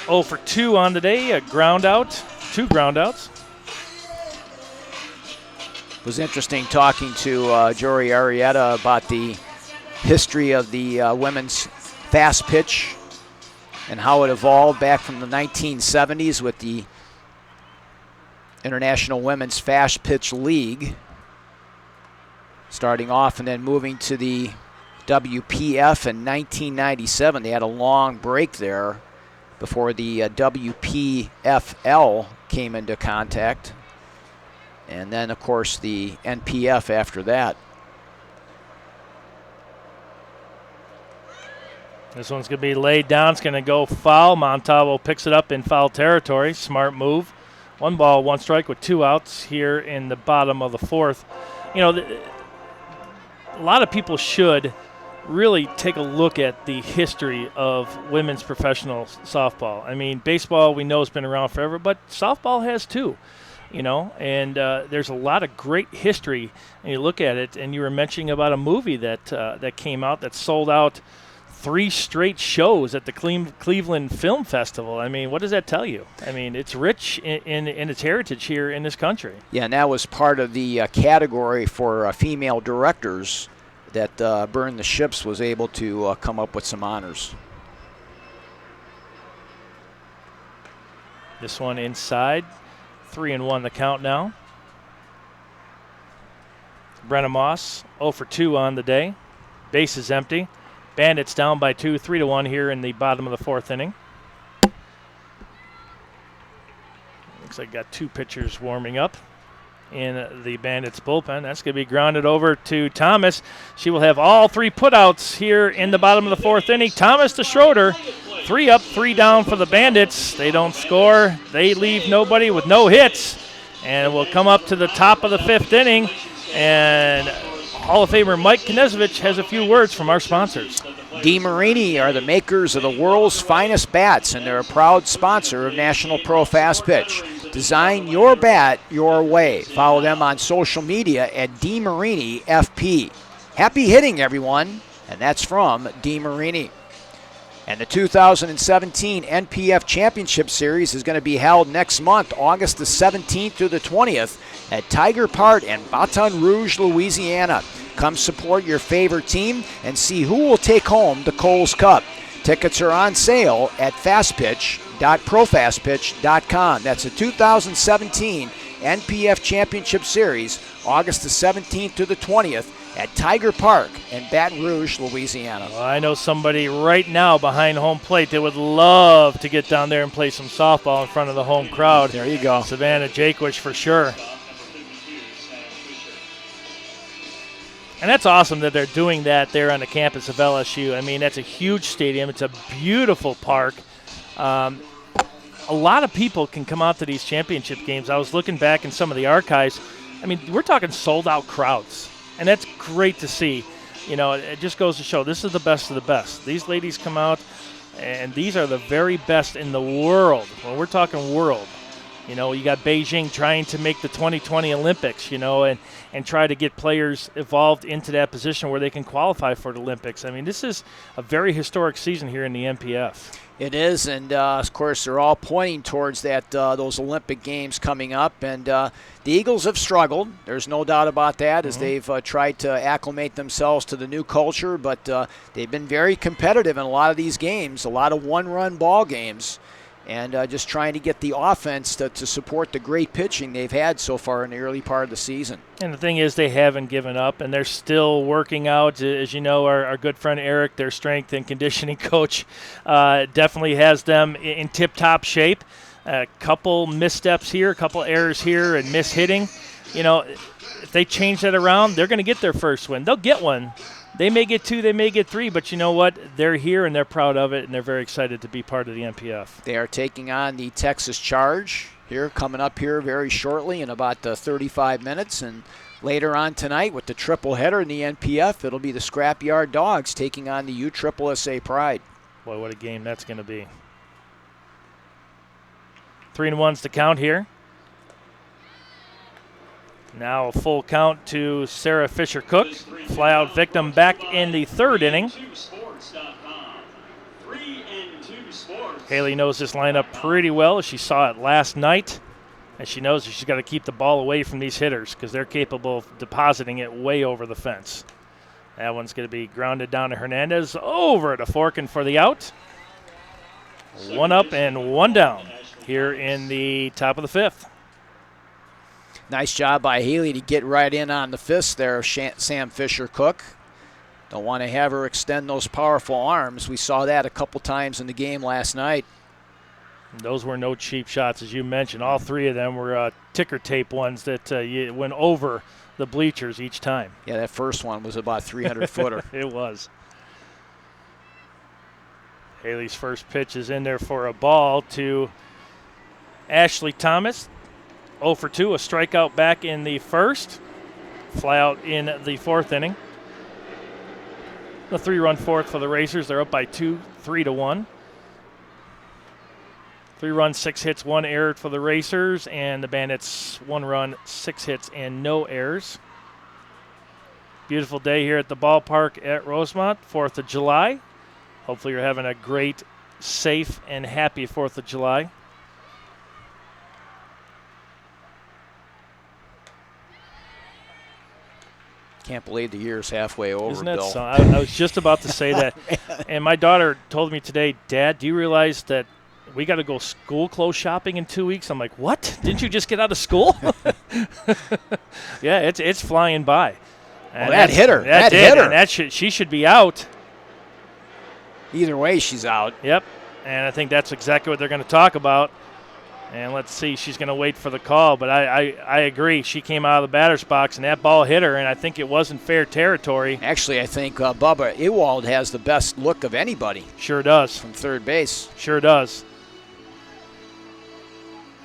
0 for 2 on the day, a ground out, 2 ground outs. It was interesting talking to Jory Arrieta about the history of the women's fast pitch and how it evolved back from the 1970s with the International Women's Fast Pitch League starting off and then moving to the WPF in 1997. They had a long break there before the WPFL came into contact. And then, of course, the NPF after that. This one's going to be laid down. It's going to go foul. Montalvo picks it up in foul territory. Smart move. 1 ball, 1 strike with 2 outs here in the bottom of the 4th. You know, a lot of people should really take a look at the history of women's professional softball. I mean, baseball we know has been around forever, but softball has too. You know, and there's a lot of great history. And you look at it, and you were mentioning about a movie that came out that sold out 3 straight shows at the Cleveland Film Festival. I mean, what does that tell you? I mean, it's rich in its heritage here in this country. Yeah, and that was part of the category for female directors that Burn the Ships was able to come up with some honors. This one inside. 3-1 the count now. Brenna Moss 0 for 2 on the day. Base is empty. Bandits down by 2, 3-1 here in the bottom of the 4th inning. Looks like got 2 pitchers warming up in the Bandits bullpen. That's going to be grounded over to Thomas. She will have all 3 putouts here in the bottom of the 4th inning. Thomas to Schroeder. 3 up, 3 down for the Bandits. They don't score. They leave nobody with no hits. And we'll come up to the top of the 5th inning. And Hall of Famer Mike Knezovich has a few words from our sponsors. DeMarini are the makers of the world's finest bats, and they're a proud sponsor of National Pro Fast Pitch. Design your bat your way. Follow them on social media at DeMarini-FP. Happy hitting, everyone. And that's from DeMarini. And the 2017 NPF Championship Series is going to be held next month, August the 17th through the 20th at Tiger Park in Baton Rouge, Louisiana. Come support your favorite team and see who will take home the Coles Cup. Tickets are on sale at fastpitch.profastpitch.com. That's the 2017 NPF Championship Series, August the 17th to the 20th at Tiger Park in Baton Rouge, Louisiana. Well, I know somebody right now behind home plate that would love to get down there and play some softball in front of the home crowd. There you go. Savannah Jaquish for sure. And that's awesome that they're doing that there on the campus of LSU. I mean, that's a huge stadium. It's a beautiful park. A lot of people can come out to these championship games. I was looking back in some of the archives. I mean, we're talking sold-out crowds. And that's great to see. You know, it just goes to show this is the best of the best. These ladies come out, and these are the very best in the world. When we're talking world, you know, you got Beijing trying to make the 2020 Olympics, you know, and try to get players evolved into that position where they can qualify for the Olympics. I mean, this is a very historic season here in the NPF. It is, and of course they're all pointing towards that those Olympic Games coming up. And the Eagles have struggled. There's no doubt about that, as they've tried to acclimate themselves to the new culture. But they've been very competitive in a lot of these games, a lot of one-run ball games, and just trying to get the offense to support the great pitching they've had so far in the early part of the season. And the thing is, they haven't given up, and they're still working out. As you know, our good friend Eric, their strength and conditioning coach, definitely has them in tip-top shape. A couple missteps here, a couple errors here, and mishitting. You know, if they change that around, they're going to get their first win. They'll get one. They may get 2, they may get 3, but you know what? They're here, and they're proud of it, and they're very excited to be part of the NPF. They are taking on the Texas Charge here, coming up here very shortly in about 35 minutes. And Later on tonight with the triple header in the NPF, it'll be the Scrapyard Dogs taking on the USSSA Pride. Boy, what a game that's going to be. 3-1's the count here. Now a full count to Sarah Fisher-Cook. Fly-out victim back in the third inning. Haley knows this lineup pretty well. She saw it last night, and she knows that she's got to keep the ball away from these hitters because they're capable of depositing it way over the fence. That one's going to be grounded down to Hernandez. Over to Forkin for the out. 1 up and 1 down here in the top of the 5th. Nice job by Haley to get right in on the fist there of Sam Fisher-Cook. Don't want to have her extend those powerful arms. We saw that a couple times in the game last night. Those were no cheap shots, as you mentioned. All 3 of them were ticker tape ones that went over the bleachers each time. Yeah, that first one was about 300-footer. It was. Haley's first pitch is in there for a ball to Ashley Thomas. 0 for 2, a strikeout back in the first. Fly out in the 4th inning. The 3-run 4th for the Racers. They're up by 2, 3-1. 3 runs, 6 hits, 1 error for the Racers, and the Bandits 1 run, 6 hits, and no errors. Beautiful day here at the ballpark at Rosemont, 4th of July. Hopefully you're having a great, safe, and happy 4th of July. Can't believe the year's halfway over, Isn't that Bill. so? I was just about to say that. And my daughter told me today, Dad, do you realize that we got to go school clothes shopping in 2 weeks? I'm like, what? Didn't you just get out of school? Yeah, it's flying by. And that hit her. That hit her. And she should be out. Either way, she's out. Yep. And I think that's exactly what they're going to talk about. And let's see, she's going to wait for the call. But I agree. She came out of the batter's box, and that ball hit her, and I think it wasn't fair territory. Actually, I think Bubba Ewald has the best look of anybody. Sure does. From third base. Sure does.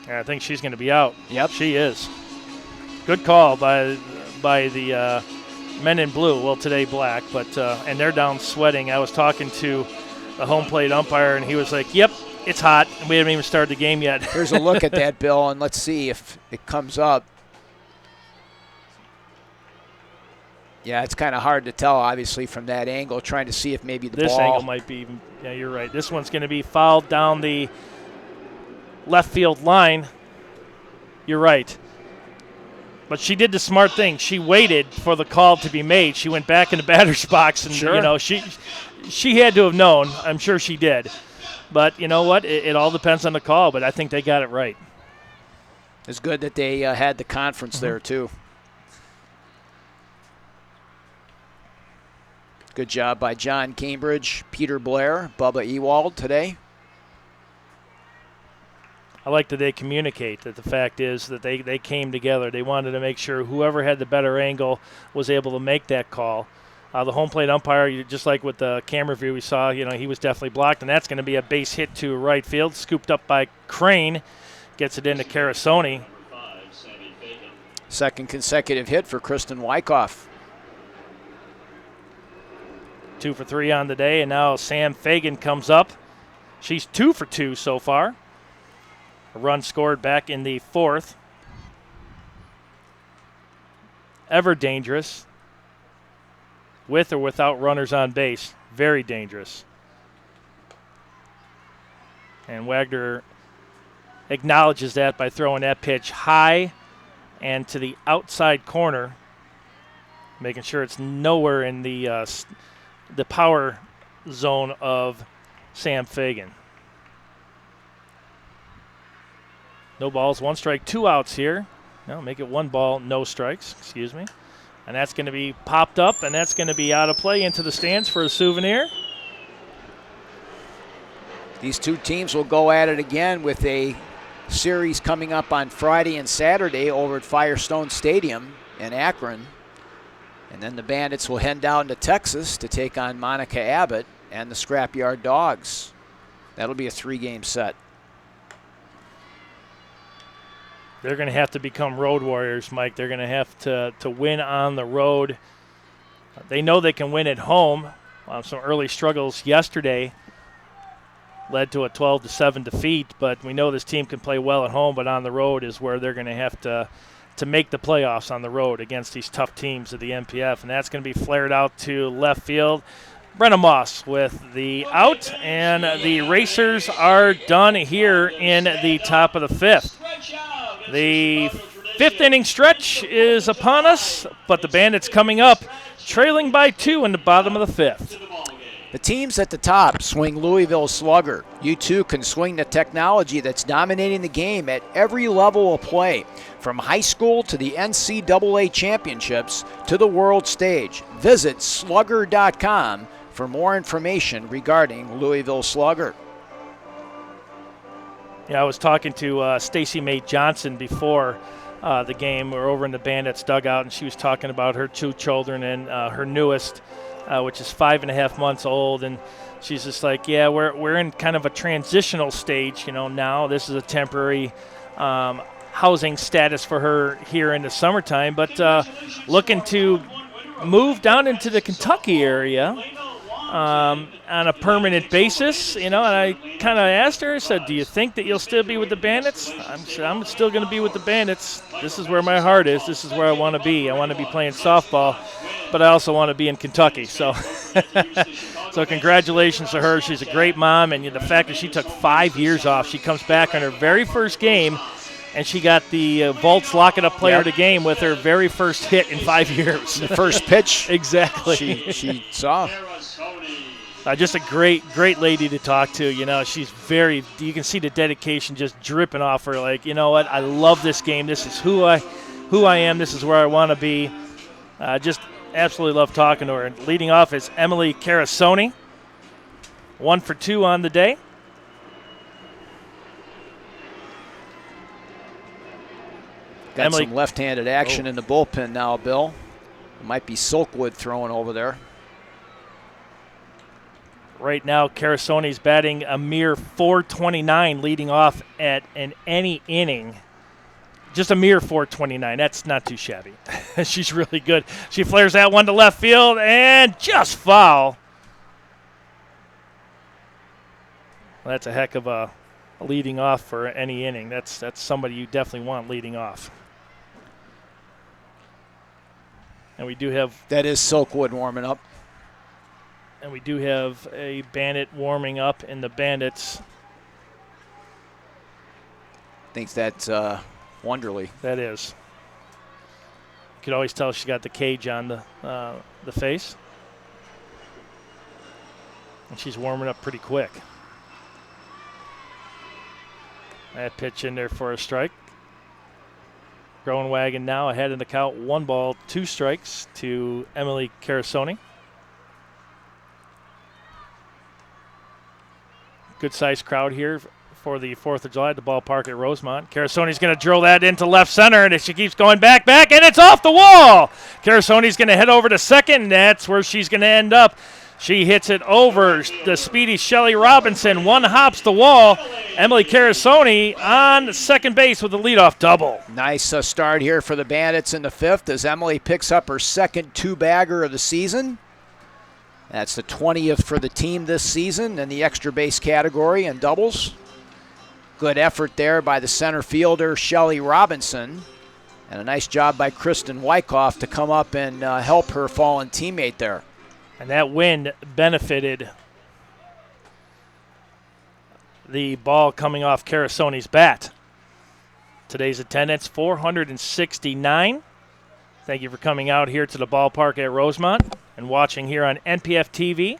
And I think she's going to be out. Yep. She is. Good call by the men in blue. Well, today black, but and they're down sweating. I was talking to the home plate umpire, and he was like, yep, it's hot. We haven't even started the game yet. Here's a look at that, Bill, and let's see if it comes up. Yeah, it's kind of hard to tell, obviously, from that angle, trying to see if maybe the ball. This angle might be even. Yeah, you're right. This one's going to be fouled down the left field line. You're right. But she did the smart thing. She waited for the call to be made. She went back in the batter's box, and sure. You know she had to have known. I'm sure she did. But you know what? It all depends on the call. But I think they got it right. It's good that they had the conference there too. Good job by John Cambridge, Peter Blair, Bubba Ewald today. I like that they communicate that the fact is that they came together. They wanted to make sure whoever had the better angle was able to make that call. The home plate umpire, just like with the camera view we saw, he was definitely blocked, and that's going to be a base hit to right field, scooped up by Crane, gets it into Carasoni. Second consecutive hit for Kristen Wyckoff. 2 for 3 on the day, and now Sam Fagan comes up. She's 2 for 2 so far. A run scored back in the 4th. Ever dangerous. With or without runners on base. Very dangerous. And Wagner acknowledges that by throwing that pitch high and to the outside corner, making sure it's nowhere in the power zone of Sam Fagan. No balls, 1 strike, 2 outs here. No, make it 1 ball, no strikes, excuse me. And that's going to be popped up, and that's going to be out of play into the stands for a souvenir. These two teams will go at it again with a series coming up on Friday and Saturday over at Firestone Stadium in Akron. And then the Bandits will head down to Texas to take on Monica Abbott and the Scrapyard Dogs. That'll be a 3-game set. they're going to have to become road warriors, Mike. They're going to have to win on the road. They know they can win at home. Some early struggles yesterday led to a 12-7 defeat, but we know this team can play well at home, but on the road is where they're going to have to make the playoffs on the road against these tough teams of the NPF, and that's going to be flared out to left field. Brenna Moss with the out, and the Racers are done here in the top of the fifth. The fifth inning stretch is upon us, but the Bandits coming up, trailing by 2 in the bottom of the fifth. The teams at the top swing Louisville Slugger. You too can swing the technology that's dominating the game at every level of play, from high school to the NCAA championships to the world stage. Visit slugger.com for more information regarding Louisville Slugger. Yeah, I was talking to Stacy Mae Johnson before the game. We were over in the Bandits dugout, and she was talking about her 2 children and her newest, which is 5.5 months old, and she's just like, yeah, we're in kind of a transitional stage, now. This is a temporary housing status for her here in the summertime, but looking to move down into the Kentucky area on a permanent basis, and I kind of asked her, I said, do you think that you'll still be with the Bandits? I'm still going to be with the Bandits. This is where my heart is. This is where I want to be. I want to be playing softball, but I also want to be in Kentucky. So so congratulations to her. She's a great mom, and the fact that she took 5 years off. She comes back on her very first game, and she got the Volts Lock It Up Player of the Game with her very first hit in 5 years. The first pitch. Exactly. She saw. Just a great lady to talk to. She's you can see the dedication just dripping off her. Like, you know what? I love this game. This is who I am. This is where I want to be. Just absolutely love talking to her. And leading off is Emily Carasoni. 1 for 2 on the day. Got some left-handed action in the bullpen now, Bill. It might be Silkwood throwing over there. Right now, Carasoni's batting a mere .429, leading off at any inning. Just a mere .429. That's not too shabby. She's really good. She flares that one to left field and just foul. Well, that's a heck of a leading off for any inning. That's somebody you definitely want leading off. And we do have... That is Silkwood warming up. And we do have a Bandit warming up in the Bandits. Thinks that's Wonderly. That is. You could always tell she got the cage on the face. And she's warming up pretty quick. That pitch in there for a strike. Growing Wagon now ahead in the count. 1 ball, 2 strikes to Emily Carasoni. Good-sized crowd here for the 4th of July at the ballpark at Rosemont. Carasoni's going to drill that into left center, and she keeps going back, and it's off the wall. Carasoni's going to head over to second, and that's where she's going to end up. She hits it over the speedy Shelly Robinson. 1 hops the wall. Emily Carasoni on second base with a leadoff double. Nice start here for the Bandits in the 5th as Emily picks up her second 2-bagger of the season. That's the 20th for the team this season in the extra base category and doubles. Good effort there by the center fielder, Shelly Robinson. And a nice job by Kristen Wyckoff to come up and help her fallen teammate there. And that win benefited the ball coming off Carasoni's bat. Today's attendance, 469. Thank you for coming out here to the ballpark at Rosemont and watching here on NPF TV.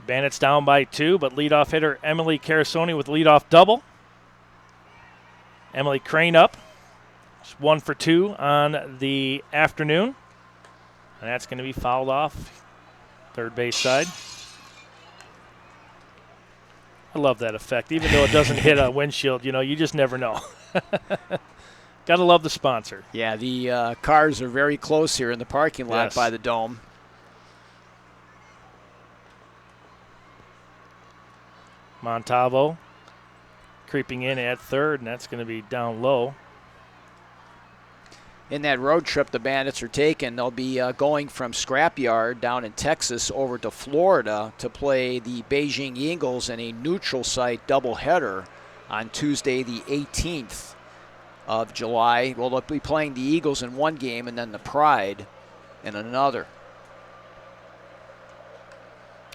Bandits down by 2, but leadoff hitter Emily Carasoni with leadoff double. Emily Crane up. It's 1 for 2 on the afternoon. And that's going to be fouled off third base side. I love that effect. Even though it doesn't hit a windshield, you just never know. Got to love the sponsor. Yeah, the cars are very close here in the parking lot by the Dome. Montalvo creeping in at third, and that's going to be down low. In that road trip the Bandits are taking, they'll be going from Scrapyard down in Texas over to Florida to play the Beijing Eagles in a neutral site doubleheader on Tuesday the 18th of July. Well, they'll be playing the Eagles in one game and then the Pride in another.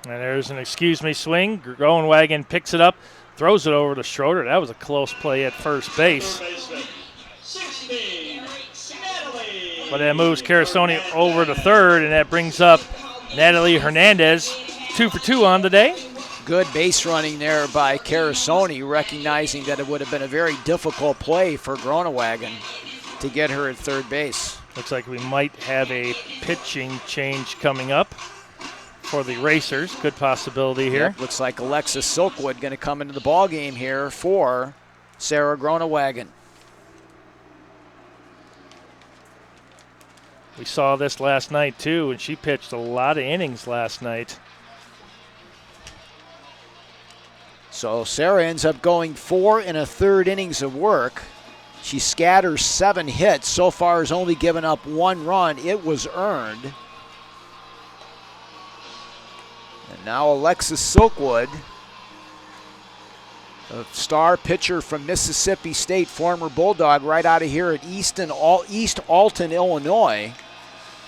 And there's an excuse me swing. Groenewegen picks it up, throws it over to Schroeder. That was a close play at first base. But that moves Carasoni over to third, and that brings up Natalie Hernandez, 2 for 2 on the day. Good base running there by Carasoni, recognizing that it would have been a very difficult play for Groenewegen to get her at third base. Looks like we might have a pitching change coming up for the Racers. Good possibility here. Yep, looks like Alexis Silkwood going to come into the ball game here for Sarah Groenewegen. We saw this last night, too, and she pitched a lot of innings last night. So Sarah ends up going 4 1/3 innings of work. She scatters 7 hits. So far has only given up 1 run. It was earned. And now Alexis Silkwood, a star pitcher from Mississippi State, former Bulldog, right out of here at East Alton, Illinois,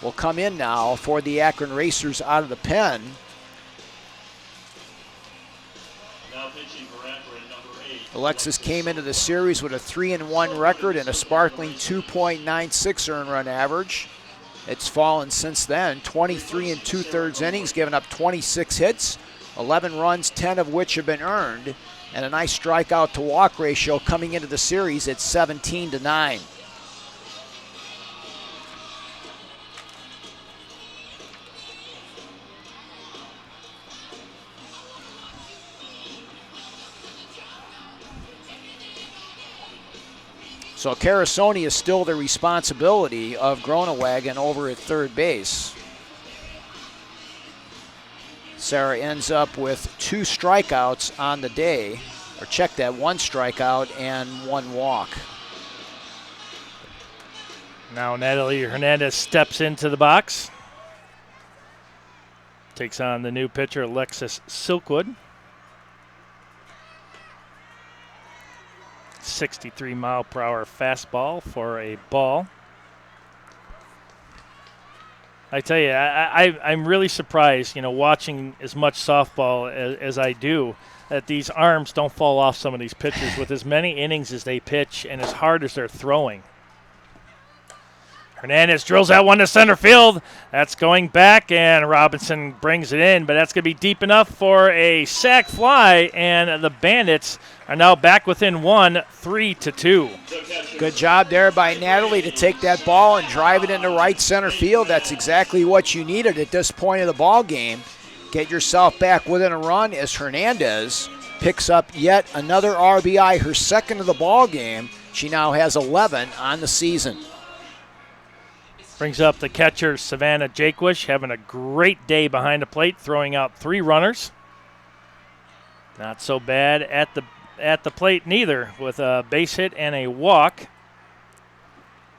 will come in now for the Akron Racers out of the pen. Now pitching for Akron, number 8. Alexis came into the series with a 3-1 record and a sparkling 2.96 earned run average. It's fallen since then, 23 2/3 innings, giving up 26 hits, 11 runs, 10 of which have been earned, and a nice strikeout to walk ratio coming into the series at 17-9. So Carasoni is still the responsibility of Groenewegen over at third base. Sarah ends up with 2 strikeouts on the day, or check that, 1 strikeout and 1 walk. Now Natalie Hernandez steps into the box. Takes on the new pitcher, Alexis Silkwood. 63-mile-per-hour fastball for a ball. I tell you, I'm really surprised, watching as much softball as I do, that these arms don't fall off some of these pitchers with as many innings as they pitch and as hard as they're throwing. Hernandez drills that one to center field. That's going back, and Robinson brings it in, but that's going to be deep enough for a sac fly, and the Bandits are now back within 1, 3-2. Good job there by Natalie to take that ball and drive it into right center field. That's exactly what you needed at this point of the ball game. Get yourself back within a run as Hernandez picks up yet another RBI, her second of the ball game. She now has 11 on the season. Brings up the catcher, Savannah Jaquish, having a great day behind the plate, throwing out 3 runners. Not so bad at the plate neither, with a base hit and a walk.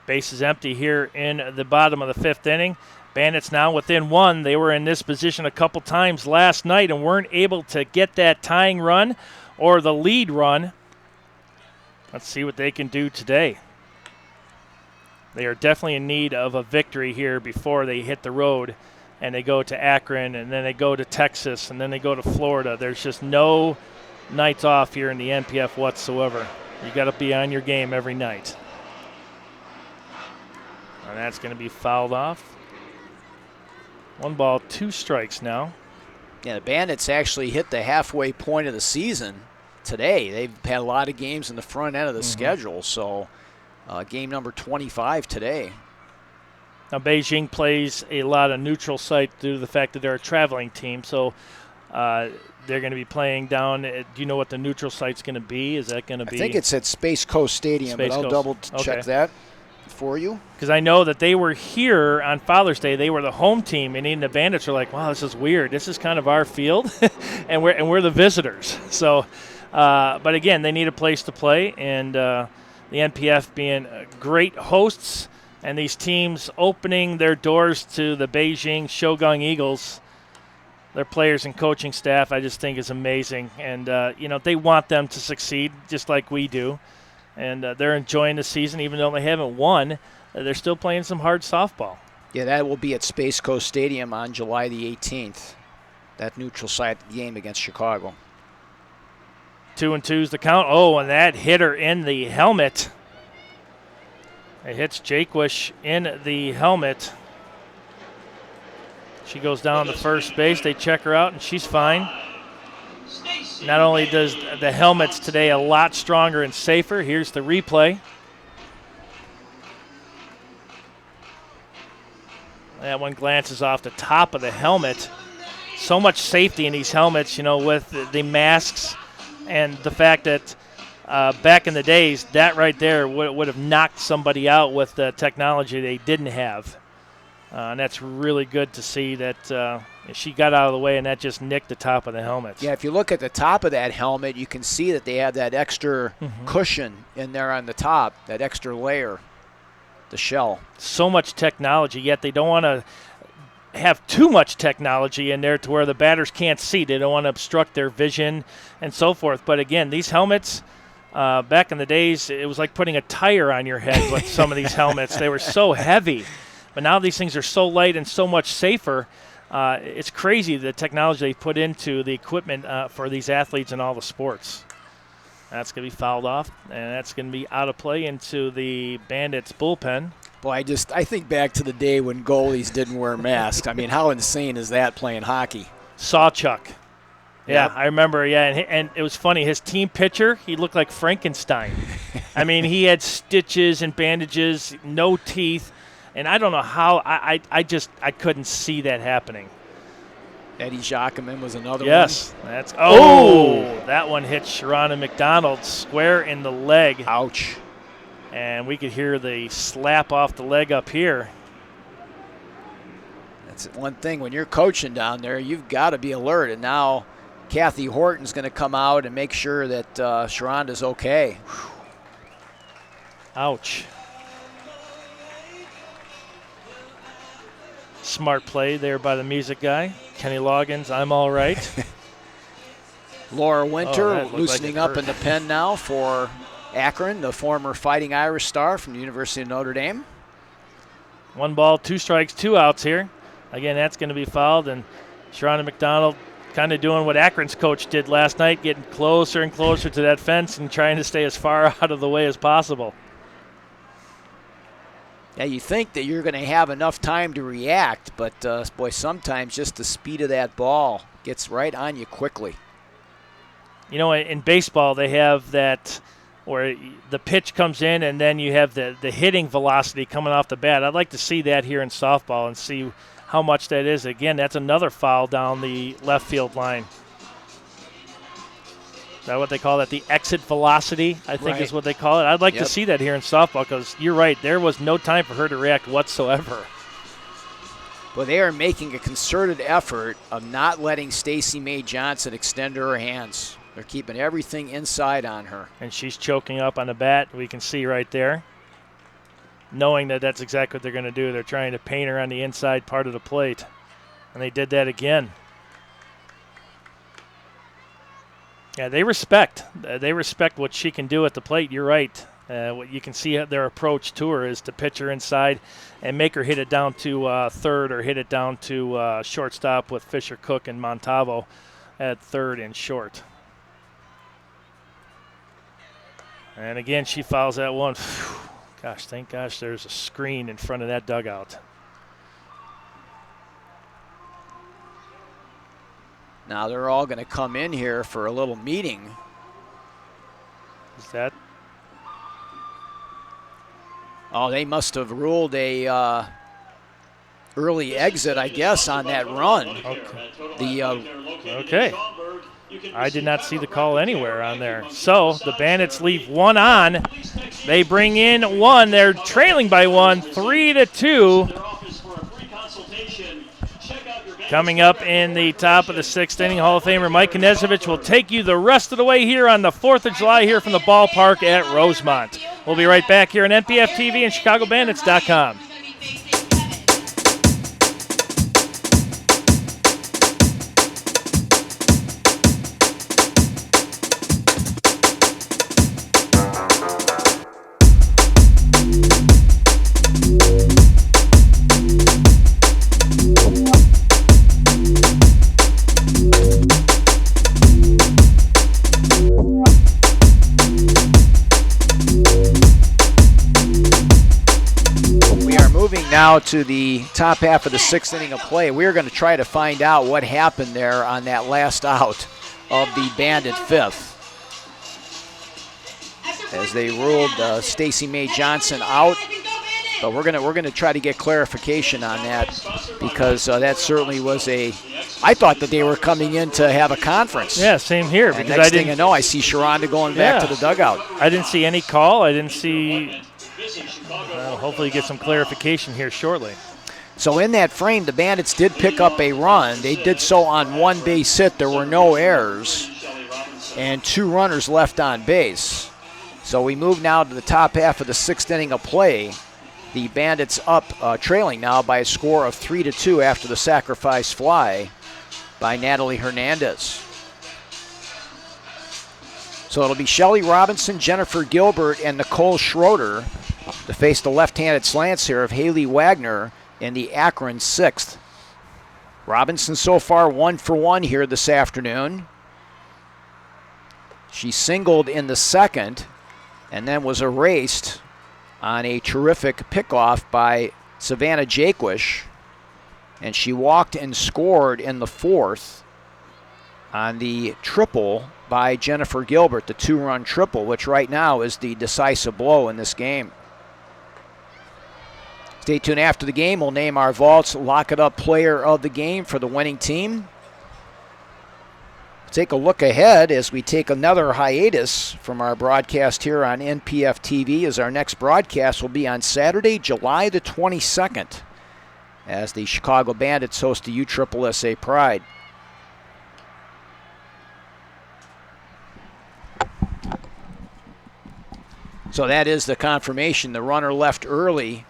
Base is empty here in the bottom of the 5th inning. Bandits now within 1. They were in this position a couple times last night and weren't able to get that tying run or the lead run. Let's see what they can do today. They are definitely in need of a victory here before they hit the road and they go to Akron and then they go to Texas and then they go to Florida. There's just no nights off here in the NPF whatsoever. You got to be on your game every night. And that's going to be fouled off. 1 ball, 2 strikes now. Yeah, the Bandits actually hit the halfway point of the season today. They've had a lot of games in the front end of the schedule, so game number 25 today. Now, Beijing plays a lot of neutral site due to the fact that they're a traveling team, so they're going to be playing down. Do you know what the neutral site's going to be? Is that going to be? I think it's at Space Coast Stadium, but I'll double check that for you. Because I know that they were here on Father's Day. They were the home team, and even the Bandits are like, wow, this is weird. This is kind of our field, and we're the visitors. So But again, they need a place to play, and the NPF being great hosts, and these teams opening their doors to the Beijing Shogang Eagles, their players and coaching staff, I just think is amazing. And, they want them to succeed just like we do. And they're enjoying the season. Even though they haven't won, they're still playing some hard softball. Yeah, that will be at Space Coast Stadium on July the 18th, that neutral site game against Chicago. 2-2's the count. Oh, and that hit her in the helmet. It hits Jaquish in the helmet. She goes down to first base. They check her out, and she's fine. Not only does the helmets today a lot stronger and safer, here's the replay. That one glances off the top of the helmet. So much safety in these helmets, with the masks and the fact that back in the days, that right there would have knocked somebody out with the technology they didn't have. And that's really good to see that she got out of the way and that just nicked the top of the helmet. Yeah, if you look at the top of that helmet, you can see that they have that extra cushion in there on the top, that extra layer, the shell. So much technology, yet they don't want to have too much technology in there to where the batters can't see. They don't want to obstruct their vision and so forth. But again, these helmets, back in the days, it was like putting a tire on your head with some of these helmets. They were so heavy. But now these things are so light and so much safer. It's crazy the technology they put into the equipment for these athletes in all the sports. That's going to be fouled off, and that's going to be out of play into the Bandits bullpen. Boy, I think back to the day when goalies didn't wear masks. I mean, how insane is that playing hockey? Sawchuck. Yeah, Yep. I remember, and it was funny. His team pitcher, he looked like Frankenstein. I mean, he had stitches and bandages, no teeth. And I don't know how I couldn't see that happening. Eddie Jacquemin was another one. Yes, that one hit Sharona McDonald square in the leg. Ouch. And we could hear the slap off the leg up here. That's one thing. When you're coaching down there, you've got to be alert. And now Kathy Horton's going to come out and make sure that Sharonda's okay. Ouch. Smart play there by the music guy. Kenny Loggins, I'm all right. Laura Winter loosening like up in the pen now for Akron, the former Fighting Irish star from the University of Notre Dame. 1 ball, 2 strikes, 2 outs here. Again, that's going to be fouled, and Sharona McDonald kind of doing what Akron's coach did last night, getting closer and closer to that fence and trying to stay as far out of the way as possible. Yeah, you think that you're going to have enough time to react, but, boy, sometimes just the speed of that ball gets right on you quickly. In baseball, they have that where the pitch comes in and then you have the hitting velocity coming off the bat. I'd like to see that here in softball and see how much that is. Again, that's another foul down the left field line. Is that what they call that? The exit velocity, I think is what they call it. I'd like to see that here in softball because you're right. There was no time for her to react whatsoever. Well, they are making a concerted effort of not letting Stacey Mae Johnson extend her hands. They're keeping everything inside on her. And she's choking up on the bat. We can see right there. Knowing that that's exactly what they're going to do. They're trying to paint her on the inside part of the plate. And they did that again. Yeah, they respect what she can do at the plate. You're right. What you can see their approach to her is to pitch her inside and make her hit it down to third or hit it down to shortstop with Fisher, Cook, and Montavo at third and short. And again, she fouls that one. Gosh, thank gosh there's a screen in front of that dugout. Now they're all going to come in here for a little meeting. Is that? Oh, they must have ruled a early exit, I guess, on that run. Okay. I did not see the call anywhere on there. So the Bandits leave one on. They bring in one. They're trailing by one, 3-2. Coming up in the top of the 6th inning, Hall of Famer Mike Knezovich will take you the rest of the way here on the 4th of July here from the ballpark at Rosemont. We'll be right back here on NPF TV and ChicagoBandits.com. Now to the top half of the 6th inning of play. We're going to try to find out what happened there on that last out of the Bandit 5th. As they ruled Stacey Mae Johnson out. But we're gonna try to get clarification on that, because that certainly was I thought that they were coming in to have a conference. Yeah, same here. And next thing I know, I see Sharonda going back to the dugout. I didn't see any call. I didn't see. Hopefully get some clarification here shortly. So in that frame, the Bandits did pick up a run. They did so on one base hit. There were no errors and 2 runners left on base. So we move now to the top half of the 6th inning of play. The Bandits up trailing now by a score of 3-2 after the sacrifice fly by Natalie Hernandez. So it'll be Shelly Robinson, Jennifer Gilbert, and Nicole Schroeder to face the left-handed slants here of Haley Wagner in the Akron 6th. Robinson so far 1 for 1 here this afternoon. She singled in the 2nd and then was erased on a terrific pickoff by Savannah Jaquish. And she walked and scored in the 4th on the triple by Jennifer Gilbert, the 2-run triple, which right now is the decisive blow in this game. Stay tuned after the game. We'll name our Vaults Lock It Up Player of the Game for the winning team. Take a look ahead as we take another hiatus from our broadcast here on NPF TV, as our next broadcast will be on Saturday, July the 22nd, as the Chicago Bandits host the USSSA Pride. So that is the confirmation. The runner left early,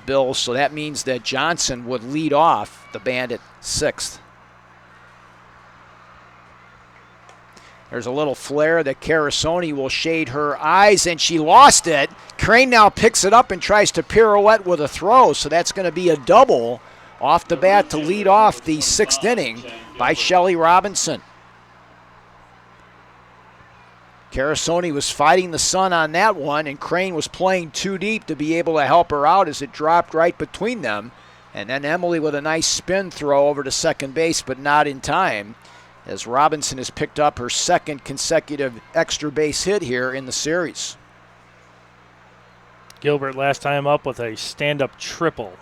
Bill, so that means that Johnson would lead off the Bandit 6th. There's a little flare that Carasoni will shade her eyes, and she lost it. Crane now picks it up and tries to pirouette with a throw, so that's going to be a double off the bat to lead off the 6th inning by Shelly Robinson. Carasoni was fighting the sun on that one, and Crane was playing too deep to be able to help her out as it dropped right between them. And then Emily with a nice spin throw over to second base, but not in time, as Robinson has picked up her 2nd consecutive extra base hit here in the series. Gilbert last time up with a stand-up triple.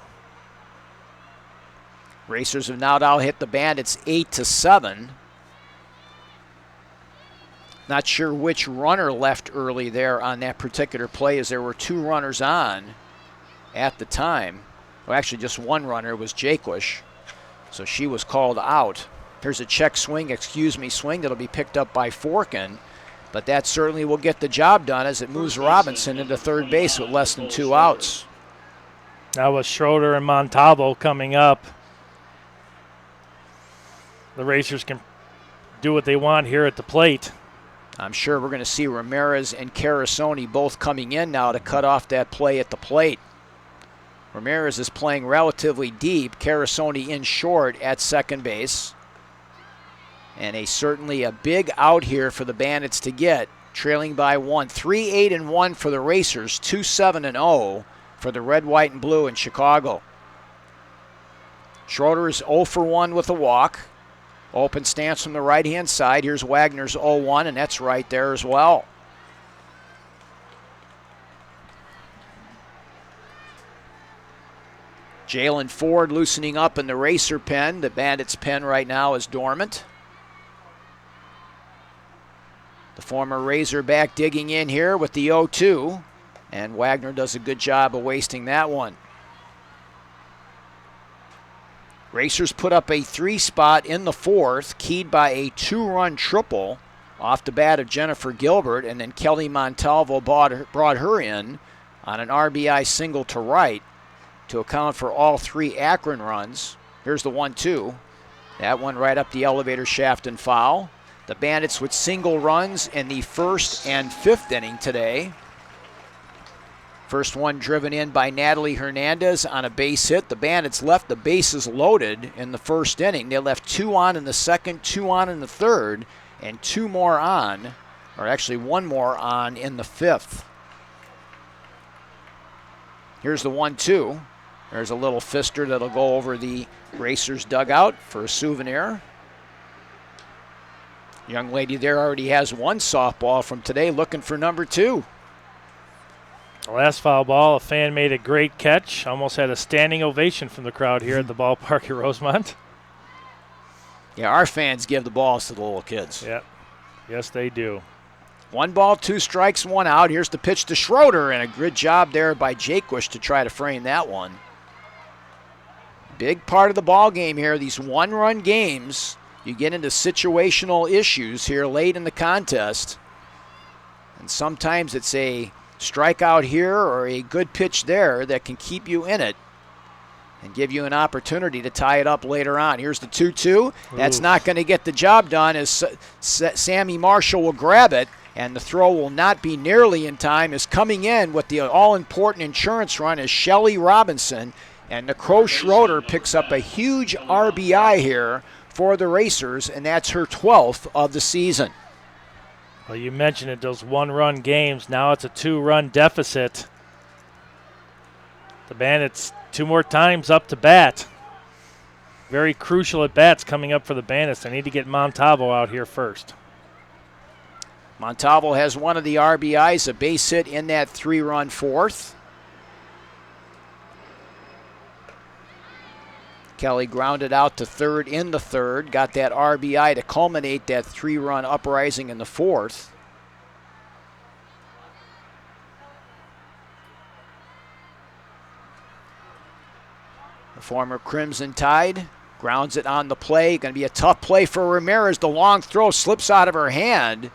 Racers have now hit the Bandits 8-7. Not sure which runner left early there on that particular play, as there were 2 runners on at the time. Well, actually just 1 runner was Jaquish, so she was called out. Here's a check swing, swing that'll be picked up by Forkin, but that certainly will get the job done as it moves Robinson into third base with less than 2 outs. Now with Schroeder and Montalvo coming up, the Racers can do what they want here at the plate. I'm sure we're going to see Ramirez and Carasoni both coming in now to cut off that play at the plate. Ramirez is playing relatively deep, Carasoni in short at second base. And certainly a big out here for the Bandits to get, trailing by 1. 3-8-1 for the Racers, 2-7-0 for the red, white, and blue in Chicago. Schroeder is 0 for 1 with a walk. Open stance from the right-hand side. Here's Wagner's 0-1, and that's right there as well. Jalen Ford loosening up in the Racer pen. The Bandits pen right now is dormant. The former Razorback digging in here with the 0-2, and Wagner does a good job of wasting that one. Racers put up a 3-spot in the 4th, keyed by a 2-run triple off the bat of Jennifer Gilbert, and then Kelly Montalvo brought her in on an RBI single to right to account for all 3 Akron runs. Here's the 1-2. That one right up the elevator shaft and foul. The Bandits with single runs in the 1st and 5th inning today. First one driven in by Natalie Hernandez on a base hit. The Bandits left the bases loaded in the 1st inning. They left 2 on in the 2nd, 2 on in the 3rd, and 2 more on, or actually 1 more on in the 5th. Here's the 1-2. There's a little fister that'll go over the Racers dugout for a souvenir. Young lady there already has 1 softball from today, looking for number 2. The last foul ball, a fan made a great catch. Almost had a standing ovation from the crowd here at the ballpark at Rosemont. Yeah, our fans give the balls to the little kids. Yep. Yes, they do. 1 ball, 2 strikes, 1 out. Here's the pitch to Schroeder, and a good job there by Jaquish to try to frame that one. Big part of the ball game here. These 1-run games, you get into situational issues here late in the contest. And sometimes it's a strikeout here or a good pitch there that can keep you in it and give you an opportunity to tie it up later on. Here's the 2-2. That's not going to get the job done as Sammy Marshall will grab it, and the throw will not be nearly in time. Is coming in with the all-important insurance run is Shelly Robinson, and Nicole Schroeder picks up a huge RBI here for the Racers, and that's her 12th of the season. Well, you mentioned it, those 1-run games. Now it's a 2-run deficit. The Bandits 2 more times up to bat. Very crucial at bats coming up for the Bandits. They need to get Montalvo out here first. Montalvo has 1 of the RBIs, a base hit in that 3-run 4th. Kelly grounded out to 3rd in the 3rd, got that RBI to culminate that 3-run uprising in the 4th. The former Crimson Tide grounds it on the play. Going to be a tough play for Ramirez. The long throw slips out of her hand,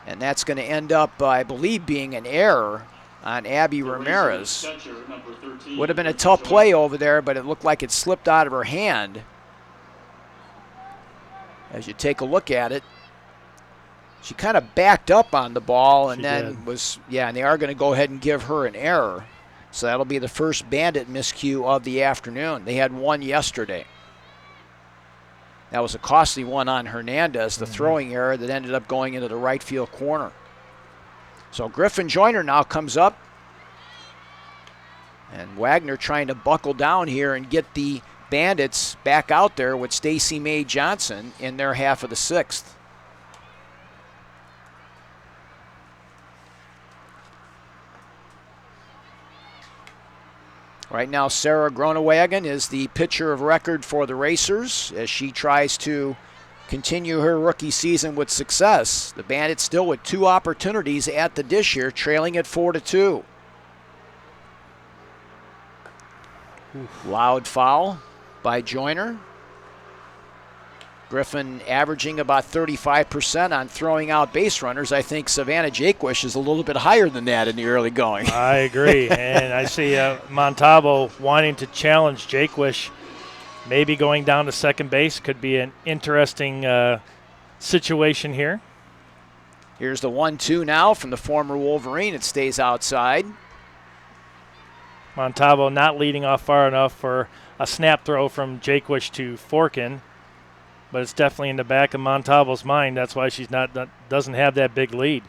and that's going to end up, I believe, being an error on Abby Ramirez. Would have been a tough play over there, but it looked like it slipped out of her hand. As you take a look at it, she kind of backed up on the ball and and they are going to go ahead and give her an error. So that'll be the first Bandit miscue of the afternoon. They had 1 yesterday. That was a costly one on Hernandez, the throwing error that ended up going into the right field corner. So Griffin Joyner now comes up. And Wagner trying to buckle down here and get the Bandits back out there with Stacey Mae Johnson in their half of the 6th. Right now, Sarah Gronewagen is the pitcher of record for the Racers as she tries to continue her rookie season with success. The Bandits still with 2 opportunities at the dish here, trailing at 4-2. Loud foul by Joyner. Griffin averaging about 35% on throwing out base runners. I think Savannah Jaquish is a little bit higher than that in the early going. I agree, and I see Montalvo wanting to challenge Jaquish. Maybe going down to second base could be an interesting situation here. Here's the 1-2 now from the former Wolverine. It stays outside. Montalvo not leading off far enough for a snap throw from Jaquish to Forkin, but it's definitely in the back of Montalvo's mind. That's why she's doesn't have that big lead.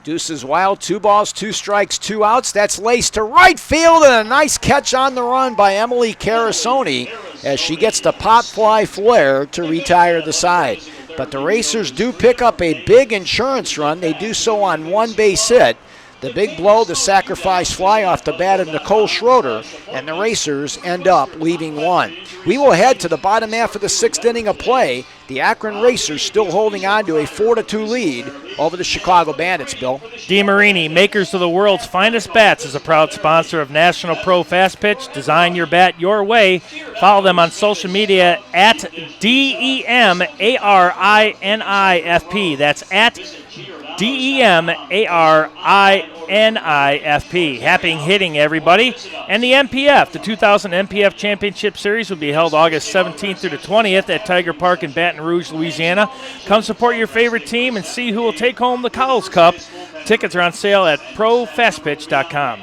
Deuces wild, 2 balls, 2 strikes, 2 outs. That's laced to right field, and a nice catch on the run by Emily Carasoni as she gets the pop fly flare to retire the side. But the Racers do pick up a big insurance run. They do so on 1 base hit. The big blow, the sacrifice fly off the bat of Nicole Schroeder, and the Racers end up leaving 1. We will head to the bottom half of the 6th inning of play. The Akron Racers still holding on to a 4-2 lead over the Chicago Bandits, Bill. DeMarini, makers of the world's finest bats, is a proud sponsor of National Pro Fast Pitch. Design your bat your way. Follow them on social media at DEMARINIFP. That's at DEMARINIFP. Happy hitting, everybody. And the NPF, the 2000 NPF Championship Series, will be held August 17th through the 20th at Tiger Park in Baton Rouge, Louisiana. Come support your favorite team and see who will take home the Cowles Cup. Tickets are on sale at profastpitch.com.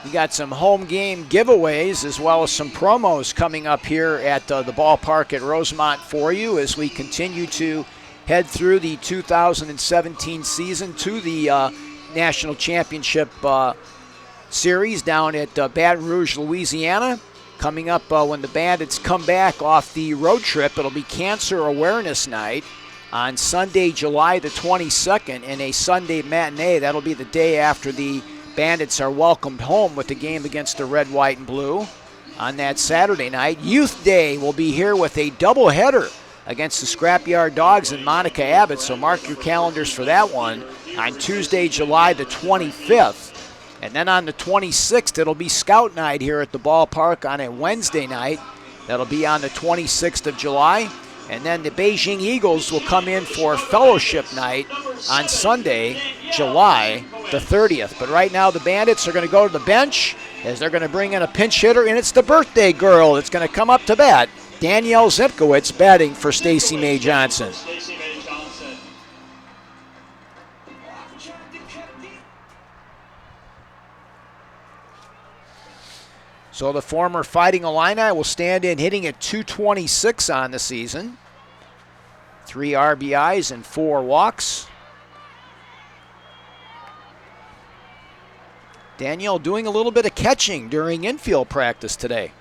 We got some home game giveaways as well as some promos coming up here at the ballpark at Rosemont for you as we continue to head through the 2017 season to the National Championship Series down at Baton Rouge, Louisiana. Coming up when the Bandits come back off the road trip, it'll be Cancer Awareness Night on Sunday, July the 22nd, and a Sunday matinee. That'll be the day after the Bandits are welcomed home with the game against the Red, White, and Blue. On that Saturday night, Youth Day will be here with a doubleheader against the Scrapyard Dogs and Monica Abbott, so mark your calendars for that one on Tuesday, July the 25th. And then on the 26th, it'll be Scout Night here at the ballpark on a Wednesday night. That'll be on the 26th of July. And then the Beijing Eagles will come in for Fellowship Night on Sunday, July the 30th. But right now the Bandits are going to go to the bench as they're going to bring in a pinch hitter, and it's the birthday girl that's going to come up to bat. Danielle Zimkowitz batting for Stacey May Johnson. So the former Fighting Illini will stand in hitting at .226 on the season. 3 RBIs and 4 walks. Danielle doing a little bit of catching during infield practice today.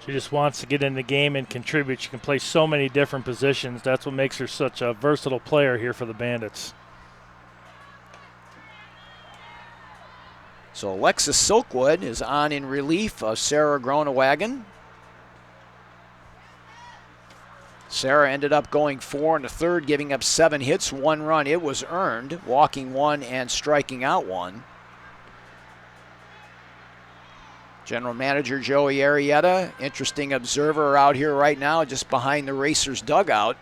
She just wants to get in the game and contribute. She can play so many different positions. That's what makes her such a versatile player here for the Bandits. So Alexis Silkwood is on in relief of Sarah Groenewagen. Sarah ended up going 4 1/3, giving up 7 hits, 1 run. It was earned, walking 1 and striking out 1. General Manager Joey Arrieta, interesting observer out here right now just behind the Racers dugout.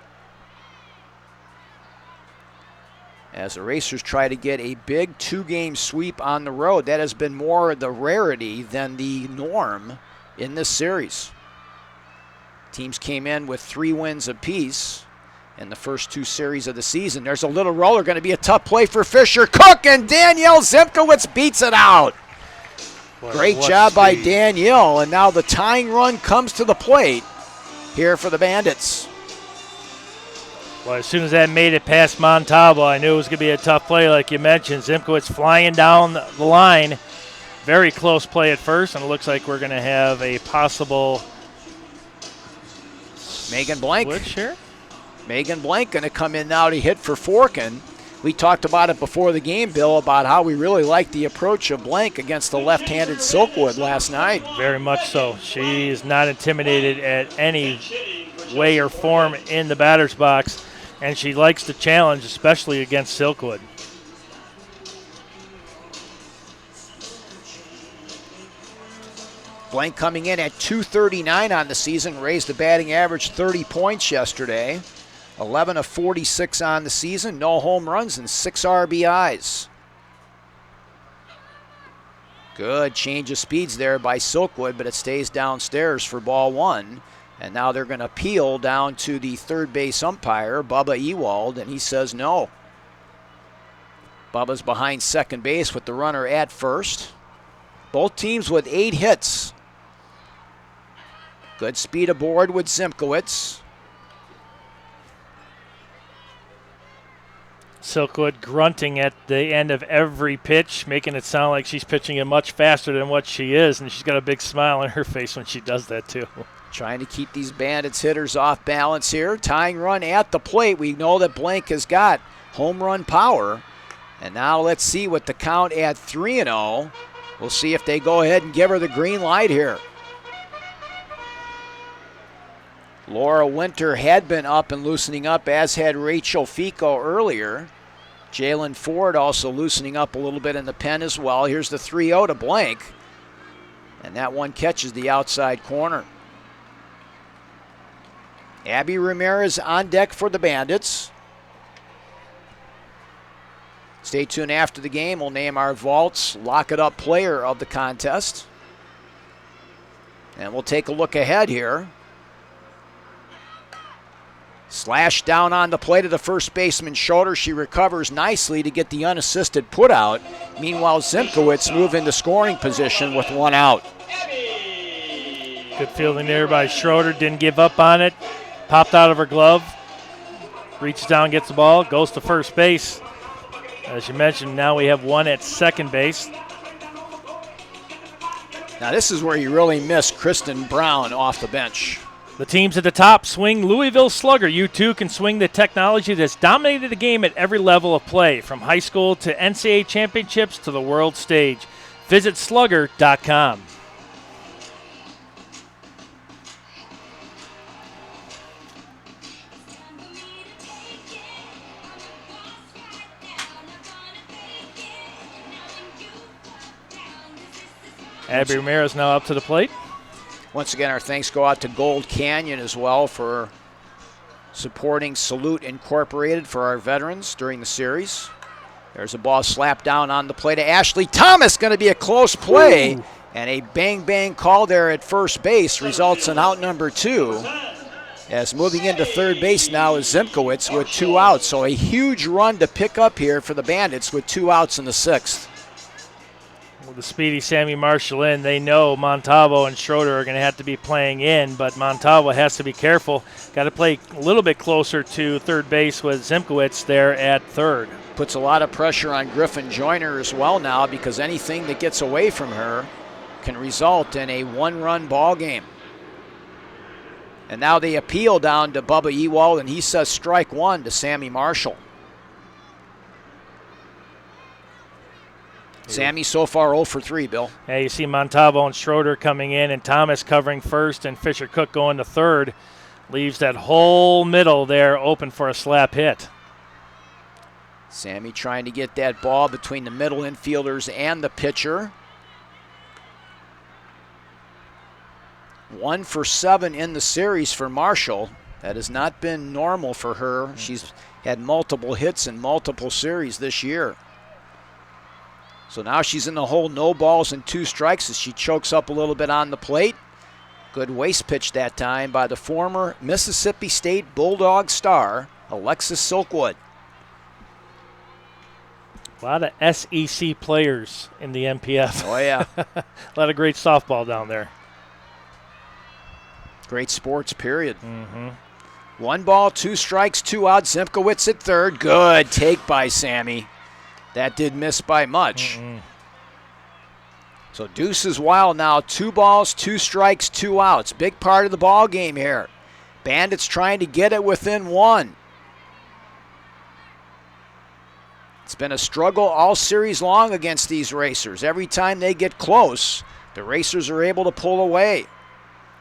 As the Racers try to get a big 2-game sweep on the road. That has been more the rarity than the norm in this series. Teams came in with 3 wins apiece in the first 2 series of the season. There's a little roller, going to be a tough play for Fisher Cook, and Danielle Zimkowitz beats it out. Great job by Danielle, and now the tying run comes to the plate here for the Bandits. Well, as soon as that made it past Montalvo, I knew it was going to be a tough play, like you mentioned. Zimkowitz flying down the line. Very close play at first, and it looks like we're going to have a possible Megan Blank. Switch here. Megan Blank going to come in now to hit for Forkin. We talked about it before the game, Bill, about how we really liked the approach of Blank against the left-handed Silkwood last night. Very much so. She is not intimidated at any way or form in the batter's box, and she likes the challenge, especially against Silkwood. Blank coming in at .239 on the season, raised the batting average 30 points yesterday. 11 of 46 on the season, no home runs and 6 RBIs. Good change of speeds there by Silkwood, but it stays downstairs for ball 1. And now they're going to peel down to the third base umpire, Bubba Ewald, and he says no. Bubba's behind second base with the runner at first. Both teams with 8 hits. Good speed aboard with Zimkowitz. Silkwood grunting at the end of every pitch, making it sound like she's pitching it much faster than what she is, and she's got a big smile on her face when she does that too. Trying to keep these Bandits hitters off balance here. Tying run at the plate. We know that Blank has got home run power. And now let's see what the count at 3-0. We'll see if they go ahead and give her the green light here. Laura Winter had been up and loosening up, as had Rachel Fico earlier. Jalen Ford also loosening up a little bit in the pen as well. Here's the 3-0 to Blank. And that one catches the outside corner. Abby Ramirez on deck for the Bandits. Stay tuned after the game. We'll name our Vaults Lock It Up player of the contest. And we'll take a look ahead here. Slash down on the plate of the first baseman's shoulder. She recovers nicely to get the unassisted put out. Meanwhile, Zimkowitz moved into scoring position with one out. Good fielding there by Schroeder. Didn't give up on it. Popped out of her glove. Reaches down, gets the ball, goes to first base. As you mentioned, now we have one at second base. Now this is where you really miss Kristen Brown off the bench. The teams at the top swing Louisville Slugger. You too can swing the technology that's dominated the game at every level of play, from high school to NCAA championships to the world stage. Visit slugger.com. Abby Ramirez now up to the plate. Once again, our thanks go out to Gold Canyon as well for supporting Salute Incorporated for our veterans during the series. There's a ball slapped down on the plate to Ashley Thomas. Going to be a close play. Ooh. And a bang-bang call there at first base results in out number 2. As moving into third base now is Zimkowitz with 2 outs. So a huge run to pick up here for the Bandits with 2 outs in the 6th. With the speedy Sammy Marshall in, they know Montalvo and Schroeder are going to have to be playing in, but Montalvo has to be careful. Got to play a little bit closer to third base with Zimkowitz there at third. Puts a lot of pressure on Griffin Joyner as well now, because anything that gets away from her can result in a 1-run ball game. And now they appeal down to Bubba Ewald, and he says strike 1 to Sammy Marshall. Sammy so far 0 for 3, Bill. Yeah, you see Montalvo and Schroeder coming in, and Thomas covering first, and Fisher Cook going to third. Leaves that whole middle there open for a slap hit. Sammy trying to get that ball between the middle infielders and the pitcher. 1 for 7 in the series for Marshall. That has not been normal for her. She's had multiple hits in multiple series this year. So now she's in the hole, no balls and 2 strikes as she chokes up a little bit on the plate. Good waist pitch that time by the former Mississippi State Bulldog star, Alexis Silkwood. A lot of SEC players in the NPF. Oh, yeah. A lot of great softball down there. Great sports, period. Mm-hmm. 1 ball, 2 strikes, 2 outs. Zimkowitz at third. Good take by Sammy. That did miss by much. Mm-mm. So Deuce is wild now. 2 balls, 2 strikes, 2 outs. Big part of the ball game here. Bandits trying to get it within 1. It's been a struggle all series long against these racers. Every time they get close, the racers are able to pull away.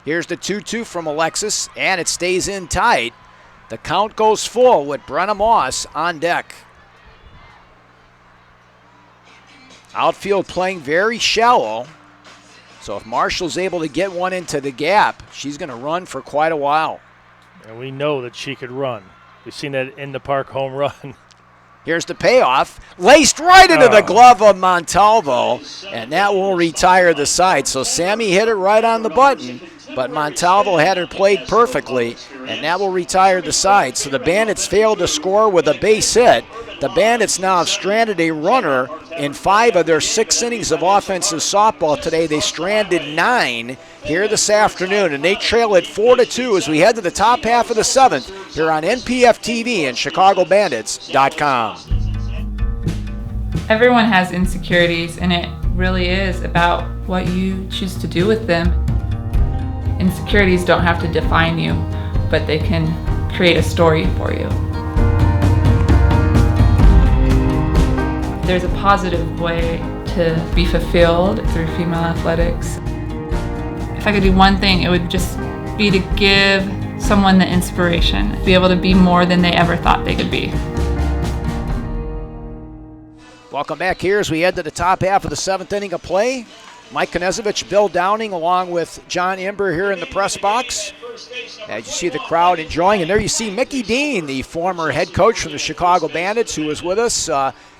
Here's the 2-2 from Alexis, and it stays in tight. The count goes full with Brenna Moss on deck. Outfield playing very shallow. So if Marshall's able to get one into the gap, she's going to run for quite a while. And we know that she could run. We've seen that in the park home run. Here's the payoff. Laced right into the glove of Montalvo, and that will retire the side. So Sammy hit it right on the button, but Montalvo had her played perfectly, and that will retire the side. So the Bandits failed to score with a base hit. The Bandits now have stranded a runner in 5 of their 6 innings of offensive softball today. They stranded 9 here this afternoon, and they trail it 4-2 as we head to the top half of the 7th here on NPF TV and ChicagoBandits.com. Everyone has insecurities, and it really is about what you choose to do with them. Insecurities don't have to define you, but they can create a story for you. There's a positive way to be fulfilled through female athletics. If I could do one thing, it would just be to give someone the inspiration, be able to be more than they ever thought they could be. Welcome back here as we head to the top half of the 7th inning of play. Mike Knezovich, Bill Downing, along with John Imber here in the press box. As you see the crowd enjoying, and there you see Mickey Dean, the former head coach from the Chicago Bandits, who was with us.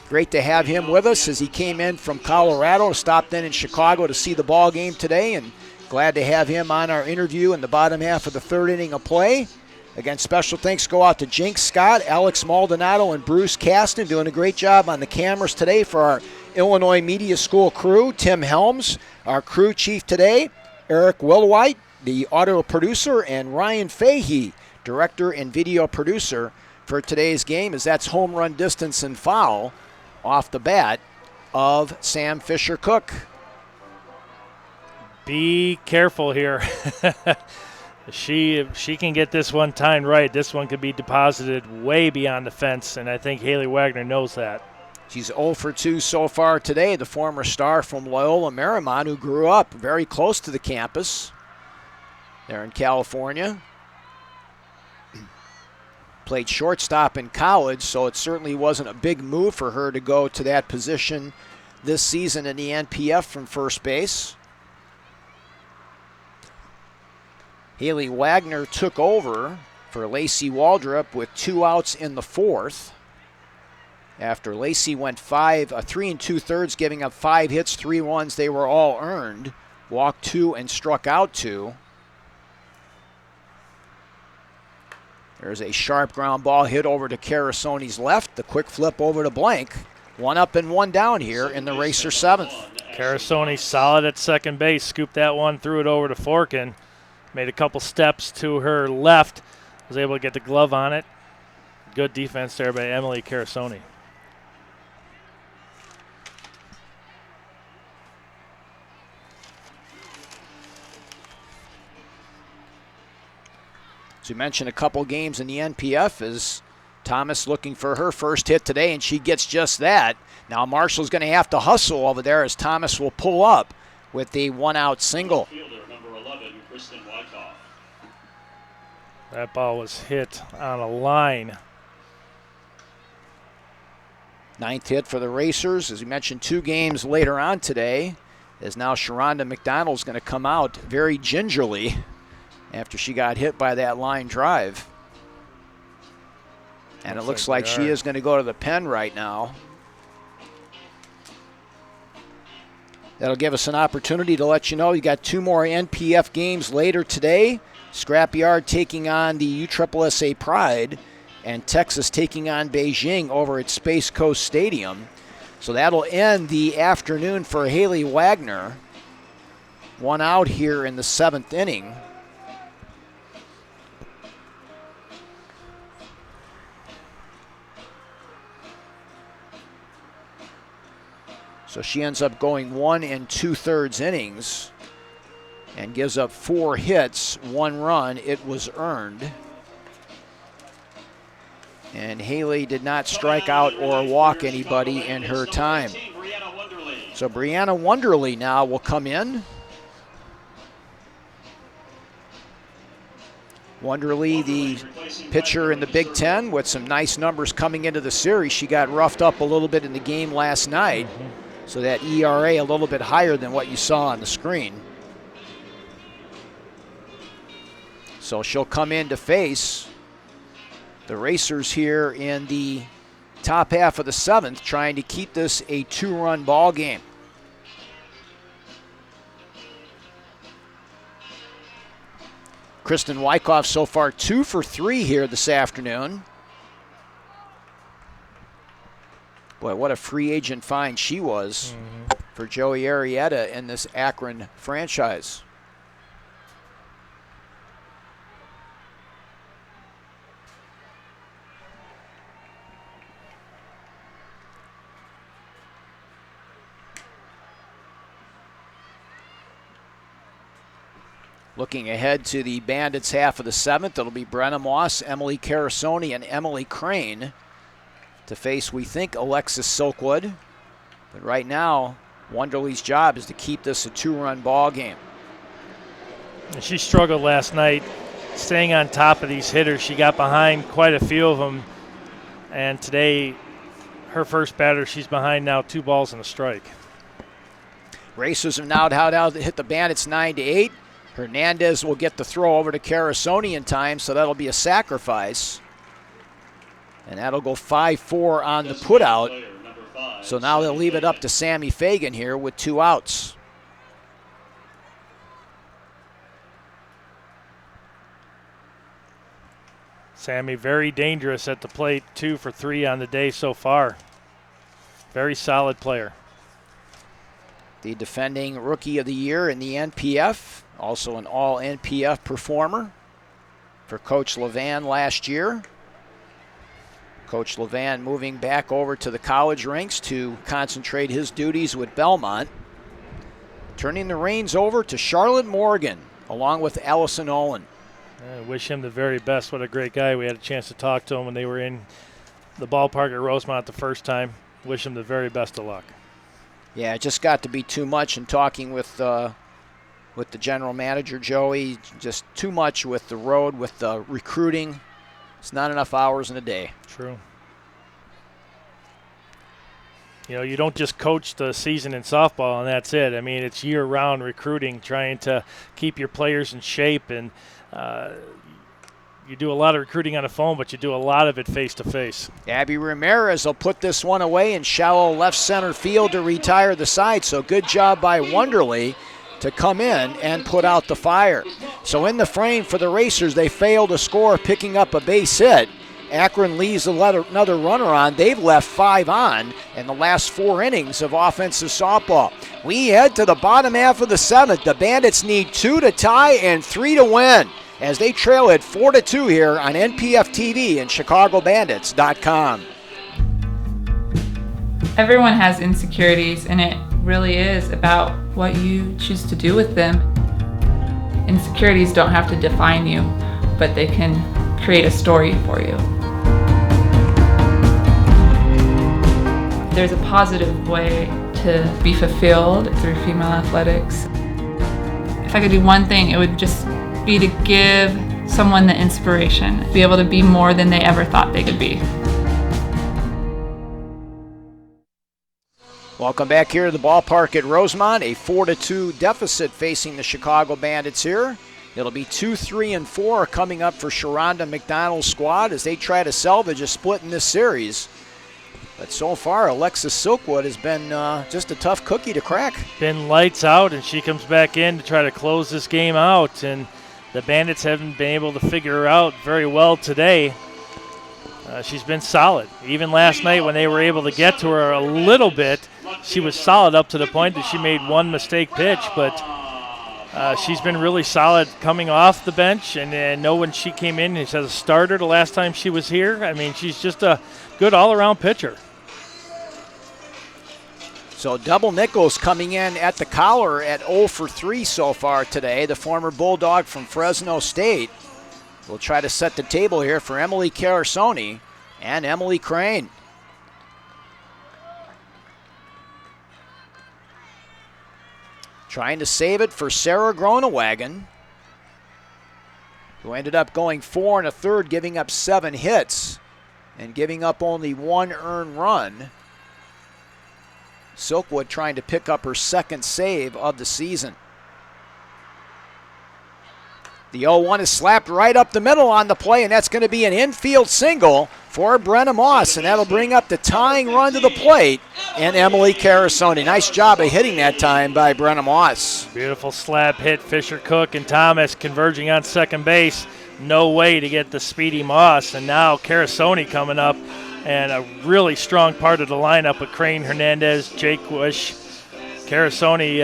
Great to have him with us as he came in from Colorado, stopped in Chicago to see the ball game today, and glad to have him on our interview in the bottom half of the 3rd inning of play. Again, special thanks go out to Jinx Scott, Alex Maldonado, and Bruce Caston, doing a great job on the cameras today for our Illinois Media School crew. Tim Helms, our crew chief today, Eric Willwhite, the audio producer, and Ryan Fahey, director and video producer for today's game, as that's home run, distance, and foul off the bat of Sam Fisher-Cook. Be careful here. If she can get this one timed right, this one could be deposited way beyond the fence, and I think Haley Wagner knows that. She's 0 for 2 so far today, the former star from Loyola Marymount, who grew up very close to the campus there in California. Played shortstop in college, so it certainly wasn't a big move for her to go to that position this season in the NPF from first base. Haley Wagner took over for Lacey Waldrop with 2 outs in the 4th. After Lacey went 3 2/3, giving up 5 hits, 3 runs, they were all earned. Walked 2 and struck out 2. There's a sharp ground ball hit over to Carasoni's left. The quick flip over to Blank. 1 up and 1 down here in the Racer 7th. Carasoni solid at second base. Scooped that one, threw it over to Forkin. Made a couple steps to her left. Was able to get the glove on it. Good defense there by Emily Carasoni. As we mentioned, a couple games in the NPF is Thomas looking for her first hit today, and she gets just that. Now Marshall's going to have to hustle over there as Thomas will pull up with the 1-out single. That ball was hit on a line. 9th hit for the Racers. As we mentioned, 2 games later on today, as now Sharonda McDonald's going to come out very gingerly after she got hit by that line drive. And it looks like she is going to go to the pen right now. That'll give us an opportunity to let you know you got 2 more NPF games later today. Scrapyard taking on the USSSA Pride, and Texas taking on Beijing over at Space Coast Stadium. So that'll end the afternoon for Haley Wagner. 1 out here in the 7th inning. So she ends up going 1 2/3 innings and gives up 4 hits, 1 run. It was earned. And Haley did not strike out or walk anybody in her time. So Brianna Wonderly now will come in. Wonderly, the pitcher in the Big Ten, with some nice numbers coming into the series. She got roughed up a little bit in the game last night. So that ERA a little bit higher than what you saw on the screen. So she'll come in to face the Racers here in the top half of the 7th, trying to keep this a 2-run ball game. Kristen Wyckoff so far 2 for 3 here this afternoon. Boy, what a free agent find she was for Joey Arrieta in this Akron franchise. Looking ahead to the Bandits half of the 7th, it'll be Brenna Moss, Emily Carasoni, and Emily Crane to face, we think, Alexis Silkwood. But right now, Wonderly's job is to keep this a 2-run ball game. She struggled last night staying on top of these hitters. She got behind quite a few of them, and today, her first batter, she's behind now 2 balls and a strike. Racers are now out to hit the Bandits 9-8. Hernandez will get the throw over to Carasoni in time, so that'll be a sacrifice. And that'll go 5-4 on the putout. So now they'll leave it up to Sammy Fagan here with 2 outs. Sammy very dangerous at the plate, 2 for 3 on the day so far. Very solid player. The defending Rookie of the Year in the NPF, also an all NPF performer for Coach Levan last year. Coach Levan moving back over to the college ranks to concentrate his duties with Belmont. Turning the reins over to Charlotte Morgan along with Allison Olin. I wish him the very best. What a great guy. We had a chance to talk to him when they were in the ballpark at Rosemont the first time. Wish him the very best of luck. Yeah, it just got to be too much in talking with the general manager, Joey. Just too much with the road, with the recruiting. It's not enough hours in a day. True. You know, you don't just coach the season in softball and that's it. I mean, it's year-round recruiting, trying to keep your players in shape, and you do a lot of recruiting on the phone, but you do a lot of it face-to-face. Abby Ramirez will put this one away in shallow left center field to retire the side, so good job by Wonderly to come in and put out the fire. So in the frame for the Racers, they fail to score, picking up a base hit. Akron leaves another runner on. They've left 5 on in the last 4 innings of offensive softball. We head to the bottom half of the 7th. The Bandits need 2 to tie and 3 to win as they trail it 4-2 here on NPF TV and ChicagoBandits.com. Everyone has insecurities, and it really is about what you choose to do with them. Insecurities don't have to define you, but they can create a story for you. There's a positive way to be fulfilled through female athletics. If I could do one thing, it would just be to give someone the inspiration, be able to be more than they ever thought they could be. Welcome back here to the ballpark at Rosemont. A 4-2 deficit facing the Chicago Bandits here. It'll be 2, 3, and 4 coming up for Sharonda McDonald's squad as they try to salvage a split in this series. But so far, Alexis Silkwood has been just a tough cookie to crack. Been lights out, and she comes back in to try to close this game out. And the Bandits haven't been able to figure her out very well today. She's been solid. Even last night when they were able to get to her a little bit, she was solid up to the point that she made one mistake pitch. But she's been really solid coming off the bench. And know when she came in as a starter the last time she was here, I mean, she's just a good all-around pitcher. So double Nichols coming in at the collar at 0 for 3 so far today. The former Bulldog from Fresno State will try to set the table here for Emily Carasoni and Emily Crane. Trying to save it for Sarah Groenewagen, who ended up going 4 1/3, giving up 7 hits and giving up only 1 earned run. Silkwood trying to pick up her 2nd save of the season. The 0-1 is slapped right up the middle on the play, and that's going to be an infield single for Brenna Moss, and that'll bring up the tying run to the plate and Emily Carasoni. Nice job of hitting that time by Brenna Moss. Beautiful slap hit. Fisher Cook and Thomas converging on second base. No way to get the speedy Moss, and now Carasoni coming up, and a really strong part of the lineup with Crane, Hernandez, Jake Wish. Carasoni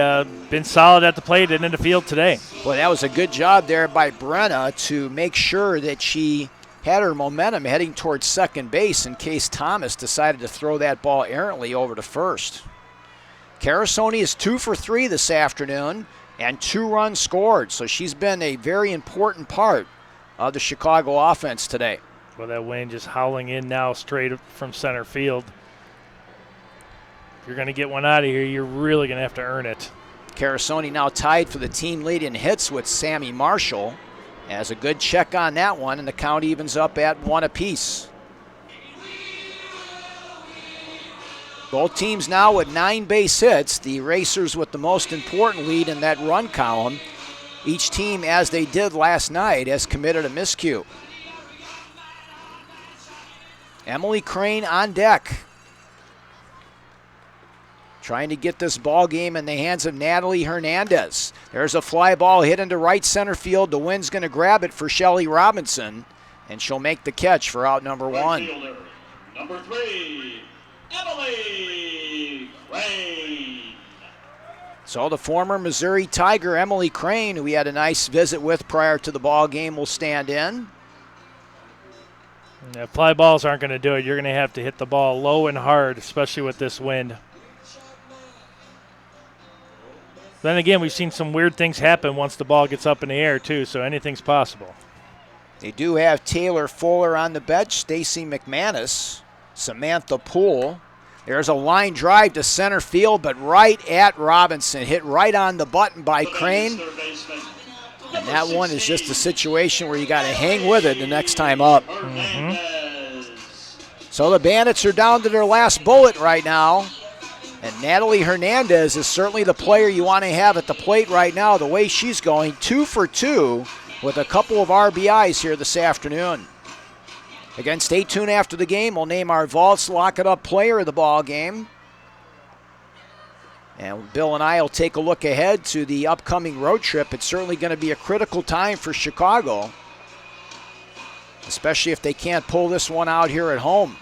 been solid at the plate and in the field today. Well, that was a good job there by Brenna to make sure that she had her momentum heading towards second base in case Thomas decided to throw that ball errantly over to first. Carasoni is 2 for 3 this afternoon and 2 runs scored, so she's been a very important part of the Chicago offense today. Well, that wind just howling in now straight from center field. If you're going to get one out of here, you're really going to have to earn it. Carasoni now tied for the team lead in hits with Sammy Marshall As a good check on that one, and the count evens up at 1 apiece. Both teams now with 9 base hits. The Racers with the most important lead in that run column. Each team, as they did last night, has committed a miscue. Emily Crane on deck, trying to get this ball game in the hands of Natalie Hernandez. There's a fly ball hit into right center field. The wind's going to grab it for Shelly Robinson, and she'll make the catch for out number 1. Fielder, number 3, Emily Crane. So the former Missouri Tiger, Emily Crane, who we had a nice visit with prior to the ball game, will stand in. Yeah, fly balls aren't going to do it. You're going to have to hit the ball low and hard, especially with this wind. Then again, we've seen some weird things happen once the ball gets up in the air, too, so anything's possible. They do have Taylor Fuller on the bench, Stacy McManus, Samantha Poole. There's a line drive to center field, but right at Robinson. Hit right on the button by Crane. And that one is just a situation where you got to hang with it the next time up. So the Bandits are down to their last bullet right now. And Natalie Hernandez is certainly the player you want to have at the plate right now. The way she's going, 2 for 2 with a couple of RBIs here this afternoon. Again, stay tuned after the game. We'll name our Vaults Lock It Up player of the ball game. And Bill and I will take a look ahead to the upcoming road trip. It's certainly going to be a critical time for Chicago, especially if they can't pull this one out here at home.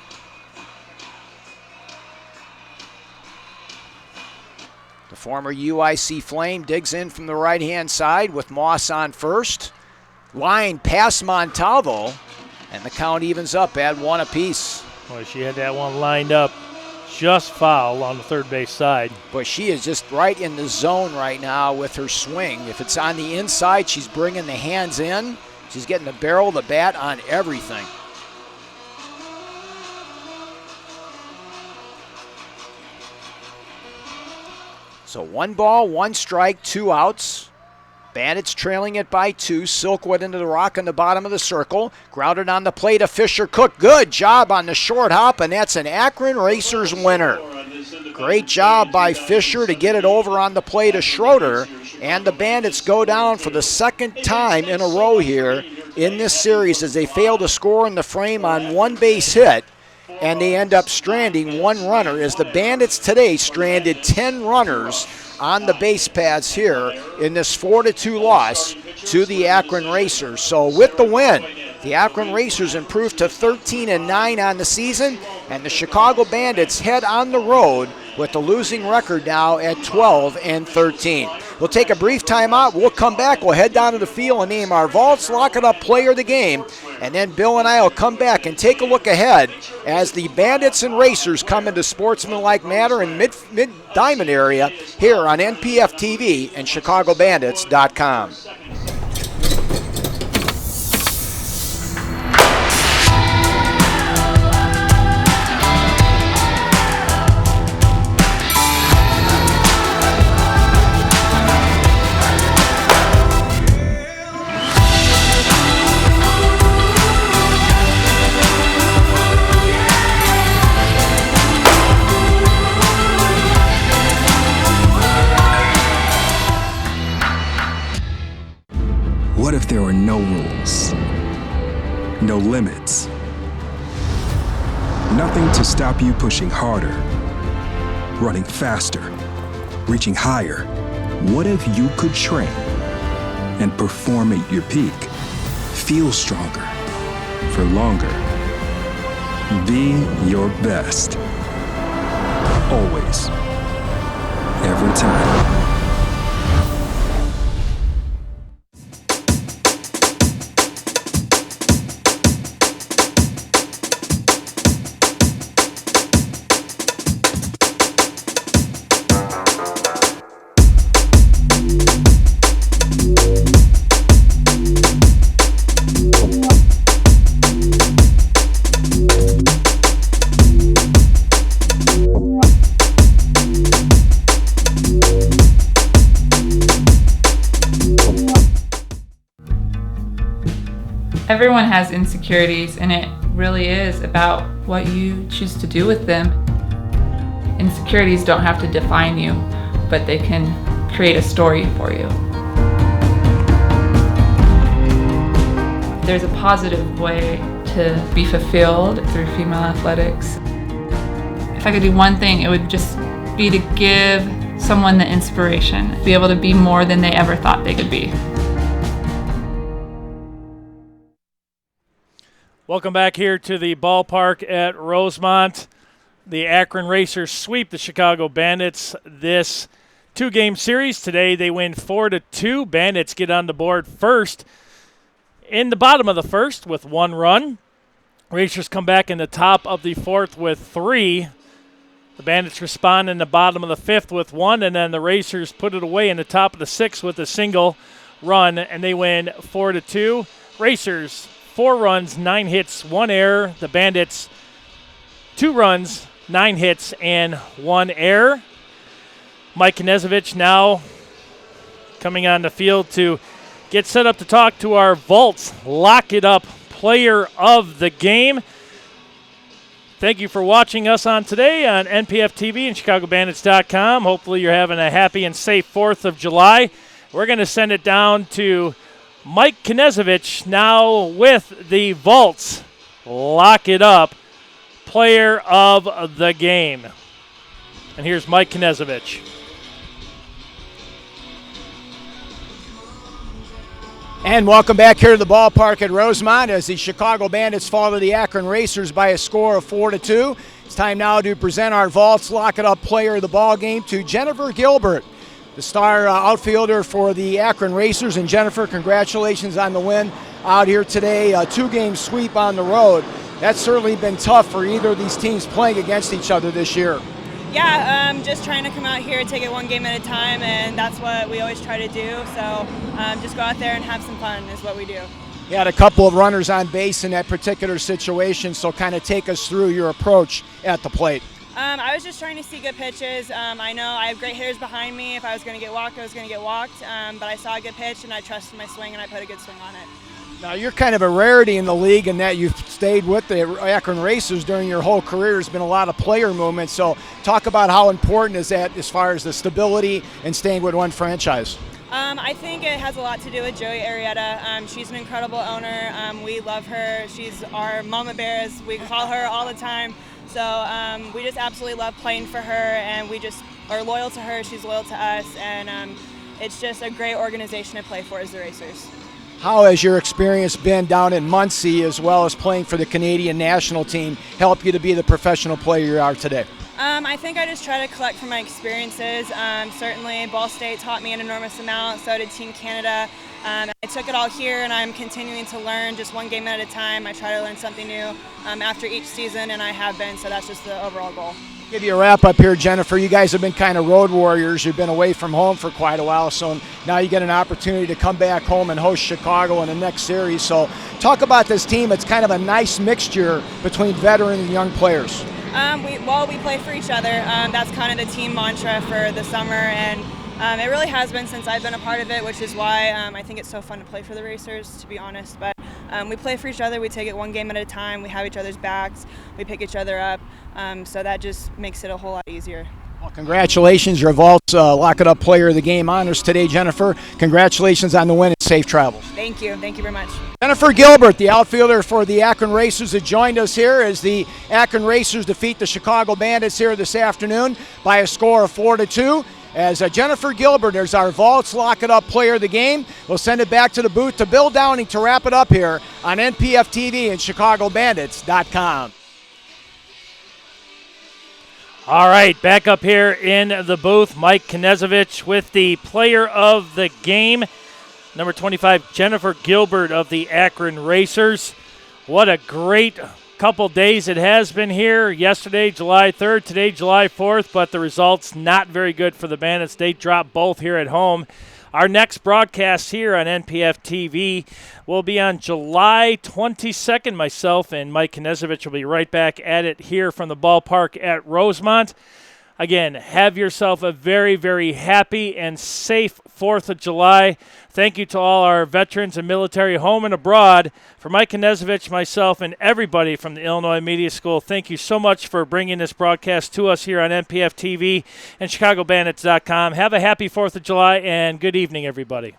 The former UIC Flame digs in from the right-hand side with Moss on first. Line past Montalvo, and the count evens up at 1 apiece. Boy, she had that one lined up just foul on the third base side. But she is just right in the zone right now with her swing. If it's on the inside, she's bringing the hands in. She's getting the barrel of the bat on everything. So 1 ball, 1 strike, 2 outs. Bandits trailing it by 2. Silkwood into the rock in the bottom of the circle. Grounded on the plate of Fisher Cook. Good job on the short hop, and that's an Akron Racers winner. Great job by Fisher to get it over on the plate of Schroeder. And the Bandits go down for the second time in a row here in this series as they fail to score in the frame on 1 base hit. And they end up stranding 1 runner as the Bandits today stranded 10 runners on the base paths here in this 4-2 loss to the Akron Racers. So with the win, the Akron Racers improved to 13-9 on the season, and the Chicago Bandits head on the road with the losing record now at 12-13. We'll take a brief timeout. We'll come back. We'll head down to the field and name our Vaults Lock It Up player of the game. And then Bill and I will come back and take a look ahead as the Bandits and Racers come into sportsmanlike manner in mid-diamond area here on NPF TV and ChicagoBandits.com. What if there were no rules? No limits? Nothing to stop you pushing harder, running faster, reaching higher. What if you could train and perform at your peak, feel stronger, for longer? Be your best. Always. Every time. Everyone has insecurities, and it really is about what you choose to do with them. Insecurities don't have to define you, but they can create a story for you. There's a positive way to be fulfilled through female athletics. If I could do one thing, it would just be to give someone the inspiration, be able to be more than they ever thought they could be. Welcome back here to the ballpark at Rosemont. The Akron Racers sweep the Chicago Bandits this two-game series. Today they win 4-2. Bandits get on the board first in the bottom of the first with 1 run. Racers come back in the top of the fourth with 3. The Bandits respond in the bottom of the fifth with 1, and then the Racers put it away in the top of the sixth with a single run, and they win 4-2. Racers, 4 runs, 9 hits, 1 error. The Bandits, 2 runs, 9 hits, and 1 error. Mike Knezovich now coming on the field to get set up to talk to our Vaults Lock It Up player of the game. Thank you for watching us on today on NPF TV and ChicagoBandits.com. Hopefully you're having a happy and safe 4th of July. We're going to send it down to Mike Knezovich now with the Vaults Lock It Up player of the game. And here's Mike Knezovich. And welcome back here to the ballpark at Rosemont as the Chicago Bandits fall to the Akron Racers by a score of 4-2. It's time now to present our Vaults Lock It Up player of the ball game to Jennifer Gilbert, the star outfielder for the Akron Racers. And Jennifer, congratulations on the win out here today. A 2-game sweep on the road. That's certainly been tough for either of these teams playing against each other this year. Yeah, just trying to come out here, take it one game at a time, and that's what we always try to do. So just go out there and have some fun is what we do. You had a couple of runners on base in that particular situation, so kind of take us through your approach at the plate. I was just trying to see good pitches. I know I have great hitters behind me. If I was going to get walked, I was going to get walked. But I saw a good pitch, and I trusted my swing, and I put a good swing on it. Now, you're kind of a rarity in the league in that you've stayed with the Akron Racers during your whole career. There's been a lot of player movement. So talk about how important is that as far as the stability and staying with one franchise. I think it has a lot to do with Joey Arrieta. She's an incredible owner. We love her. She's our mama bear, as we call her all the time. So we just absolutely love playing for her, and we just are loyal to her. She's loyal to us, and it's just a great organization to play for as the Racers. How has your experience been down in Muncie as well as playing for the Canadian national team help you to be the professional player you are today? I think I just try to collect from my experiences. Certainly Ball State taught me an enormous amount, so did Team Canada. I took it all here, and I'm continuing to learn just one game at a time. I try to learn something new after each season, and I have been, so that's just the overall goal. Give you a wrap up here, Jennifer. You guys have been kind of road warriors. You've been away from home for quite a while, so now you get an opportunity to come back home and host Chicago in the next series. So talk about this team. It's kind of a nice mixture between veteran and young players. We play for each other. That's kind of the team mantra for the summer, and it really has been since I've been a part of it, which is why I think it's so fun to play for the Racers, to be honest. But we play for each other. We take it one game at a time. We have each other's backs. We pick each other up. So that just makes it a whole lot easier. Well, congratulations. Your Vaults Lock It Up player of the game honors today, Jennifer. Congratulations on the win and safe travels. Thank you. Thank you very much. Jennifer Gilbert, the outfielder for the Akron Racers, has joined us here as the Akron Racers defeat the Chicago Bandits here this afternoon by a score of 4-2. As Jennifer Gilbert is our Vaults Lock It Up player of the game. We'll send it back to the booth to Bill Downing to wrap it up here on NPF TV and ChicagoBandits.com. All right, back up here in the booth, Mike Knezovich with the player of the game. Number 25, Jennifer Gilbert of the Akron Racers. What a great couple days it has been here. Yesterday, July 3rd, today, July 4th, but the results not very good for the Bandits. They dropped both here at home. Our next broadcast here on NPF TV will be on July 22nd. Myself and Mike Knezovich will be right back at it here from the ballpark at Rosemont. Again, have yourself a very, very happy and safe 4th of July. Thank you to all our veterans and military home and abroad. For Mike Knezovich, myself, and everybody from the Illinois Media School, thank you so much for bringing this broadcast to us here on NPF TV and ChicagoBandits.com. Have a happy 4th of July and good evening, everybody.